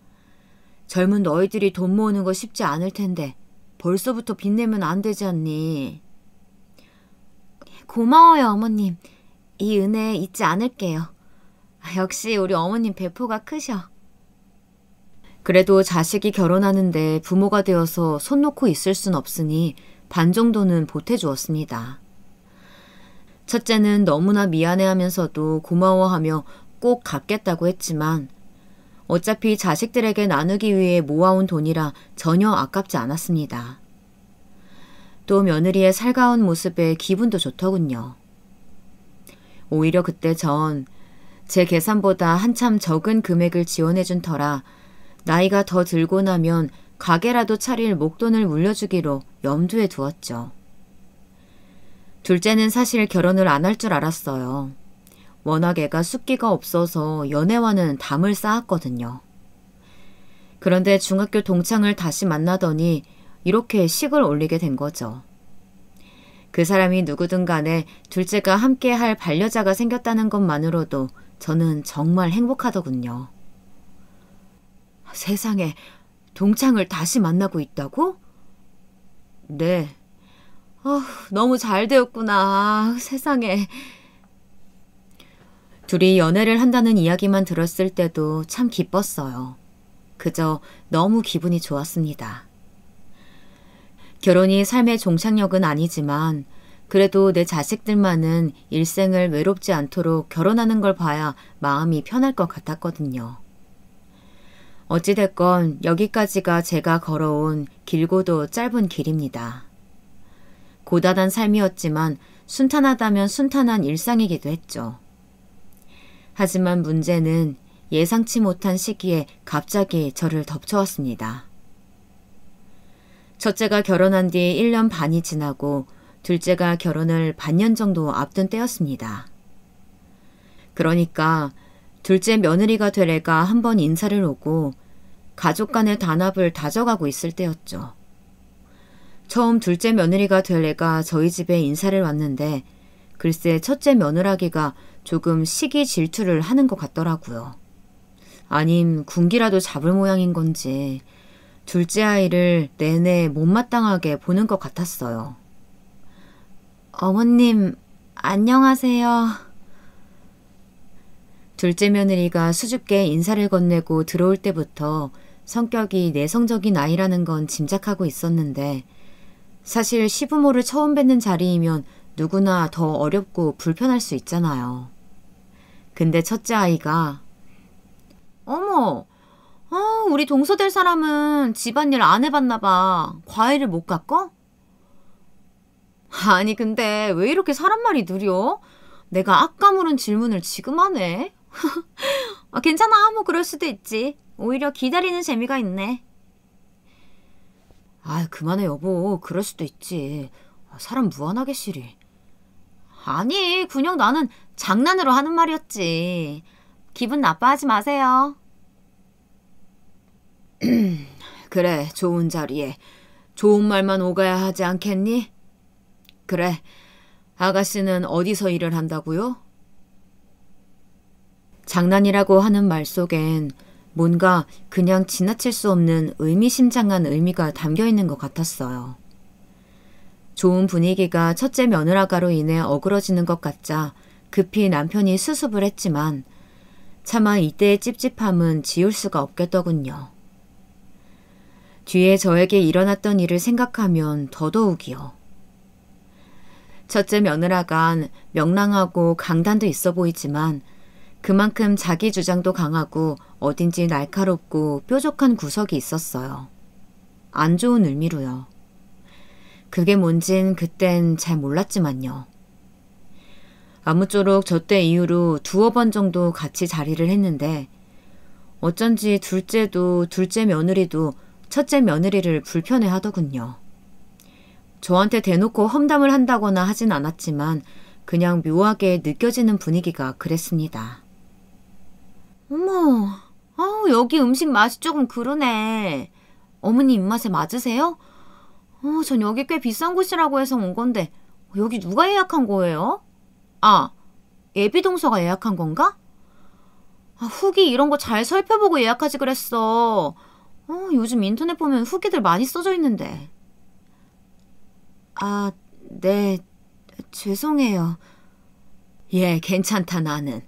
Speaker 2: 젊은 너희들이 돈 모으는 거 쉽지 않을 텐데 벌써부터 빚내면 안 되지 않니? 고마워요, 어머님. 이 은혜 잊지 않을게요. 역시 우리 어머님 배포가 크셔. 그래도 자식이 결혼하는데 부모가 되어서 손 놓고 있을 순 없으니 반 정도는 보태주었습니다. 첫째는 너무나 미안해하면서도 고마워하며 꼭 갚겠다고 했지만 어차피 자식들에게 나누기 위해 모아온 돈이라 전혀 아깝지 않았습니다. 또 며느리의 살가운 모습에 기분도 좋더군요. 오히려 그때 전 제 계산보다 한참 적은 금액을 지원해준 터라 나이가 더 들고 나면 가게라도 차릴 목돈을 물려주기로 염두에 두었죠. 둘째는 사실 결혼을 안 할 줄 알았어요. 워낙 애가 숫기가 없어서 연애와는 담을 쌓았거든요. 그런데 중학교 동창을 다시 만나더니 이렇게 식을 올리게 된 거죠. 그 사람이 누구든 간에 둘째가 함께 할 반려자가 생겼다는 것만으로도 저는 정말 행복하더군요. 세상에 동창을 다시 만나고 있다고? 네. 너무 잘 되었구나. 세상에. 둘이 연애를 한다는 이야기만 들었을 때도 참 기뻤어요. 그저 너무 기분이 좋았습니다. 결혼이 삶의 종착역은 아니지만 그래도 내 자식들만은 일생을 외롭지 않도록 결혼하는 걸 봐야 마음이 편할 것 같았거든요. 어찌됐건 여기까지가 제가 걸어온 길고도 짧은 길입니다. 고단한 삶이었지만 순탄하다면 순탄한 일상이기도 했죠. 하지만 문제는 예상치 못한 시기에 갑자기 저를 덮쳐왔습니다. 첫째가 결혼한 뒤 1년 반이 지나고 둘째가 결혼을 반년 정도 앞둔 때였습니다. 그러니까 둘째 며느리가 될 애가 한번 인사를 오고 가족 간의 단합을 다져가고 있을 때였죠. 처음 둘째 며느리가 될 애가 저희 집에 인사를 왔는데 글쎄 첫째 며느라기가 조금 시기 질투를 하는 것 같더라고요. 아님 군기라도 잡을 모양인 건지 둘째 아이를 내내 못마땅하게 보는 것 같았어요. 어머님, 안녕하세요. 둘째 며느리가 수줍게 인사를 건네고 들어올 때부터 성격이 내성적인 아이라는 건 짐작하고 있었는데 사실 시부모를 처음 뵙는 자리이면 누구나 더 어렵고 불편할 수 있잖아요. 근데 첫째 아이가 어머, 우리 동서될 사람은 집안일 안 해봤나 봐. 과일을 못 깎어? 아니 근데 왜 이렇게 사람 말이 느려? 내가 아까 물은 질문을 지금 하네. 괜찮아, 뭐 그럴 수도 있지. 오히려 기다리는 재미가 있네. 그만해 여보. 그럴 수도 있지. 사람 무한하게 싫이. 아니 그냥 나는 장난으로 하는 말이었지. 기분 나빠하지 마세요. 그래, 좋은 자리에 좋은 말만 오가야 하지 않겠니? 그래, 아가씨는 어디서 일을 한다고요? 장난이라고 하는 말 속엔 뭔가 그냥 지나칠 수 없는 의미심장한 의미가 담겨 있는 것 같았어요. 좋은 분위기가 첫째 며느라가로 인해 어그러지는 것 같자 급히 남편이 수습을 했지만 차마 이때의 찝찝함은 지울 수가 없겠더군요. 뒤에 저에게 일어났던 일을 생각하면 더더욱이요. 첫째 며느라간 명랑하고 강단도 있어 보이지만 그만큼 자기 주장도 강하고 어딘지 날카롭고 뾰족한 구석이 있었어요. 안 좋은 의미로요. 그게 뭔진 그땐 잘 몰랐지만요. 아무쪼록 저 때 이후로 두어 번 정도 같이 자리를 했는데 어쩐지 둘째도 둘째 며느리도 첫째 며느리를 불편해 하더군요. 저한테 대놓고 험담을 한다거나 하진 않았지만 그냥 묘하게 느껴지는 분위기가 그랬습니다. 어머, 여기 음식 맛이 조금 그러네. 어머니 입맛에 맞으세요? 전 여기 꽤 비싼 곳이라고 해서 온 건데 여기 누가 예약한 거예요? 예비동서가 예약한 건가? 후기 이런 거 잘 살펴보고 예약하지 그랬어. 요즘 인터넷 보면 후기들 많이 써져 있는데. 네, 죄송해요. 예, 괜찮다 나는.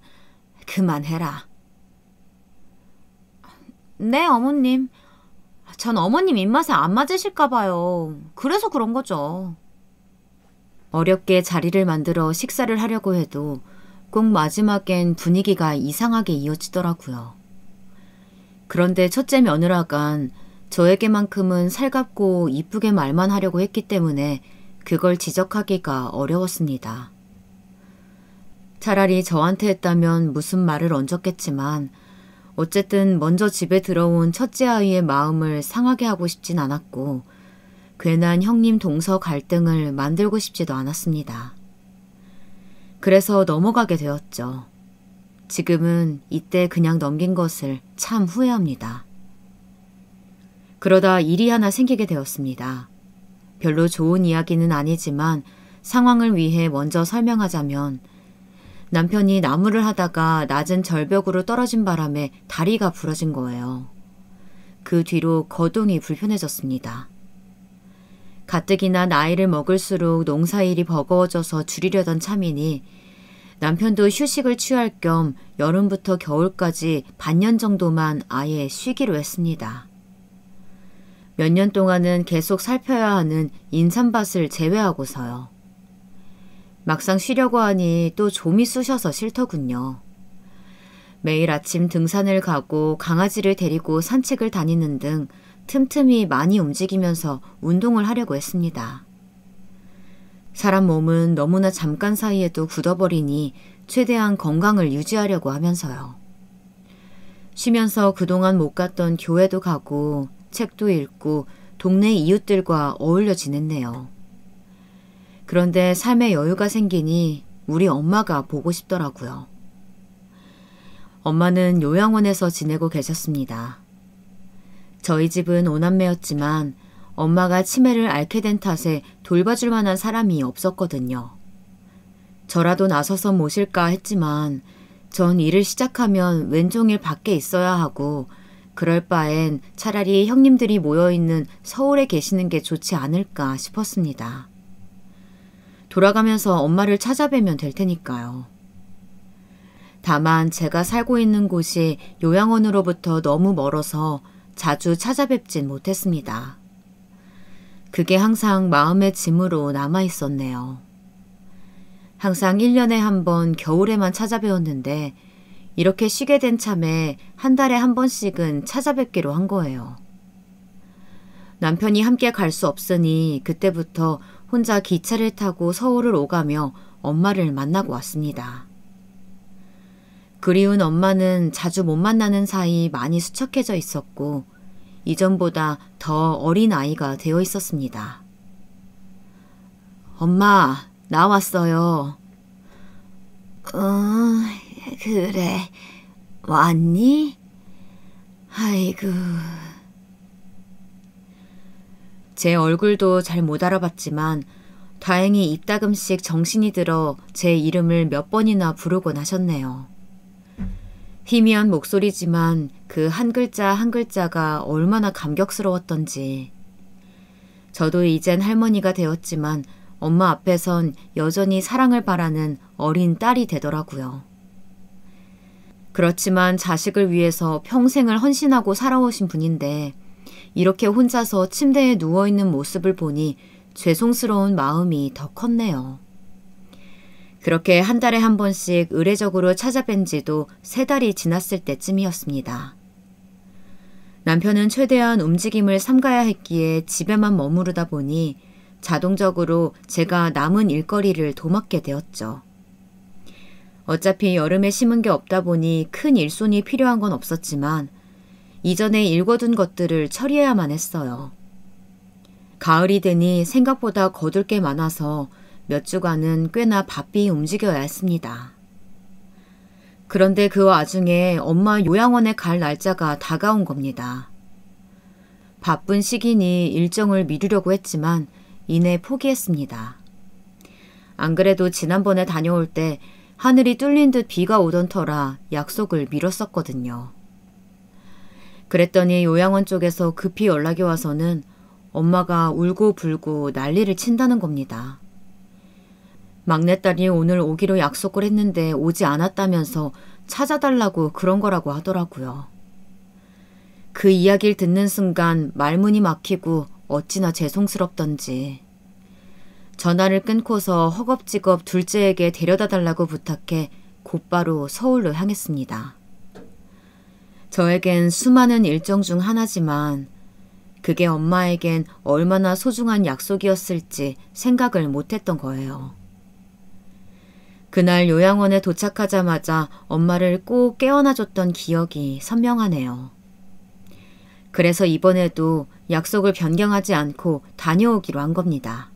Speaker 2: 그만해라. 네, 어머님. 전 어머님 입맛에 안 맞으실까 봐요. 그래서 그런 거죠. 어렵게 자리를 만들어 식사를 하려고 해도 꼭 마지막엔 분위기가 이상하게 이어지더라고요. 그런데 첫째 며느라간 저에게만큼은 살갑고 이쁘게 말만 하려고 했기 때문에 그걸 지적하기가 어려웠습니다. 차라리 저한테 했다면 무슨 말을 얹었겠지만 어쨌든 먼저 집에 들어온 첫째 아이의 마음을 상하게 하고 싶진 않았고 괜한 형님 동서 갈등을 만들고 싶지도 않았습니다. 그래서 넘어가게 되었죠. 지금은 이때 그냥 넘긴 것을 참 후회합니다. 그러다 일이 하나 생기게 되었습니다. 별로 좋은 이야기는 아니지만 상황을 위해 먼저 설명하자면 남편이 나무를 하다가 낮은 절벽으로 떨어진 바람에 다리가 부러진 거예요. 그 뒤로 거동이 불편해졌습니다. 가뜩이나 나이를 먹을수록 농사일이 버거워져서 줄이려던 참이니 남편도 휴식을 취할 겸 여름부터 겨울까지 반년 정도만 아예 쉬기로 했습니다. 몇 년 동안은 계속 살펴야 하는 인삼밭을 제외하고서요. 막상 쉬려고 하니 또 좀이 쑤셔서 싫더군요. 매일 아침 등산을 가고 강아지를 데리고 산책을 다니는 등 틈틈이 많이 움직이면서 운동을 하려고 했습니다. 사람 몸은 너무나 잠깐 사이에도 굳어버리니 최대한 건강을 유지하려고 하면서요. 쉬면서 그동안 못 갔던 교회도 가고 책도 읽고 동네 이웃들과 어울려 지냈네요. 그런데 삶의 여유가 생기니 우리 엄마가 보고 싶더라고요. 엄마는 요양원에서 지내고 계셨습니다. 저희 집은 5남매였지만 엄마가 치매를 앓게 된 탓에 돌봐줄 만한 사람이 없었거든요. 저라도 나서서 모실까 했지만 전 일을 시작하면 왼종일 밖에 있어야 하고 그럴 바엔 차라리 형님들이 모여있는 서울에 계시는 게 좋지 않을까 싶었습니다. 돌아가면서 엄마를 찾아뵈면 될 테니까요. 다만 제가 살고 있는 곳이 요양원으로부터 너무 멀어서 자주 찾아뵙진 못했습니다. 그게 항상 마음의 짐으로 남아있었네요. 항상 1년에 한 번 겨울에만 찾아뵈었는데 이렇게 쉬게 된 참에 한 달에 한 번씩은 찾아뵙기로 한 거예요. 남편이 함께 갈 수 없으니 그때부터 혼자 기차를 타고 서울을 오가며 엄마를 만나고 왔습니다. 그리운 엄마는 자주 못 만나는 사이 많이 수척해져 있었고 이전보다 더 어린 아이가 되어 있었습니다. 엄마, 나왔어요. 그래. 왔니? 아이고. 제 얼굴도 잘 못 알아봤지만 다행히 입다금씩 정신이 들어 제 이름을 몇 번이나 부르곤 하셨네요. 희미한 목소리지만 그 한 글자 한 글자가 얼마나 감격스러웠던지. 저도 이젠 할머니가 되었지만 엄마 앞에선 여전히 사랑을 바라는 어린 딸이 되더라고요. 그렇지만 자식을 위해서 평생을 헌신하고 살아오신 분인데 이렇게 혼자서 침대에 누워있는 모습을 보니 죄송스러운 마음이 더 컸네요. 그렇게 한 달에 한 번씩 의례적으로 찾아뵌 지도 3달이 지났을 때쯤이었습니다. 남편은 최대한 움직임을 삼가야 했기에 집에만 머무르다 보니 자동적으로 제가 남은 일거리를 도맡게 되었죠. 어차피 여름에 심은 게 없다 보니 큰 일손이 필요한 건 없었지만 이전에 읽어둔 것들을 처리해야만 했어요. 가을이 되니 생각보다 거둘 게 많아서 몇 주간은 꽤나 바삐 움직여야 했습니다. 그런데 그 와중에 엄마 요양원에 갈 날짜가 다가온 겁니다. 바쁜 시기니 일정을 미루려고 했지만 이내 포기했습니다. 안 그래도 지난번에 다녀올 때 하늘이 뚫린 듯 비가 오던 터라 약속을 미뤘었거든요. 그랬더니 요양원 쪽에서 급히 연락이 와서는 엄마가 울고불고 난리를 친다는 겁니다. 막내딸이 오늘 오기로 약속을 했는데 오지 않았다면서 찾아달라고 그런 거라고 하더라고요. 그 이야기를 듣는 순간 말문이 막히고 어찌나 죄송스럽던지. 전화를 끊고서 허겁지겁 둘째에게 데려다 달라고 부탁해 곧바로 서울로 향했습니다. 저에겐 수많은 일정 중 하나지만 그게 엄마에겐 얼마나 소중한 약속이었을지 생각을 못했던 거예요. 그날 요양원에 도착하자마자 엄마를 꼭 깨어나줬던 기억이 선명하네요. 그래서 이번에도 약속을 변경하지 않고 다녀오기로 한 겁니다.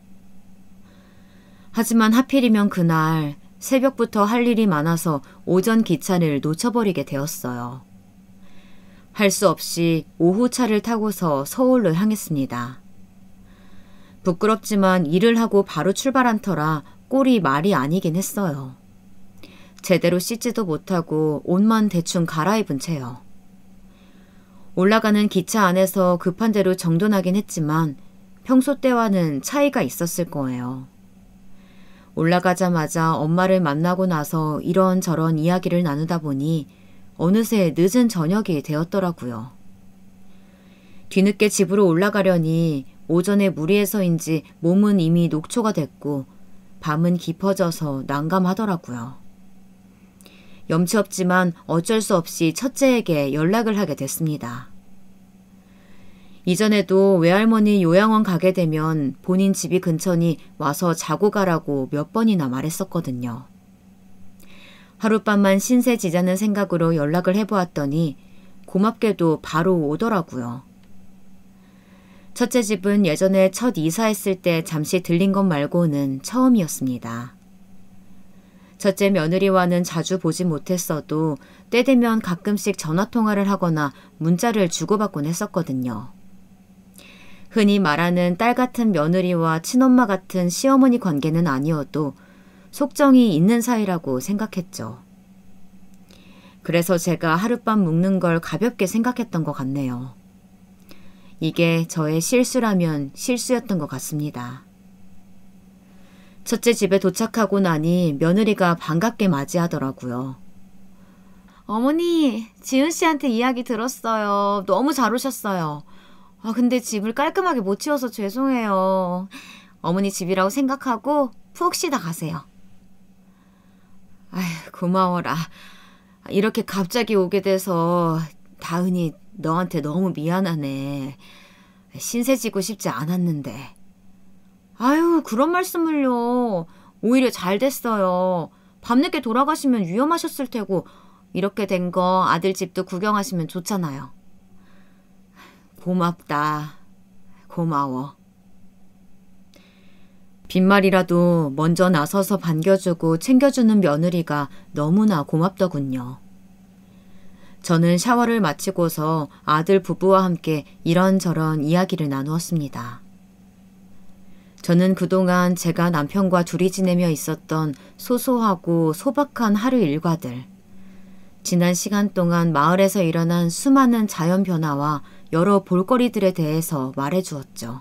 Speaker 2: 하지만 하필이면 그날 새벽부터 할 일이 많아서 오전 기차를 놓쳐버리게 되었어요. 할 수 없이 오후 차를 타고서 서울로 향했습니다. 부끄럽지만 일을 하고 바로 출발한 터라 꼴이 말이 아니긴 했어요. 제대로 씻지도 못하고 옷만 대충 갈아입은 채요. 올라가는 기차 안에서 급한 대로 정돈하긴 했지만 평소 때와는 차이가 있었을 거예요. 올라가자마자 엄마를 만나고 나서 이런저런 이야기를 나누다 보니 어느새 늦은 저녁이 되었더라고요. 뒤늦게 집으로 올라가려니 오전에 무리해서인지 몸은 이미 녹초가 됐고 밤은 깊어져서 난감하더라고요. 염치 없지만 어쩔 수 없이 첫째에게 연락을 하게 됐습니다. 이전에도 외할머니 요양원 가게 되면 본인 집이 근처니 와서 자고 가라고 몇 번이나 말했었거든요. 하룻밤만 신세 지자는 생각으로 연락을 해보았더니 고맙게도 바로 오더라고요. 첫째 집은 예전에 첫 이사했을 때 잠시 들린 것 말고는 처음이었습니다. 첫째 며느리와는 자주 보지 못했어도 때 되면 가끔씩 전화통화를 하거나 문자를 주고받곤 했었거든요. 흔히 말하는 딸 같은 며느리와 친엄마 같은 시어머니 관계는 아니어도 속정이 있는 사이라고 생각했죠. 그래서 제가 하룻밤 묵는 걸 가볍게 생각했던 것 같네요. 이게 저의 실수라면 실수였던 것 같습니다. 첫째 집에 도착하고 나니 며느리가 반갑게 맞이하더라고요. 어머니, 지은 씨한테 이야기 들었어요. 너무 잘 오셨어요. 근데 집을 깔끔하게 못 치워서 죄송해요. 어머니 집이라고 생각하고 푹 쉬다 가세요. 아휴, 고마워라. 이렇게 갑자기 오게 돼서 다은이 너한테 너무 미안하네. 신세 지고 싶지 않았는데. 아유, 그런 말씀을요. 오히려 잘 됐어요. 밤늦게 돌아가시면 위험하셨을 테고 이렇게 된 거 아들 집도 구경하시면 좋잖아요. 고맙다. 고마워. 빈말이라도 먼저 나서서 반겨주고 챙겨주는 며느리가 너무나 고맙더군요. 저는 샤워를 마치고서 아들 부부와 함께 이런저런 이야기를 나누었습니다. 저는 그동안 제가 남편과 둘이 지내며 있었던 소소하고 소박한 하루 일과들, 지난 시간 동안 마을에서 일어난 수많은 자연 변화와 여러 볼거리들에 대해서 말해주었죠.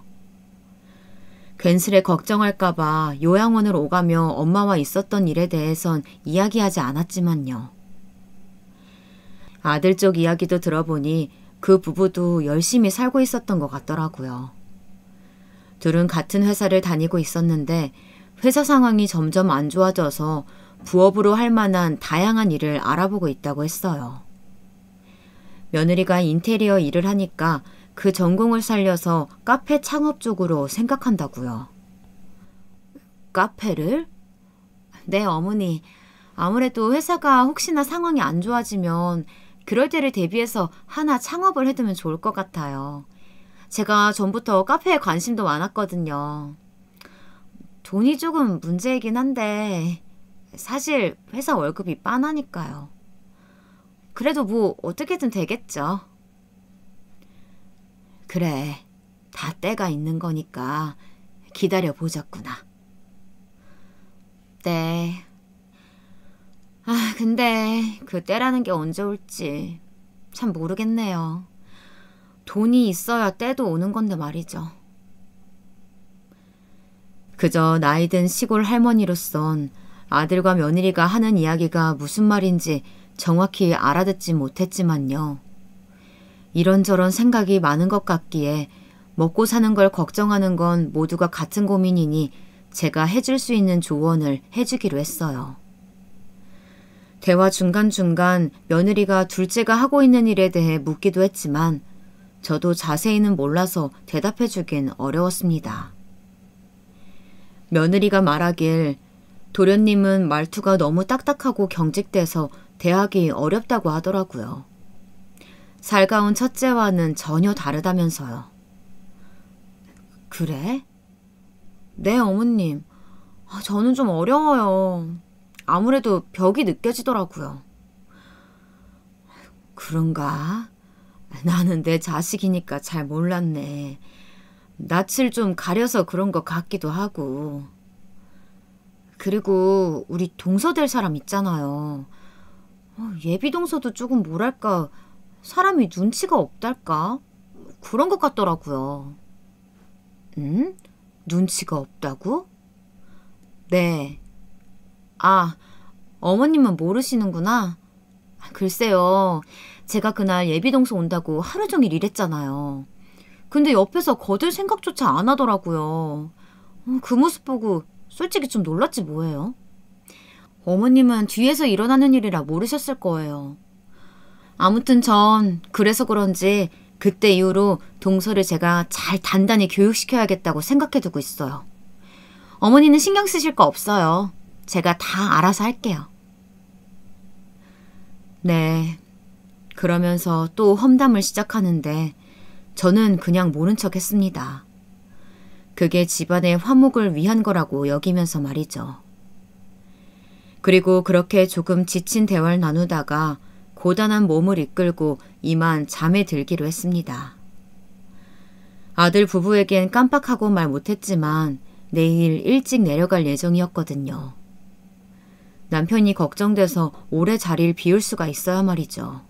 Speaker 2: 괜스레 걱정할까봐 요양원을 오가며 엄마와 있었던 일에 대해선 이야기하지 않았지만요. 아들 쪽 이야기도 들어보니 그 부부도 열심히 살고 있었던 것 같더라고요. 둘은 같은 회사를 다니고 있었는데 회사 상황이 점점 안 좋아져서 부업으로 할 만한 다양한 일을 알아보고 있다고 했어요. 며느리가 인테리어 일을 하니까 그 전공을 살려서 카페 창업 쪽으로 생각한다고요. 카페를? 네, 어머니. 아무래도 회사가 혹시나 상황이 안 좋아지면 그럴 때를 대비해서 하나 창업을 해두면 좋을 것 같아요. 제가 전부터 카페에 관심도 많았거든요. 돈이 조금 문제이긴 한데 사실 회사 월급이 빤하니까요. 그래도 뭐 어떻게든 되겠죠. 그래, 다 때가 있는 거니까 기다려보자꾸나. 네. 근데 그 때라는 게 언제 올지 참 모르겠네요. 돈이 있어야 때도 오는 건데 말이죠. 그저 나이든 시골 할머니로선 아들과 며느리가 하는 이야기가 무슨 말인지 정확히 알아듣지 못했지만요. 이런저런 생각이 많은 것 같기에 먹고 사는 걸 걱정하는 건 모두가 같은 고민이니 제가 해줄 수 있는 조언을 해주기로 했어요. 대화 중간중간 며느리가 둘째가 하고 있는 일에 대해 묻기도 했지만 저도 자세히는 몰라서 대답해주긴 어려웠습니다. 며느리가 말하길 도련님은 말투가 너무 딱딱하고 경직돼서 대하기 어렵다고 하더라고요. 살가운 첫째와는 전혀 다르다면서요. 그래? 네, 어머님. 저는 좀 어려워요. 아무래도 벽이 느껴지더라고요. 그런가? 나는 내 자식이니까 잘 몰랐네. 낯을 좀 가려서 그런 것 같기도 하고. 그리고 우리 동서 될 사람 있잖아요. 예비 동서도 조금 뭐랄까 사람이 눈치가 없달까? 그런 것 같더라고요. 응? 눈치가 없다고? 네. 아, 어머님은 모르시는구나. 글쎄요. 제가 그날 예비동서 온다고 하루 종일 일했잖아요. 근데 옆에서 거들 생각조차 안 하더라고요. 그 모습 보고 솔직히 좀 놀랐지 뭐예요. 어머님은 뒤에서 일어나는 일이라 모르셨을 거예요. 아무튼 전 그래서 그런지 그때 이후로 동서를 제가 잘 단단히 교육시켜야겠다고 생각해두고 있어요. 어머니는 신경 쓰실 거 없어요. 제가 다 알아서 할게요. 네. 그러면서 또 험담을 시작하는데 저는 그냥 모른 척 했습니다. 그게 집안의 화목을 위한 거라고 여기면서 말이죠. 그리고 그렇게 조금 지친 대화를 나누다가 고단한 몸을 이끌고 이만 잠에 들기로 했습니다. 아들 부부에겐 깜빡하고 말 못했지만 내일 일찍 내려갈 예정이었거든요. 남편이 걱정돼서 오래 자리를 비울 수가 있어야 말이죠.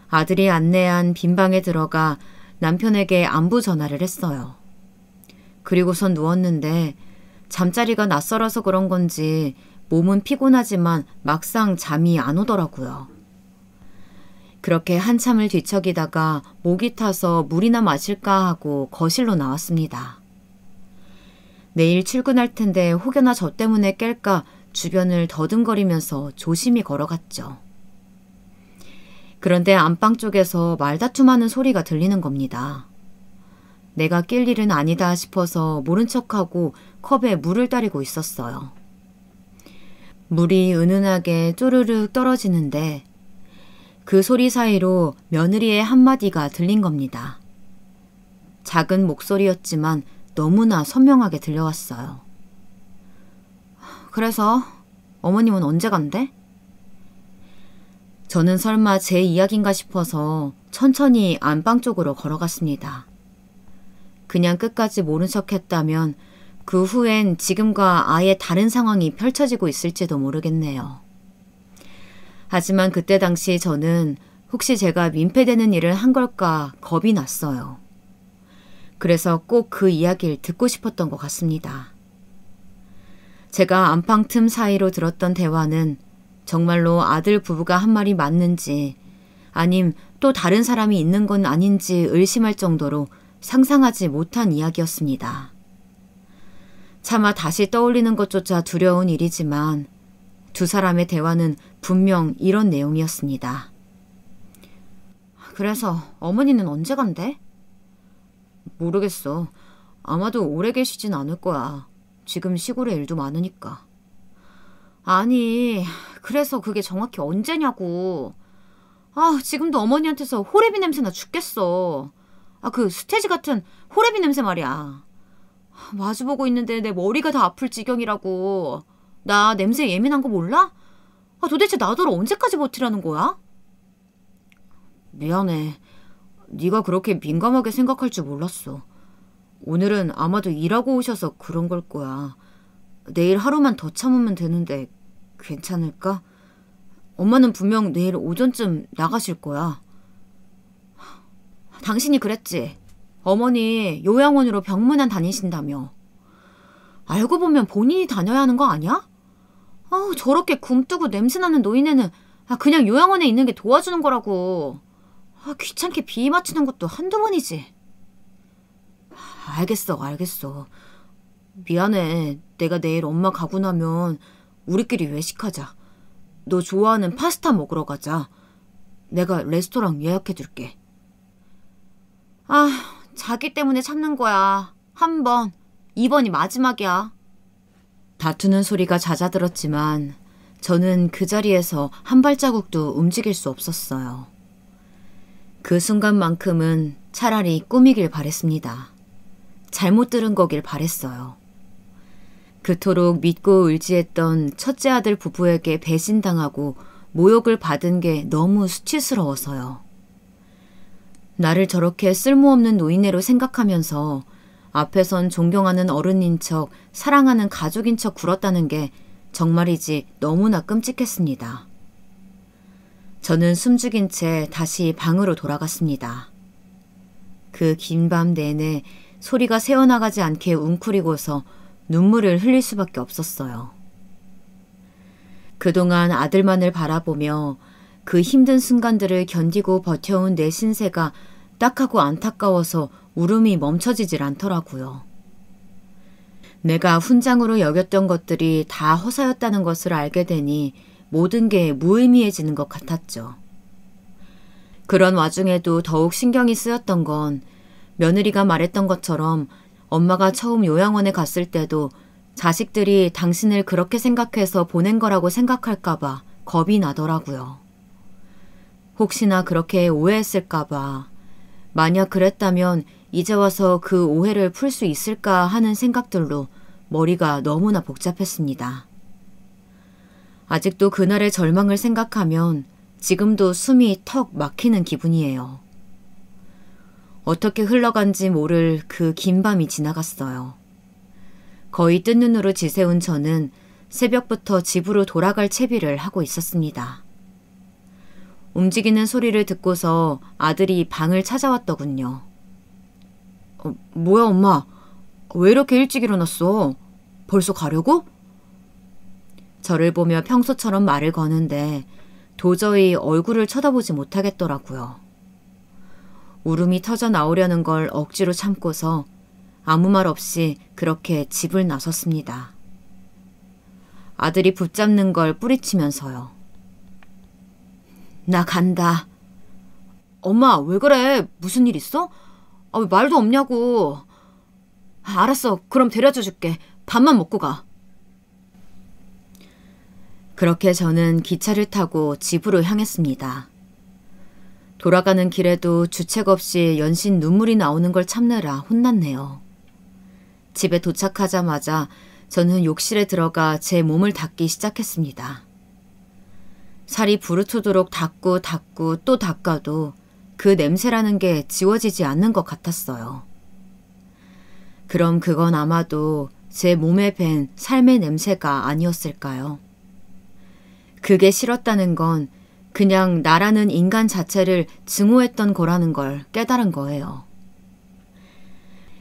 Speaker 2: 아들이 안내한 빈 방에 들어가 남편에게 안부 전화를 했어요. 그리고선 누웠는데 잠자리가 낯설어서 그런 건지 몸은 피곤하지만 막상 잠이 안 오더라고요. 그렇게 한참을 뒤척이다가 목이 타서 물이나 마실까 하고 거실로 나왔습니다. 내일 출근할 텐데 혹여나 저 때문에 깰까 주변을 더듬거리면서 조심히 걸어갔죠. 그런데 안방 쪽에서 말다툼하는 소리가 들리는 겁니다. 내가 낄 일은 아니다 싶어서 모른 척하고 컵에 물을 따르고 있었어요. 물이 은은하게 쪼르륵 떨어지는데 그 소리 사이로 며느리의 한마디가 들린 겁니다. 작은 목소리였지만 너무나 선명하게 들려왔어요. 그래서 어머님은 언제 간대? 저는 설마 제 이야기인가 싶어서 천천히 안방 쪽으로 걸어갔습니다. 그냥 끝까지 모른 척 했다면 그 후엔 지금과 아예 다른 상황이 펼쳐지고 있을지도 모르겠네요. 하지만 그때 당시 저는 혹시 제가 민폐되는 일을 한 걸까 겁이 났어요. 그래서 꼭 그 이야기를 듣고 싶었던 것 같습니다. 제가 안방 틈 사이로 들었던 대화는 정말로 아들 부부가 한 말이 맞는지 아님 또 다른 사람이 있는 건 아닌지 의심할 정도로 상상하지 못한 이야기였습니다. 차마 다시 떠올리는 것조차 두려운 일이지만 두 사람의 대화는 분명 이런 내용이었습니다. 그래서 어머니는 언제 간대? 모르겠어. 아마도 오래 계시진 않을 거야. 지금 시골에 일도 많으니까. 아니, 그래서 그게 정확히 언제냐고. 지금도 어머니한테서 호레비 냄새나 죽겠어. 그 스테지 같은 호레비 냄새 말이야. 마주보고 있는데 내 머리가 다 아플 지경이라고. 나 냄새 예민한 거 몰라? 도대체 나더러 언제까지 버티라는 거야? 미안해. 네가 그렇게 민감하게 생각할 줄 몰랐어. 오늘은 아마도 일하고 오셔서 그런 걸 거야. 내일 하루만 더 참으면 되는데 괜찮을까? 엄마는 분명 내일 오전쯤 나가실 거야. 당신이 그랬지. 어머니 요양원으로 병문안 다니신다며. 알고 보면 본인이 다녀야 하는 거 아니야? 저렇게 굼뜨고 냄새나는 노인네는 그냥 요양원에 있는 게 도와주는 거라고. 귀찮게 비위 맞추는 것도 한두 번이지. 알겠어. 미안해. 내가 내일 엄마 가고 나면 우리끼리 외식하자. 너 좋아하는 파스타 먹으러 가자. 내가 레스토랑 예약해둘게. 자기 때문에 참는 거야. 한 번, 2번이 마지막이야. 다투는 소리가 잦아들었지만 저는 그 자리에서 한 발자국도 움직일 수 없었어요. 그 순간만큼은 차라리 꿈이길 바랬습니다. 잘못 들은 거길 바랬어요. 그토록 믿고 의지했던 첫째 아들 부부에게 배신당하고 모욕을 받은 게 너무 수치스러워서요. 나를 저렇게 쓸모없는 노인네로 생각하면서 앞에선 존경하는 어른인 척, 사랑하는 가족인 척 굴었다는 게 정말이지 너무나 끔찍했습니다. 저는 숨죽인 채 다시 방으로 돌아갔습니다. 그 긴 밤 내내 소리가 새어나가지 않게 웅크리고서 눈물을 흘릴 수밖에 없었어요. 그동안 아들만을 바라보며 그 힘든 순간들을 견디고 버텨온 내 신세가 딱하고 안타까워서 울음이 멈춰지질 않더라고요. 내가 훈장으로 여겼던 것들이 다 허사였다는 것을 알게 되니 모든 게 무의미해지는 것 같았죠. 그런 와중에도 더욱 신경이 쓰였던 건 며느리가 말했던 것처럼 엄마가 처음 요양원에 갔을 때도 자식들이 당신을 그렇게 생각해서 보낸 거라고 생각할까봐 겁이 나더라고요. 혹시나 그렇게 오해했을까봐, 만약 그랬다면 이제 와서 그 오해를 풀 수 있을까 하는 생각들로 머리가 너무나 복잡했습니다. 아직도 그날의 절망을 생각하면 지금도 숨이 턱 막히는 기분이에요. 어떻게 흘러간지 모를 그 긴 밤이 지나갔어요. 거의 뜬 눈으로 지새운 저는 새벽부터 집으로 돌아갈 채비를 하고 있었습니다. 움직이는 소리를 듣고서 아들이 방을 찾아왔더군요. 뭐야 엄마? 왜 이렇게 일찍 일어났어? 벌써 가려고? 저를 보며 평소처럼 말을 거는데 도저히 얼굴을 쳐다보지 못하겠더라고요. 울음이 터져 나오려는 걸 억지로 참고서 아무 말 없이 그렇게 집을 나섰습니다. 아들이 붙잡는 걸 뿌리치면서요. 나 간다. 엄마 왜 그래? 무슨 일 있어? 왜 말도 없냐고. 알았어. 그럼 데려다 줄게. 밥만 먹고 가. 그렇게 저는 기차를 타고 집으로 향했습니다. 돌아가는 길에도 주책 없이 연신 눈물이 나오는 걸 참느라 혼났네요. 집에 도착하자마자 저는 욕실에 들어가 제 몸을 닦기 시작했습니다. 살이 부르트도록 닦고 또 닦아도 그 냄새라는 게 지워지지 않는 것 같았어요. 그럼 그건 아마도 제 몸에 밴 삶의 냄새가 아니었을까요? 그게 싫었다는 건 그냥 나라는 인간 자체를 증오했던 거라는 걸 깨달은 거예요.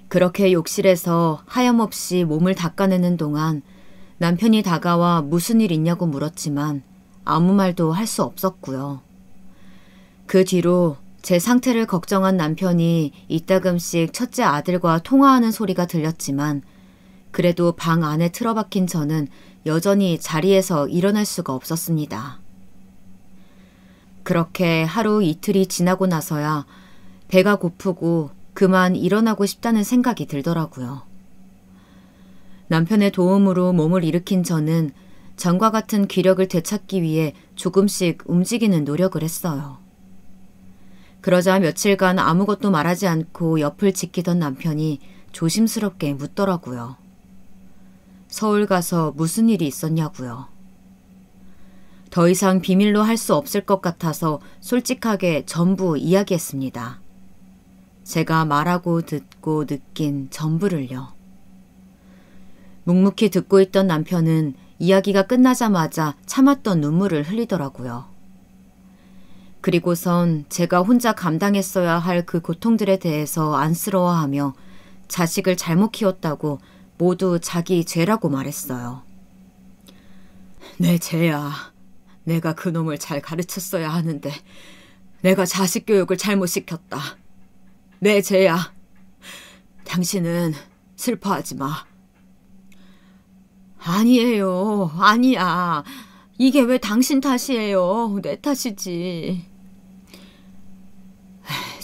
Speaker 2: 그렇게 욕실에서 하염없이 몸을 닦아내는 동안 남편이 다가와 무슨 일 있냐고 물었지만 아무 말도 할 수 없었고요. 그 뒤로 제 상태를 걱정한 남편이 이따금씩 첫째 아들과 통화하는 소리가 들렸지만 그래도 방 안에 틀어박힌 저는 여전히 자리에서 일어날 수가 없었습니다. 그렇게 하루 이틀이 지나고 나서야 배가 고프고 그만 일어나고 싶다는 생각이 들더라고요. 남편의 도움으로 몸을 일으킨 저는 전과 같은 기력을 되찾기 위해 조금씩 움직이는 노력을 했어요. 그러자 며칠간 아무것도 말하지 않고 옆을 지키던 남편이 조심스럽게 묻더라고요. 서울 가서 무슨 일이 있었냐고요. 더 이상 비밀로 할 수 없을 것 같아서 솔직하게 전부 이야기했습니다. 제가 말하고 듣고 느낀 전부를요. 묵묵히 듣고 있던 남편은 이야기가 끝나자마자 참았던 눈물을 흘리더라고요. 그리고선 제가 혼자 감당했어야 할 그 고통들에 대해서 안쓰러워하며 자식을 잘못 키웠다고 모두 자기 죄라고 말했어요. 내 죄야. 내가 그놈을 잘 가르쳤어야 하는데 내가 자식 교육을 잘못 시켰다. 내 죄야. 당신은 슬퍼하지 마. 아니에요. 아니야. 이게 왜 당신 탓이에요. 내 탓이지.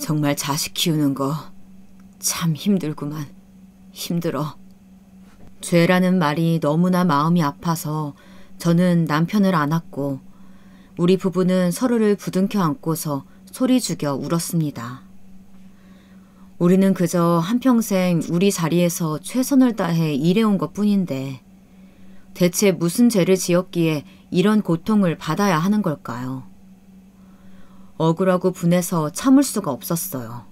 Speaker 2: 정말 자식 키우는 거 참 힘들구만. 힘들어. 죄라는 말이 너무나 마음이 아파서 저는 남편을 안았고 우리 부부는 서로를 부둥켜 안고서 소리 죽여 울었습니다. 우리는 그저 한평생 우리 자리에서 최선을 다해 일해온 것뿐인데 대체 무슨 죄를 지었기에 이런 고통을 받아야 하는 걸까요? 억울하고 분해서 참을 수가 없었어요.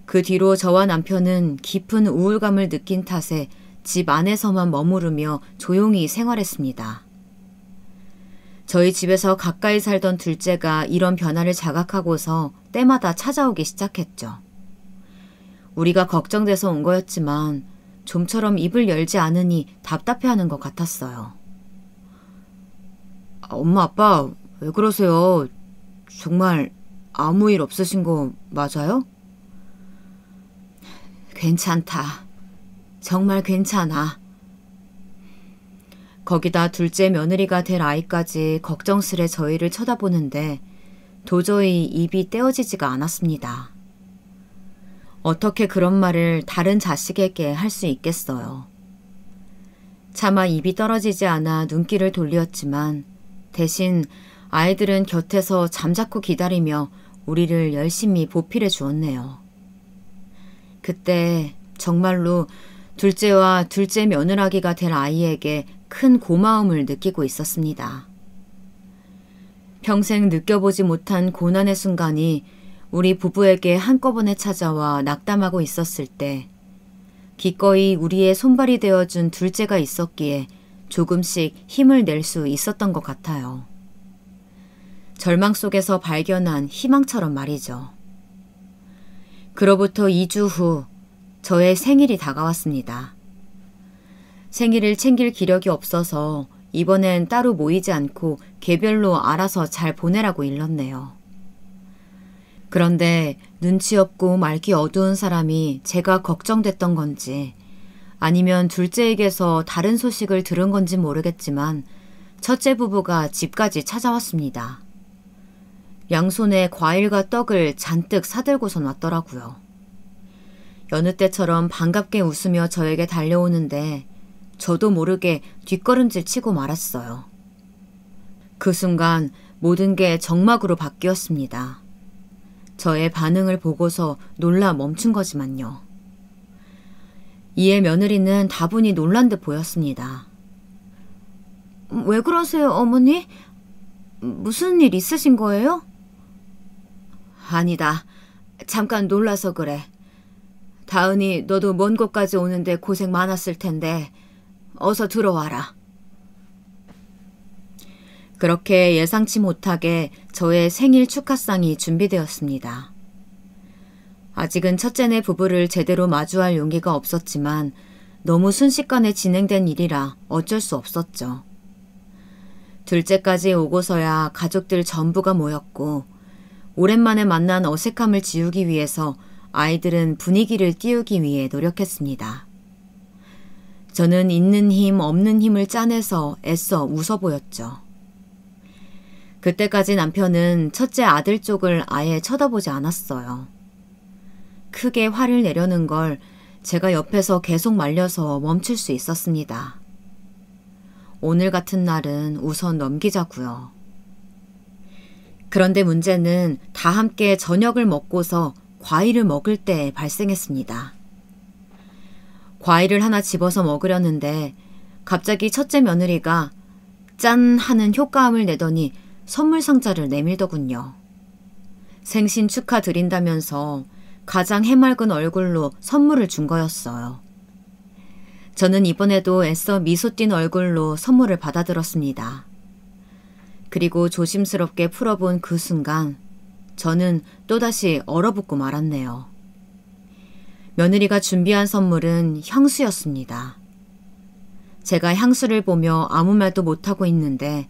Speaker 2: 그 뒤로 저와 남편은 깊은 우울감을 느낀 탓에 집 안에서만 머무르며 조용히 생활했습니다. 저희 집에서 가까이 살던 둘째가 이런 변화를 자각하고서 때마다 찾아오기 시작했죠. 우리가 걱정돼서 온 거였지만 좀처럼 입을 열지 않으니 답답해하는 것 같았어요. 엄마, 아빠, 왜 그러세요? 정말 아무 일 없으신 거 맞아요? 괜찮다. 정말 괜찮아. 거기다 둘째 며느리가 될 아이까지 걱정스레 저희를 쳐다보는데 도저히 입이 떼어지지가 않았습니다. 어떻게 그런 말을 다른 자식에게 할 수 있겠어요. 차마 입이 떨어지지 않아 눈길을 돌렸지만 대신 아이들은 곁에서 잠자코 기다리며 우리를 열심히 보필해 주었네요. 그때 정말로 둘째와 둘째 며느라기가 될 아이에게 큰 고마움을 느끼고 있었습니다. 평생 느껴보지 못한 고난의 순간이 우리 부부에게 한꺼번에 찾아와 낙담하고 있었을 때 기꺼이 우리의 손발이 되어준 둘째가 있었기에 조금씩 힘을 낼 수 있었던 것 같아요. 절망 속에서 발견한 희망처럼 말이죠. 그로부터 2주 후 저의 생일이 다가왔습니다. 생일을 챙길 기력이 없어서 이번엔 따로 모이지 않고 개별로 알아서 잘 보내라고 일렀네요. 그런데 눈치 없고 말기 어두운 사람이 제가 걱정됐던 건지 아니면 둘째에게서 다른 소식을 들은 건지 모르겠지만 첫째 부부가 집까지 찾아왔습니다. 양손에 과일과 떡을 잔뜩 사들고선 왔더라고요. 여느 때처럼 반갑게 웃으며 저에게 달려오는데 저도 모르게 뒷걸음질 치고 말았어요. 그 순간 모든 게 정막으로 바뀌었습니다. 저의 반응을 보고서 놀라 멈춘 거지만요. 이에 며느리는 다분히 놀란 듯 보였습니다. 왜 그러세요, 어머니? 무슨 일 있으신 거예요? 아니다. 잠깐 놀라서 그래. 다은이 너도 먼 곳까지 오는데 고생 많았을 텐데 어서 들어와라. 그렇게 예상치 못하게 저의 생일 축하상이 준비되었습니다. 아직은 첫째네 부부를 제대로 마주할 용기가 없었지만 너무 순식간에 진행된 일이라 어쩔 수 없었죠. 둘째까지 오고서야 가족들 전부가 모였고 오랜만에 만난 어색함을 지우기 위해서 아이들은 분위기를 띄우기 위해 노력했습니다. 저는 있는 힘 없는 힘을 짜내서 애써 웃어 보였죠. 그때까지 남편은 첫째 아들 쪽을 아예 쳐다보지 않았어요. 크게 화를 내려는 걸 제가 옆에서 계속 말려서 멈출 수 있었습니다. 오늘 같은 날은 우선 넘기자고요. 그런데 문제는 다 함께 저녁을 먹고서 과일을 먹을 때 발생했습니다. 과일을 하나 집어서 먹으려는데 갑자기 첫째 며느리가 짠 하는 효과음을 내더니 선물 상자를 내밀더군요. 생신 축하드린다면서 가장 해맑은 얼굴로 선물을 준 거였어요. 저는 이번에도 애써 미소 띤 얼굴로 선물을 받아들었습니다. 그리고 조심스럽게 풀어본 그 순간 저는 또다시 얼어붙고 말았네요. 며느리가 준비한 선물은 향수였습니다. 제가 향수를 보며 아무 말도 못하고 있는데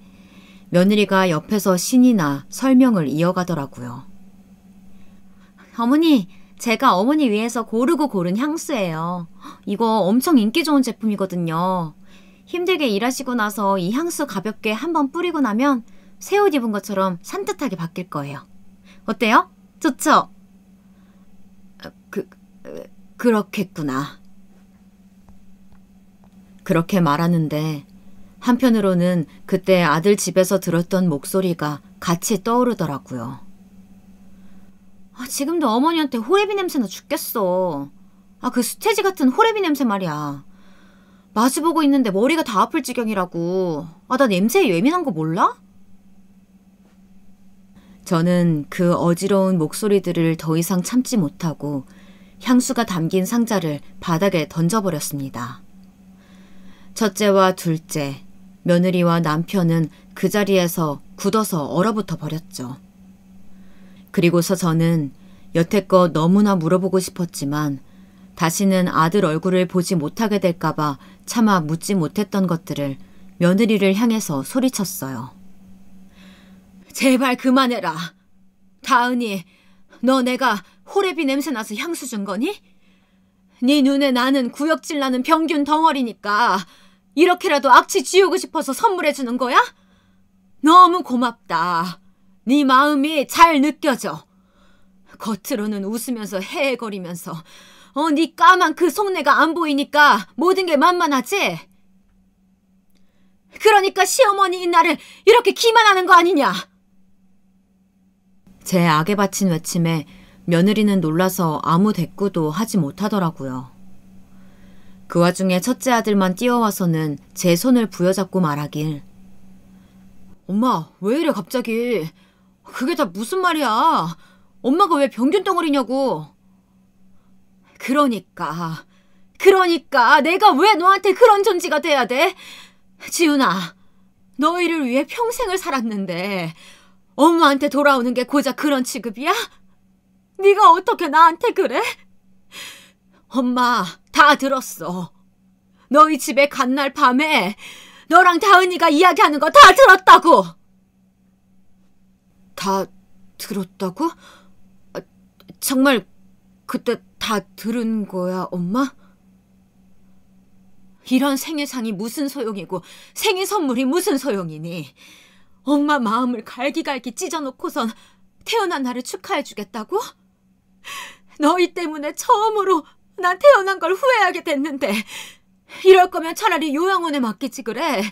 Speaker 2: 며느리가 옆에서 신이 나 설명을 이어가더라고요. 어머니, 제가 어머니 위해서 고르고 고른 향수예요. 이거 엄청 인기 좋은 제품이거든요. 힘들게 일하시고 나서 이 향수 가볍게 한번 뿌리고 나면 새 옷 입은 것처럼 산뜻하게 바뀔 거예요. 어때요? 좋죠? 그렇겠구나. 그렇게 말하는데 한편으로는 그때 아들 집에서 들었던 목소리가 같이 떠오르더라고요. 지금도 어머니한테 호레비 냄새나 죽겠어. 그 수태지 같은 호레비 냄새 말이야. 마주보고 있는데 머리가 다 아플 지경이라고. 나 냄새에 예민한 거 몰라? 저는 그 어지러운 목소리들을 더 이상 참지 못하고 향수가 담긴 상자를 바닥에 던져버렸습니다. 첫째와 둘째, 며느리와 남편은 그 자리에서 굳어서 얼어붙어 버렸죠. 그리고서 저는 여태껏 너무나 물어보고 싶었지만 다시는 아들 얼굴을 보지 못하게 될까봐 차마 묻지 못했던 것들을 며느리를 향해서 소리쳤어요. 제발 그만해라. 다은이, 너 내가 호레비 냄새 나서 향수 준 거니? 네 눈에 나는 구역질 나는 병균 덩어리니까 이렇게라도 악취 지우고 싶어서 선물해 주는 거야? 너무 고맙다. 네 마음이 잘 느껴져. 겉으로는 웃으면서 헤헤거리면서 네 까만 그 속내가 안 보이니까 모든 게 만만하지? 그러니까 시어머니인 나를 이렇게 기만하는 거 아니냐? 제 악에 바친 외침에 며느리는 놀라서 아무 대꾸도 하지 못하더라고요. 그 와중에 첫째 아들만 뛰어와서는 제 손을 부여잡고 말하길. 엄마, 왜 이래 갑자기? 그게 다 무슨 말이야? 엄마가 왜 병균 덩어리냐고. 그러니까 내가 왜 너한테 그런 존재가 돼야 돼? 지훈아, 너희를 위해 평생을 살았는데 엄마한테 돌아오는 게 고작 그런 취급이야? 네가 어떻게 나한테 그래? 엄마 다 들었어. 너희 집에 간 날 밤에 너랑 다은이가 이야기하는 거 다 들었다고. 다 들었다고? 정말 그때 다 들은 거야, 엄마? 이런 생일상이 무슨 소용이고 생일 선물이 무슨 소용이니? 엄마 마음을 갈기갈기 찢어놓고선 태어난 나를 축하해주겠다고? 너희 때문에 처음으로 난 태어난 걸 후회하게 됐는데 이럴 거면 차라리 요양원에 맡기지 그래.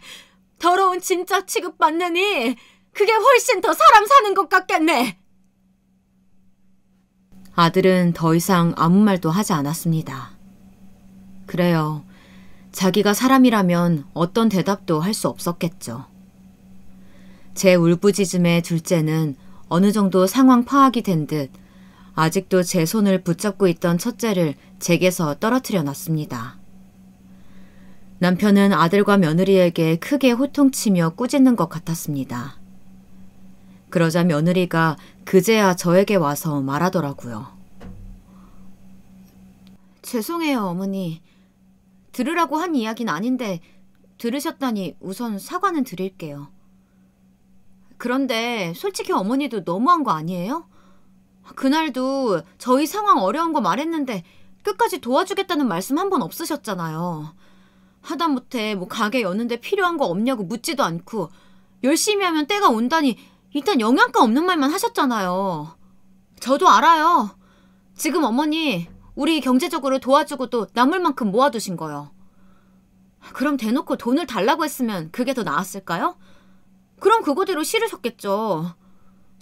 Speaker 2: 더러운 진짜 취급받느니 그게 훨씬 더 사람 사는 것 같겠네. 아들은 더 이상 아무 말도 하지 않았습니다. 그래요. 자기가 사람이라면 어떤 대답도 할 수 없었겠죠. 제 울부짖음에 둘째는 어느 정도 상황 파악이 된 듯 아직도 제 손을 붙잡고 있던 첫째를 제게서 떨어뜨려 놨습니다. 남편은 아들과 며느리에게 크게 호통치며 꾸짖는 것 같았습니다. 그러자 며느리가 그제야 저에게 와서 말하더라고요. 죄송해요, 어머니. 들으라고 한 이야기는 아닌데 들으셨다니 우선 사과는 드릴게요. 그런데 솔직히 어머니도 너무한 거 아니에요? 그날도 저희 상황 어려운 거 말했는데 끝까지 도와주겠다는 말씀 한 번 없으셨잖아요. 하다못해 가게 여는데 필요한 거 없냐고 묻지도 않고 열심히 하면 때가 온다니 일단 영양가 없는 말만 하셨잖아요. 저도 알아요. 지금 어머니 우리 경제적으로 도와주고도 남을 만큼 모아두신 거요. 그럼 대놓고 돈을 달라고 했으면 그게 더 나았을까요? 그럼 그거대로 싫으셨겠죠.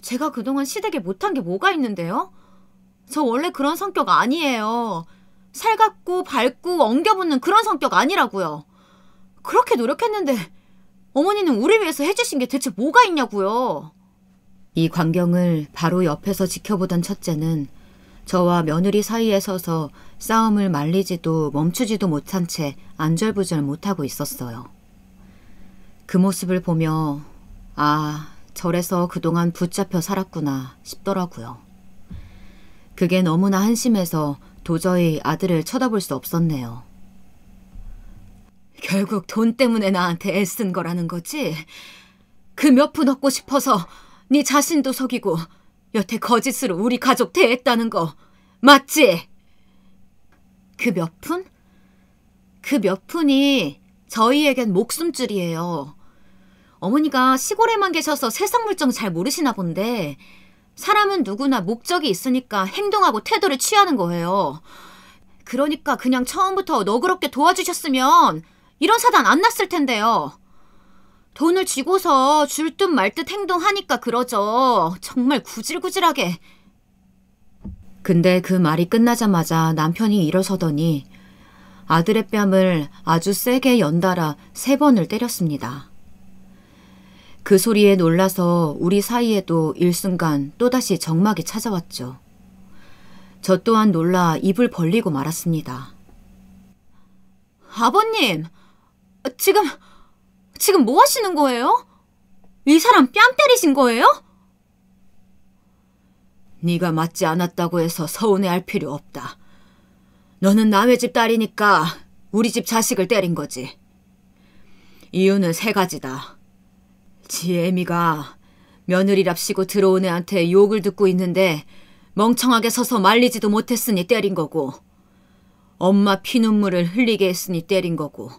Speaker 2: 제가 그동안 시댁에 못한 게 뭐가 있는데요? 저 원래 그런 성격 아니에요. 살갑고 밝고 엉겨붙는 그런 성격 아니라고요. 그렇게 노력했는데 어머니는 우리 위해서 해주신 게 대체 뭐가 있냐고요. 이 광경을 바로 옆에서 지켜보던 첫째는 저와 며느리 사이에 서서 싸움을 말리지도 멈추지도 못한 채 안절부절 못하고 있었어요. 그 모습을 보며 저래서 그동안 붙잡혀 살았구나 싶더라고요. 그게 너무나 한심해서 도저히 아들을 쳐다볼 수 없었네요. 결국 돈 때문에 나한테 애쓴 거라는 거지? 그 몇 푼 얻고 싶어서 네 자신도 속이고 여태 거짓으로 우리 가족 대했다는 거 맞지? 그 몇 푼? 그 몇 푼이 저희에겐 목숨줄이에요. 어머니가 시골에만 계셔서 세상 물정 잘 모르시나 본데 사람은 누구나 목적이 있으니까 행동하고 태도를 취하는 거예요. 그러니까 그냥 처음부터 너그럽게 도와주셨으면 이런 사단 안 났을 텐데요. 돈을 쥐고서 줄 듯 말 듯 행동하니까 그러죠. 정말 구질구질하게. 근데 그 말이 끝나자마자 남편이 일어서더니 아들의 뺨을 아주 세게 연달아 3번을 때렸습니다. 그 소리에 놀라서 우리 사이에도 일순간 또다시 적막이 찾아왔죠. 저 또한 놀라 입을 벌리고 말았습니다. 아버님, 지금 뭐 하시는 거예요? 이 사람 뺨 때리신 거예요? 네가 맞지 않았다고 해서 서운해할 필요 없다. 너는 남의 집 딸이니까 우리 집 자식을 때린 거지. 이유는 3가지다. 지 애미가 며느리랍시고 들어온 애한테 욕을 듣고 있는데 멍청하게 서서 말리지도 못했으니 때린 거고, 엄마 피눈물을 흘리게 했으니 때린 거고,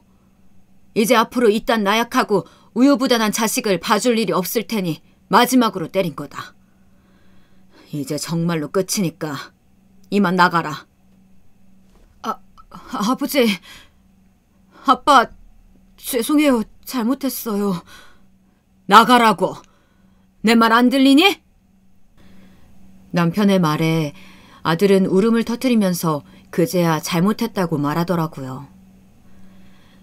Speaker 2: 이제 앞으로 이딴 나약하고 우유부단한 자식을 봐줄 일이 없을 테니 마지막으로 때린 거다. 이제 정말로 끝이니까 이만 나가라. 아버지, 아빠 죄송해요. 잘못했어요. 나가라고. 내 말 안 들리니? 남편의 말에 아들은 울음을 터뜨리면서 그제야 잘못했다고 말하더라고요.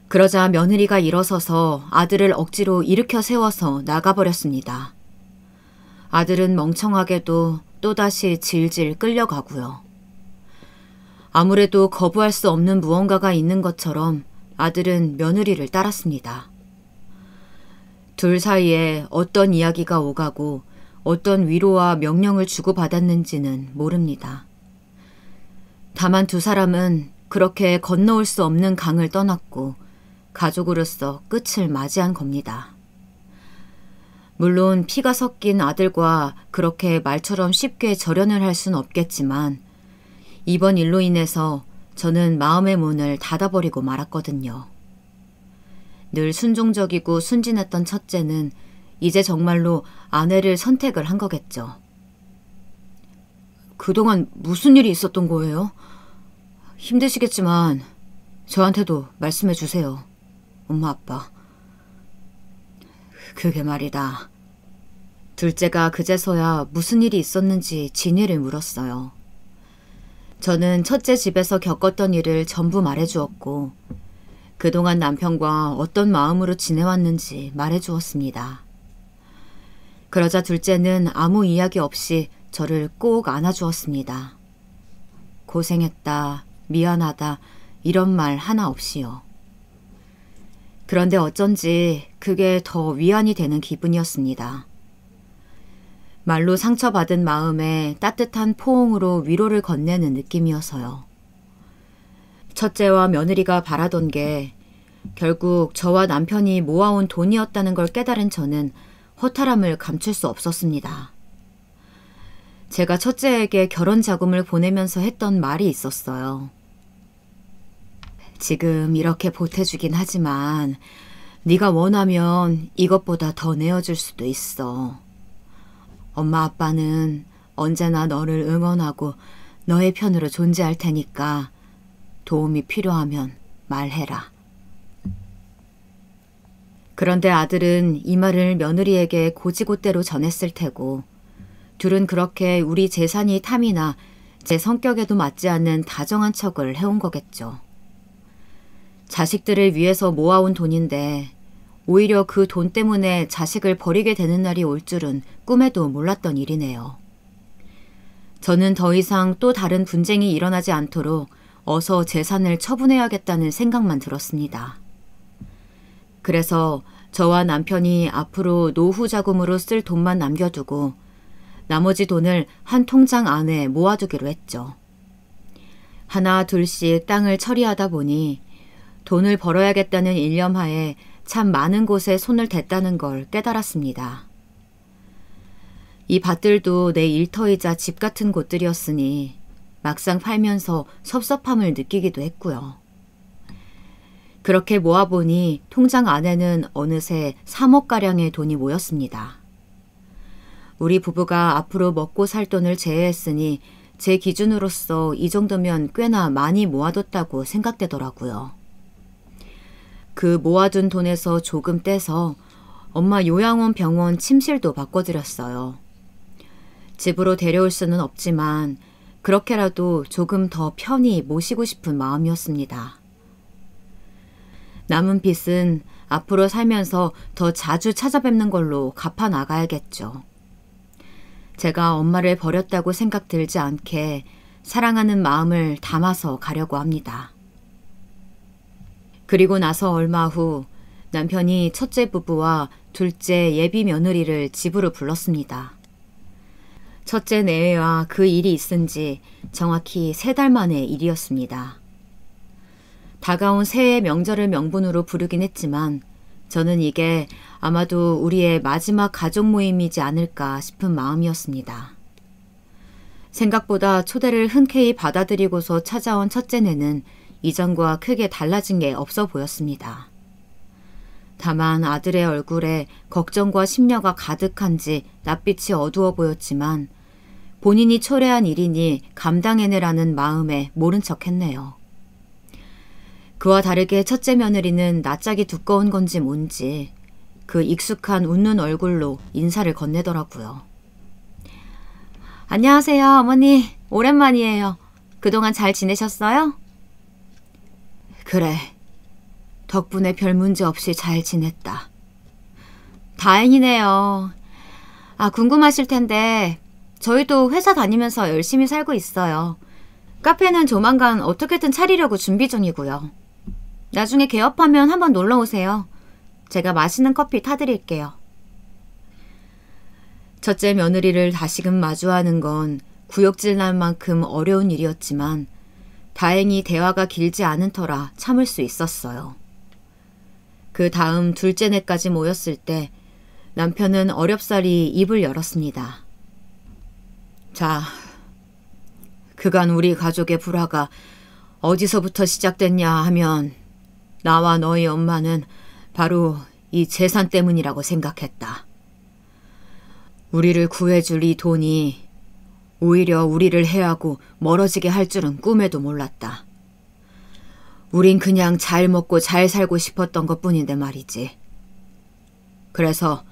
Speaker 2: 그러자 며느리가 일어서서 아들을 억지로 일으켜 세워서 나가버렸습니다. 아들은 멍청하게도 또다시 질질 끌려가고요. 아무래도 거부할 수 없는 무언가가 있는 것처럼 아들은 며느리를 따랐습니다. 둘 사이에 어떤 이야기가 오가고 어떤 위로와 명령을 주고받았는지는 모릅니다. 다만 2 사람은 그렇게 건너올 수 없는 강을 떠났고 가족으로서 끝을 맞이한 겁니다. 물론 피가 섞인 아들과 그렇게 말처럼 쉽게 절연을 할 수는 없겠지만 이번 일로 인해서 저는 마음의 문을 닫아버리고 말았거든요. 늘 순종적이고 순진했던 첫째는 이제 정말로 아내를 선택을 한 거겠죠. 그동안 무슨 일이 있었던 거예요? 힘드시겠지만 저한테도 말씀해 주세요. 엄마, 아빠. 그게 말이다. 둘째가 그제서야 무슨 일이 있었는지 진위를 물었어요. 저는 첫째 집에서 겪었던 일을 전부 말해주었고 그동안 남편과 어떤 마음으로 지내왔는지 말해주었습니다. 그러자 둘째는 아무 이야기 없이 저를 꼭 안아주었습니다. 고생했다, 미안하다 이런 말 하나 없이요. 그런데 어쩐지 그게 더 위안이 되는 기분이었습니다. 말로 상처받은 마음에 따뜻한 포옹으로 위로를 건네는 느낌이어서요. 첫째와 며느리가 바라던 게 결국 저와 남편이 모아온 돈이었다는 걸 깨달은 저는 허탈함을 감출 수 없었습니다. 제가 첫째에게 결혼 자금을 보내면서 했던 말이 있었어요. 지금 이렇게 보태주긴 하지만 네가 원하면 이것보다 더 내어줄 수도 있어. 엄마 아빠는 언제나 너를 응원하고 너의 편으로 존재할 테니까 도움이 필요하면 말해라. 그런데 아들은 이 말을 며느리에게 고지고대로 전했을 테고 둘은 그렇게 우리 재산이 탐이나 제 성격에도 맞지 않는 다정한 척을 해온 거겠죠. 자식들을 위해서 모아온 돈인데 오히려 그 돈 때문에 자식을 버리게 되는 날이 올 줄은 꿈에도 몰랐던 일이네요. 저는 더 이상 또 다른 분쟁이 일어나지 않도록 어서 재산을 처분해야겠다는 생각만 들었습니다. 그래서 저와 남편이 앞으로 노후 자금으로 쓸 돈만 남겨두고 나머지 돈을 한 통장 안에 모아두기로 했죠. 하나 둘씩 땅을 처리하다 보니 돈을 벌어야겠다는 일념하에 참 많은 곳에 손을 댔다는 걸 깨달았습니다. 이 밭들도 내 일터이자 집 같은 곳들이었으니 막상 팔면서 섭섭함을 느끼기도 했고요. 그렇게 모아보니 통장 안에는 어느새 3억가량의 돈이 모였습니다. 우리 부부가 앞으로 먹고 살 돈을 제외했으니 제 기준으로서 이 정도면 꽤나 많이 모아뒀다고 생각되더라고요. 그 모아둔 돈에서 조금 떼서 엄마 요양원 병원 침실도 바꿔드렸어요. 집으로 데려올 수는 없지만 그렇게라도 조금 더 편히 모시고 싶은 마음이었습니다. 남은 빚은 앞으로 살면서 더 자주 찾아뵙는 걸로 갚아 나가야겠죠. 제가 엄마를 버렸다고 생각 들지 않게 사랑하는 마음을 담아서 가려고 합니다. 그리고 나서 얼마 후 남편이 첫째 부부와 둘째 예비 며느리를 집으로 불렀습니다. 첫째 내외와 그 일이 있은 지 정확히 3달 만의 일이었습니다. 다가온 새해 명절을 명분으로 부르긴 했지만 저는 이게 아마도 우리의 마지막 가족 모임이지 않을까 싶은 마음이었습니다. 생각보다 초대를 흔쾌히 받아들이고서 찾아온 첫째네는 이전과 크게 달라진 게 없어 보였습니다. 다만 아들의 얼굴에 걱정과 심려가 가득한지 낯빛이 어두워 보였지만 본인이 초래한 일이니 감당해내라는 마음에 모른 척했네요. 그와 다르게 첫째 며느리는 낯짝이 두꺼운 건지 뭔지 그 익숙한 웃는 얼굴로 인사를 건네더라고요. 안녕하세요, 어머니. 오랜만이에요. 그동안 잘 지내셨어요? 그래. 덕분에 별 문제 없이 잘 지냈다. 다행이네요. 궁금하실 텐데 저희도 회사 다니면서 열심히 살고 있어요. 카페는 조만간 어떻게든 차리려고 준비 중이고요. 나중에 개업하면 한번 놀러 오세요. 제가 맛있는 커피 타드릴게요. 첫째 며느리를 다시금 마주하는 건 구역질 날 만큼 어려운 일이었지만 다행히 대화가 길지 않은 터라 참을 수 있었어요. 그 다음 둘째네까지 모였을 때 남편은 어렵사리 입을 열었습니다. 자, 그간 우리 가족의 불화가 어디서부터 시작됐냐 하면 나와 너희 엄마는 바로 이 재산 때문이라고 생각했다. 우리를 구해줄 이 돈이 오히려 우리를 해하고 멀어지게 할 줄은 꿈에도 몰랐다. 우린 그냥 잘 먹고 잘 살고 싶었던 것뿐인데 말이지. 그래서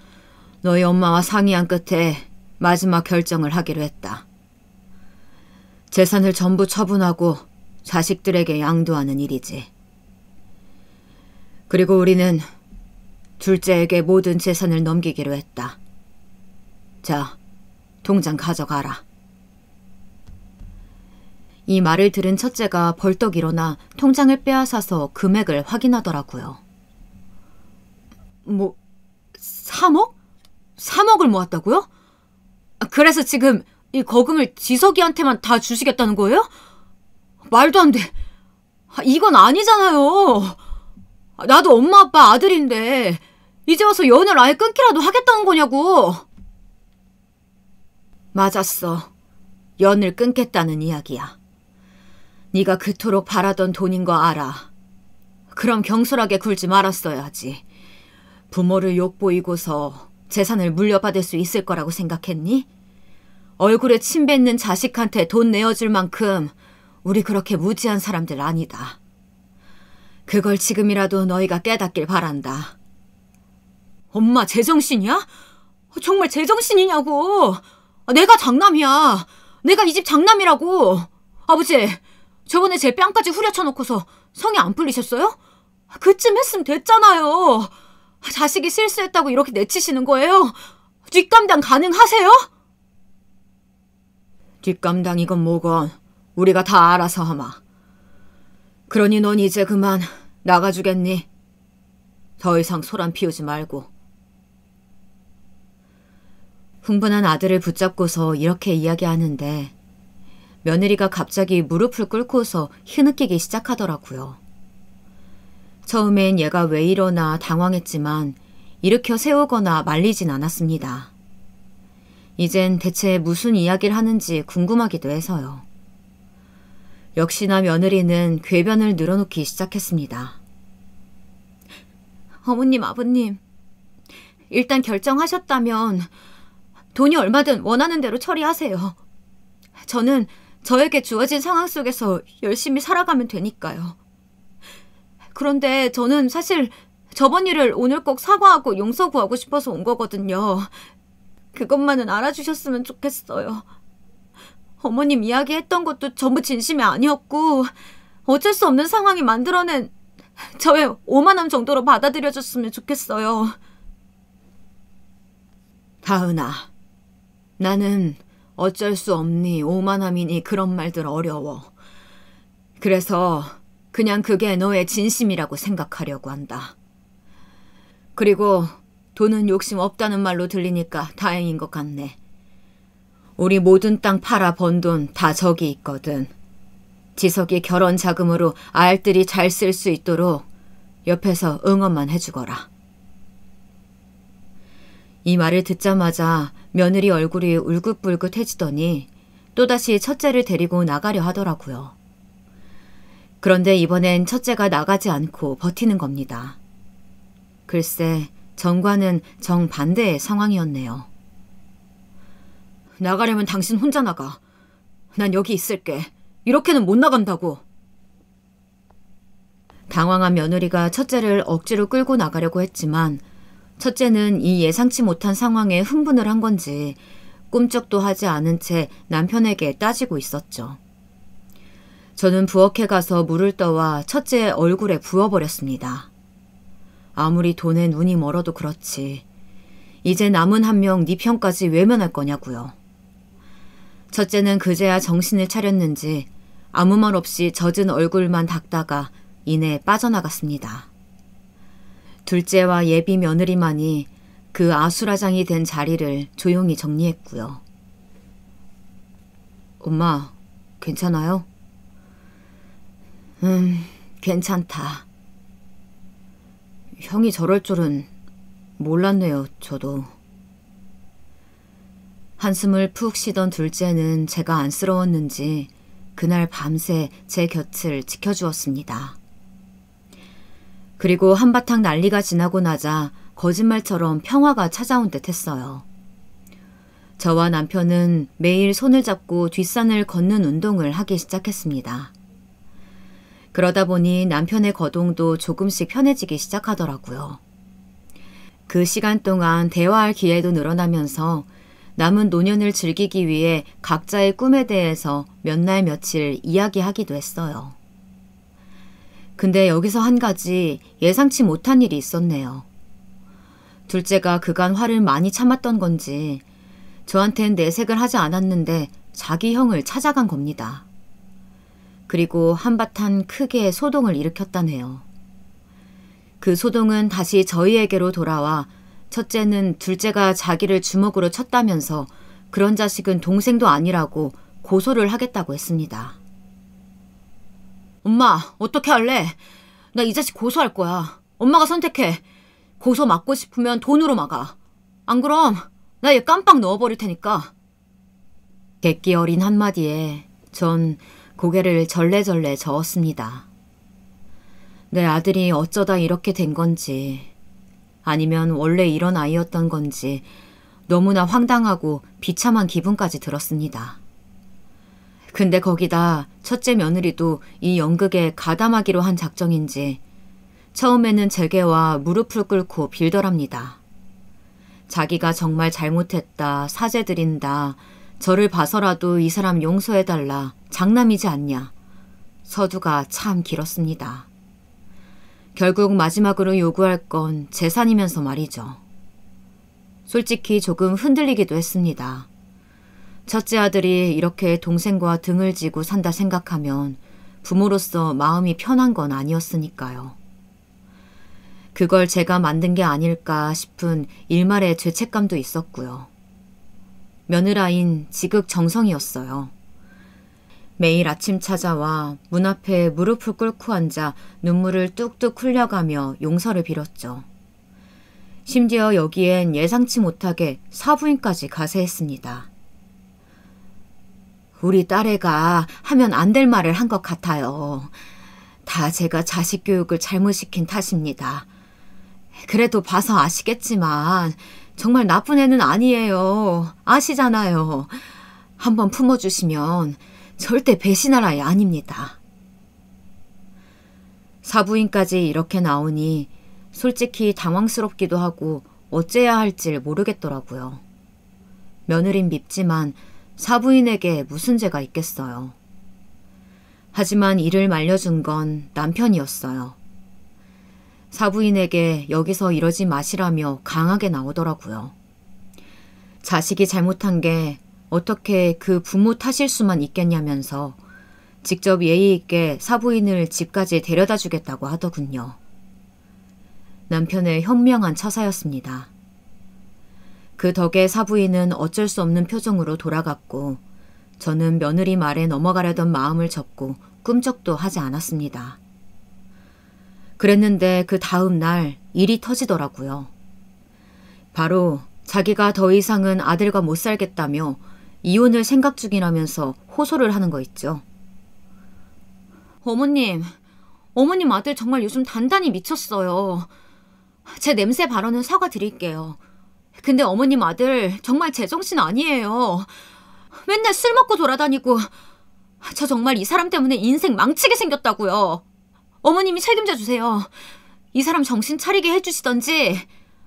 Speaker 2: 너희 엄마와 상의한 끝에 마지막 결정을 하기로 했다. 재산을 전부 처분하고 자식들에게 양도하는 일이지. 그리고 우리는 둘째에게 모든 재산을 넘기기로 했다. 자, 통장 가져가라. 이 말을 들은 첫째가 벌떡 일어나 통장을 빼앗아서 금액을 확인하더라고요. 3억? 3억을 모았다고요? 그래서 지금 이 거금을 지석이한테만 다 주시겠다는 거예요? 말도 안 돼. 이건 아니잖아요. 나도 엄마 아빠 아들인데 이제 와서 연애를 아예 끊기라도 하겠다는 거냐고. 맞았어. 연을 끊겠다는 이야기야. 네가 그토록 바라던 돈인 거 알아. 그럼 경솔하게 굴지 말았어야지. 부모를 욕보이고서 재산을 물려받을 수 있을 거라고 생각했니? 얼굴에 침 뱉는 자식한테 돈 내어줄 만큼 우리 그렇게 무지한 사람들 아니다. 그걸 지금이라도 너희가 깨닫길 바란다. 엄마 제정신이야? 정말 제정신이냐고. 내가 장남이야. 내가 이 집 장남이라고. 아버지, 저번에 제 뺨까지 후려쳐놓고서 성이 안 풀리셨어요? 그쯤 했으면 됐잖아요. 자식이 실수했다고 이렇게 내치시는 거예요? 뒷감당 가능하세요? 뒷감당이건 뭐건 우리가 다 알아서 하마. 그러니 넌 이제 그만 나가주겠니? 더 이상 소란 피우지 말고. 흥분한 아들을 붙잡고서 이렇게 이야기하는데 며느리가 갑자기 무릎을 꿇고서 흐느끼기 시작하더라고요. 처음엔 얘가 왜 이러나 당황했지만 일으켜 세우거나 말리진 않았습니다. 이젠 대체 무슨 이야기를 하는지 궁금하기도 해서요. 역시나 며느리는 궤변을 늘어놓기 시작했습니다. 어머님, 아버님, 일단 결정하셨다면 돈이 얼마든 원하는 대로 처리하세요. 저는 저에게 주어진 상황 속에서 열심히 살아가면 되니까요. 그런데 저는 사실 저번 일을 오늘 꼭 사과하고 용서 구하고 싶어서 온 거거든요. 그것만은 알아주셨으면 좋겠어요. 어머님 이야기했던 것도 전부 진심이 아니었고 어쩔 수 없는 상황이 만들어낸 저의 5만 원 정도로 받아들여줬으면 좋겠어요. 다은아, 나는 어쩔 수 없니 5만 원이니 그런 말들 어려워. 그래서 그냥 그게 너의 진심이라고 생각하려고 한다. 그리고 돈은 욕심 없다는 말로 들리니까 다행인 것 같네. 우리 모든 땅 팔아 번 돈 다 저기 있거든. 지석이 결혼 자금으로 알뜰히 잘 쓸 수 있도록 옆에서 응원만 해주거라. 이 말을 듣자마자 며느리 얼굴이 울긋불긋해지더니 또다시 첫째를 데리고 나가려 하더라고요. 그런데 이번엔 첫째가 나가지 않고 버티는 겁니다. 글쎄, 전과는 정반대의 상황이었네요. 나가려면 당신 혼자 나가. 난 여기 있을게. 이렇게는 못 나간다고. 당황한 며느리가 첫째를 억지로 끌고 나가려고 했지만 첫째는 이 예상치 못한 상황에 흥분을 한 건지 꿈쩍도 하지 않은 채 남편에게 따지고 있었죠. 저는 부엌에 가서 물을 떠와 첫째의 얼굴에 부어버렸습니다. 아무리 돈에 눈이 멀어도 그렇지. 이제 남은 한 명 네 편까지 외면할 거냐고요. 첫째는 그제야 정신을 차렸는지 아무 말 없이 젖은 얼굴만 닦다가 이내 빠져나갔습니다. 둘째와 예비 며느리만이 그 아수라장이 된 자리를 조용히 정리했고요. 엄마, 괜찮아요? 괜찮다. 형이 저럴 줄은 몰랐네요, 저도. 한숨을 푹 쉬던 둘째는 제가 안쓰러웠는지 그날 밤새 제 곁을 지켜주었습니다. 그리고 한바탕 난리가 지나고 나자 거짓말처럼 평화가 찾아온 듯 했어요. 저와 남편은 매일 손을 잡고 뒷산을 걷는 운동을 하기 시작했습니다. 그러다 보니 남편의 거동도 조금씩 편해지기 시작하더라고요. 그 시간 동안 대화할 기회도 늘어나면서 남은 노년을 즐기기 위해 각자의 꿈에 대해서 몇 날 며칠 이야기하기도 했어요. 근데 여기서 한 가지 예상치 못한 일이 있었네요. 둘째가 그간 화를 많이 참았던 건지 저한텐 내색을 하지 않았는데 자기 형을 찾아간 겁니다. 그리고 한바탕 크게 소동을 일으켰다네요. 그 소동은 다시 저희에게로 돌아와 첫째는 둘째가 자기를 주먹으로 쳤다면서 그런 자식은 동생도 아니라고 고소를 하겠다고 했습니다. 엄마, 어떻게 할래? 나 이 자식 고소할 거야. 엄마가 선택해. 고소 막고 싶으면 돈으로 막아. 안 그럼 나 얘 깜빡 넣어버릴 테니까. 객기 어린 한마디에 전 고개를 절레절레 저었습니다. 내 아들이 어쩌다 이렇게 된 건지 아니면 원래 이런 아이였던 건지 너무나 황당하고 비참한 기분까지 들었습니다. 근데 거기다 첫째 며느리도 이 연극에 가담하기로 한 작정인지 처음에는 제게와 무릎을 꿇고 빌더랍니다. 자기가 정말 잘못했다, 사죄드린다, 저를 봐서라도 이 사람 용서해달라, 장남이지 않냐. 서두가 참 길었습니다. 결국 마지막으로 요구할 건 재산이면서 말이죠. 솔직히 조금 흔들리기도 했습니다. 첫째 아들이 이렇게 동생과 등을 지고 산다 생각하면 부모로서 마음이 편한 건 아니었으니까요. 그걸 제가 만든 게 아닐까 싶은 일말의 죄책감도 있었고요. 며느라인 지극정성이었어요. 매일 아침 찾아와 문 앞에 무릎을 꿇고 앉아 눈물을 뚝뚝 흘려가며 용서를 빌었죠. 심지어 여기엔 예상치 못하게 사부인까지 가세했습니다. 우리 딸애가 하면 안 될 말을 한 것 같아요. 다 제가 자식 교육을 잘못 시킨 탓입니다. 그래도 봐서 아시겠지만 정말 나쁜 애는 아니에요. 아시잖아요. 한번 품어주시면 절대 배신할 아이 아닙니다. 사부인까지 이렇게 나오니 솔직히 당황스럽기도 하고 어째야 할지 모르겠더라고요. 며느린 밉지만 사부인에게 무슨 죄가 있겠어요. 하지만 이를 말려준 건 남편이었어요. 사부인에게 여기서 이러지 마시라며 강하게 나오더라고요. 자식이 잘못한 게 어떻게 그 부모 탓일 수만 있겠냐면서 직접 예의 있게 사부인을 집까지 데려다 주겠다고 하더군요. 남편의 현명한 처사였습니다. 그 덕에 사부인은 어쩔 수 없는 표정으로 돌아갔고 저는 며느리 말에 넘어가려던 마음을 접고 꿈쩍도 하지 않았습니다. 그랬는데 그 다음 날 일이 터지더라고요. 바로 자기가 더 이상은 아들과 못 살겠다며 이혼을 생각 중이라면서 호소를 하는 거 있죠. 어머님 아들 정말 요즘 단단히 미쳤어요. 제 냄새 발언은 사과드릴게요. 근데 어머님 아들 정말 제정신 아니에요. 맨날 술 먹고 돌아다니고 저 정말 이 사람 때문에 인생 망치게 생겼다고요. 어머님이 책임져 주세요. 이 사람 정신 차리게 해주시던지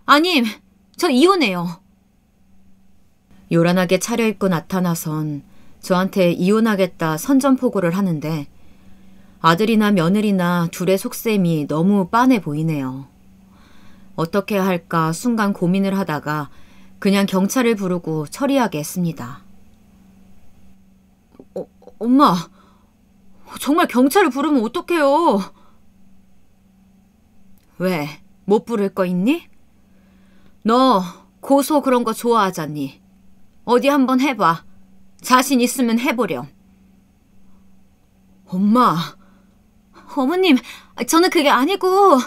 Speaker 2: 아님 저 이혼해요. 요란하게 차려입고 나타나선 저한테 이혼하겠다 선전포고를 하는데 아들이나 며느리나 둘의 속셈이 너무 빤해 보이네요. 어떻게 할까 순간 고민을 하다가 그냥 경찰을 부르고 처리하게 했습니다. 엄마, 정말 경찰을 부르면 어떡해요? 왜? 못 부를 거 있니? 너 고소 그런 거 좋아하잖니? 어디 한번 해봐. 자신 있으면 해보렴. 엄마. 어머님, 저는 그게 아니고.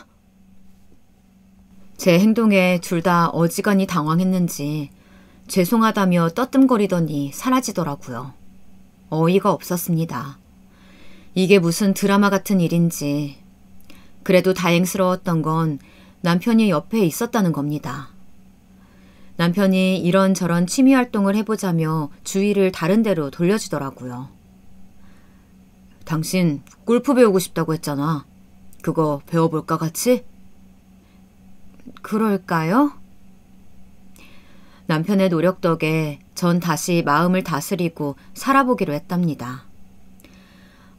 Speaker 2: 제 행동에 둘 다 어지간히 당황했는지 죄송하다며 떠뜸거리더니 사라지더라고요. 어이가 없었습니다. 이게 무슨 드라마 같은 일인지. 그래도 다행스러웠던 건 남편이 옆에 있었다는 겁니다. 남편이 이런저런 취미활동을 해보자며 주의를 다른 데로 돌려주더라고요. 당신 골프 배우고 싶다고 했잖아. 그거 배워볼까 같이? 그럴까요? 남편의 노력 덕에 전 다시 마음을 다스리고 살아보기로 했답니다.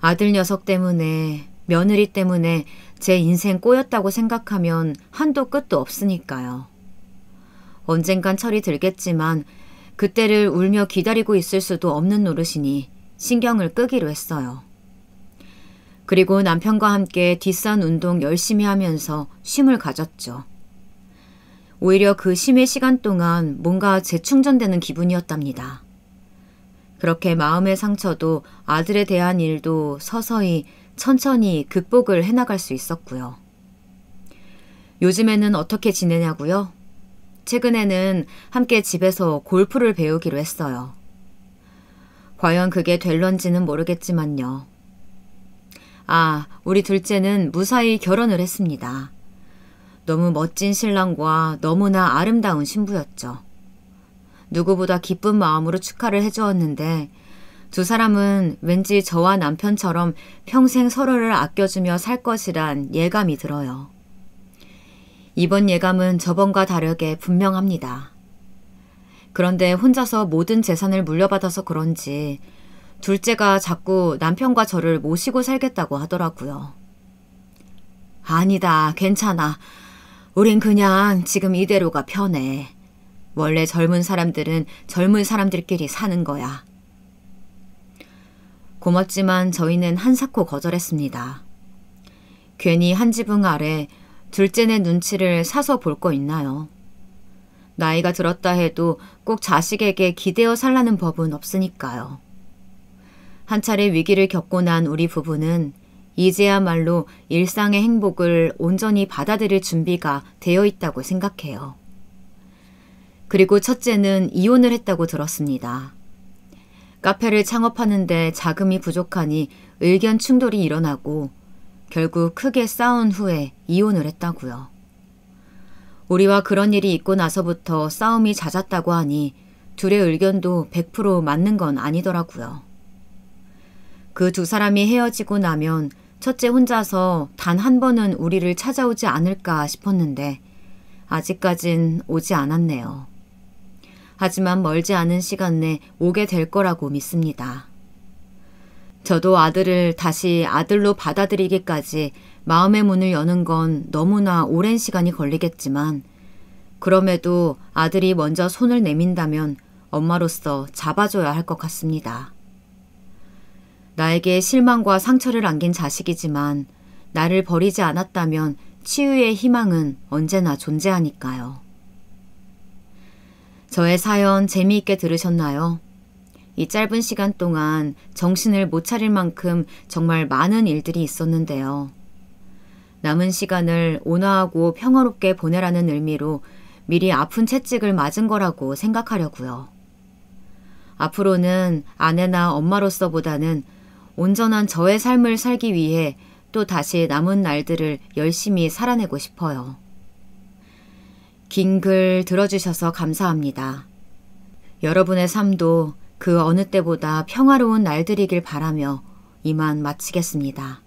Speaker 2: 아들 녀석 때문에, 며느리 때문에 제 인생 꼬였다고 생각하면 한도 끝도 없으니까요. 언젠간 철이 들겠지만 그때를 울며 기다리고 있을 수도 없는 노릇이니 신경을 끄기로 했어요. 그리고 남편과 함께 뒷산 운동 열심히 하면서 쉼을 가졌죠. 오히려 그 쉼의 시간 동안 뭔가 재충전되는 기분이었답니다. 그렇게 마음의 상처도 아들에 대한 일도 서서히 천천히 극복을 해나갈 수 있었고요. 요즘에는 어떻게 지내냐고요? 최근에는 함께 집에서 골프를 배우기로 했어요. 과연 그게 될런지는 모르겠지만요. 우리 둘째는 무사히 결혼을 했습니다. 너무 멋진 신랑과 너무나 아름다운 신부였죠. 누구보다 기쁜 마음으로 축하를 해주었는데 두 사람은 왠지 저와 남편처럼 평생 서로를 아껴주며 살 것이란 예감이 들어요. 이번 예감은 저번과 다르게 분명합니다. 그런데 혼자서 모든 재산을 물려받아서 그런지 둘째가 자꾸 남편과 저를 모시고 살겠다고 하더라고요. 아니다, 괜찮아. 우린 그냥 지금 이대로가 편해. 원래 젊은 사람들은 젊은 사람들끼리 사는 거야. 고맙지만 저희는 한사코 거절했습니다. 괜히 한 지붕 아래 둘째네 눈치를 사서 볼 거 있나요? 나이가 들었다 해도 꼭 자식에게 기대어 살라는 법은 없으니까요. 한 차례 위기를 겪고 난 우리 부부는 이제야말로 일상의 행복을 온전히 받아들일 준비가 되어 있다고 생각해요. 그리고 첫째는 이혼을 했다고 들었습니다. 카페를 창업하는데 자금이 부족하니 의견 충돌이 일어나고 결국 크게 싸운 후에 이혼을 했다고요. 우리와 그런 일이 있고 나서부터 싸움이 잦았다고 하니 둘의 의견도 100% 맞는 건 아니더라고요. 그 두 사람이 헤어지고 나면 첫째 혼자서 단 한 번은 우리를 찾아오지 않을까 싶었는데 아직까진 오지 않았네요. 하지만 멀지 않은 시간 내 오게 될 거라고 믿습니다. 저도 아들을 다시 아들로 받아들이기까지 마음의 문을 여는 건 너무나 오랜 시간이 걸리겠지만 그럼에도 아들이 먼저 손을 내민다면 엄마로서 잡아줘야 할 것 같습니다. 나에게 실망과 상처를 안긴 자식이지만 나를 버리지 않았다면 치유의 희망은 언제나 존재하니까요. 저의 사연 재미있게 들으셨나요? 이 짧은 시간 동안 정신을 못 차릴 만큼 정말 많은 일들이 있었는데요. 남은 시간을 온화하고 평화롭게 보내라는 의미로 미리 아픈 채찍을 맞은 거라고 생각하려고요. 앞으로는 아내나 엄마로서보다는 온전한 저의 삶을 살기 위해 또 다시 남은 날들을 열심히 살아내고 싶어요. 긴 글 들어주셔서 감사합니다. 여러분의 삶도 그 어느 때보다 평화로운 날들이길 바라며 이만 마치겠습니다.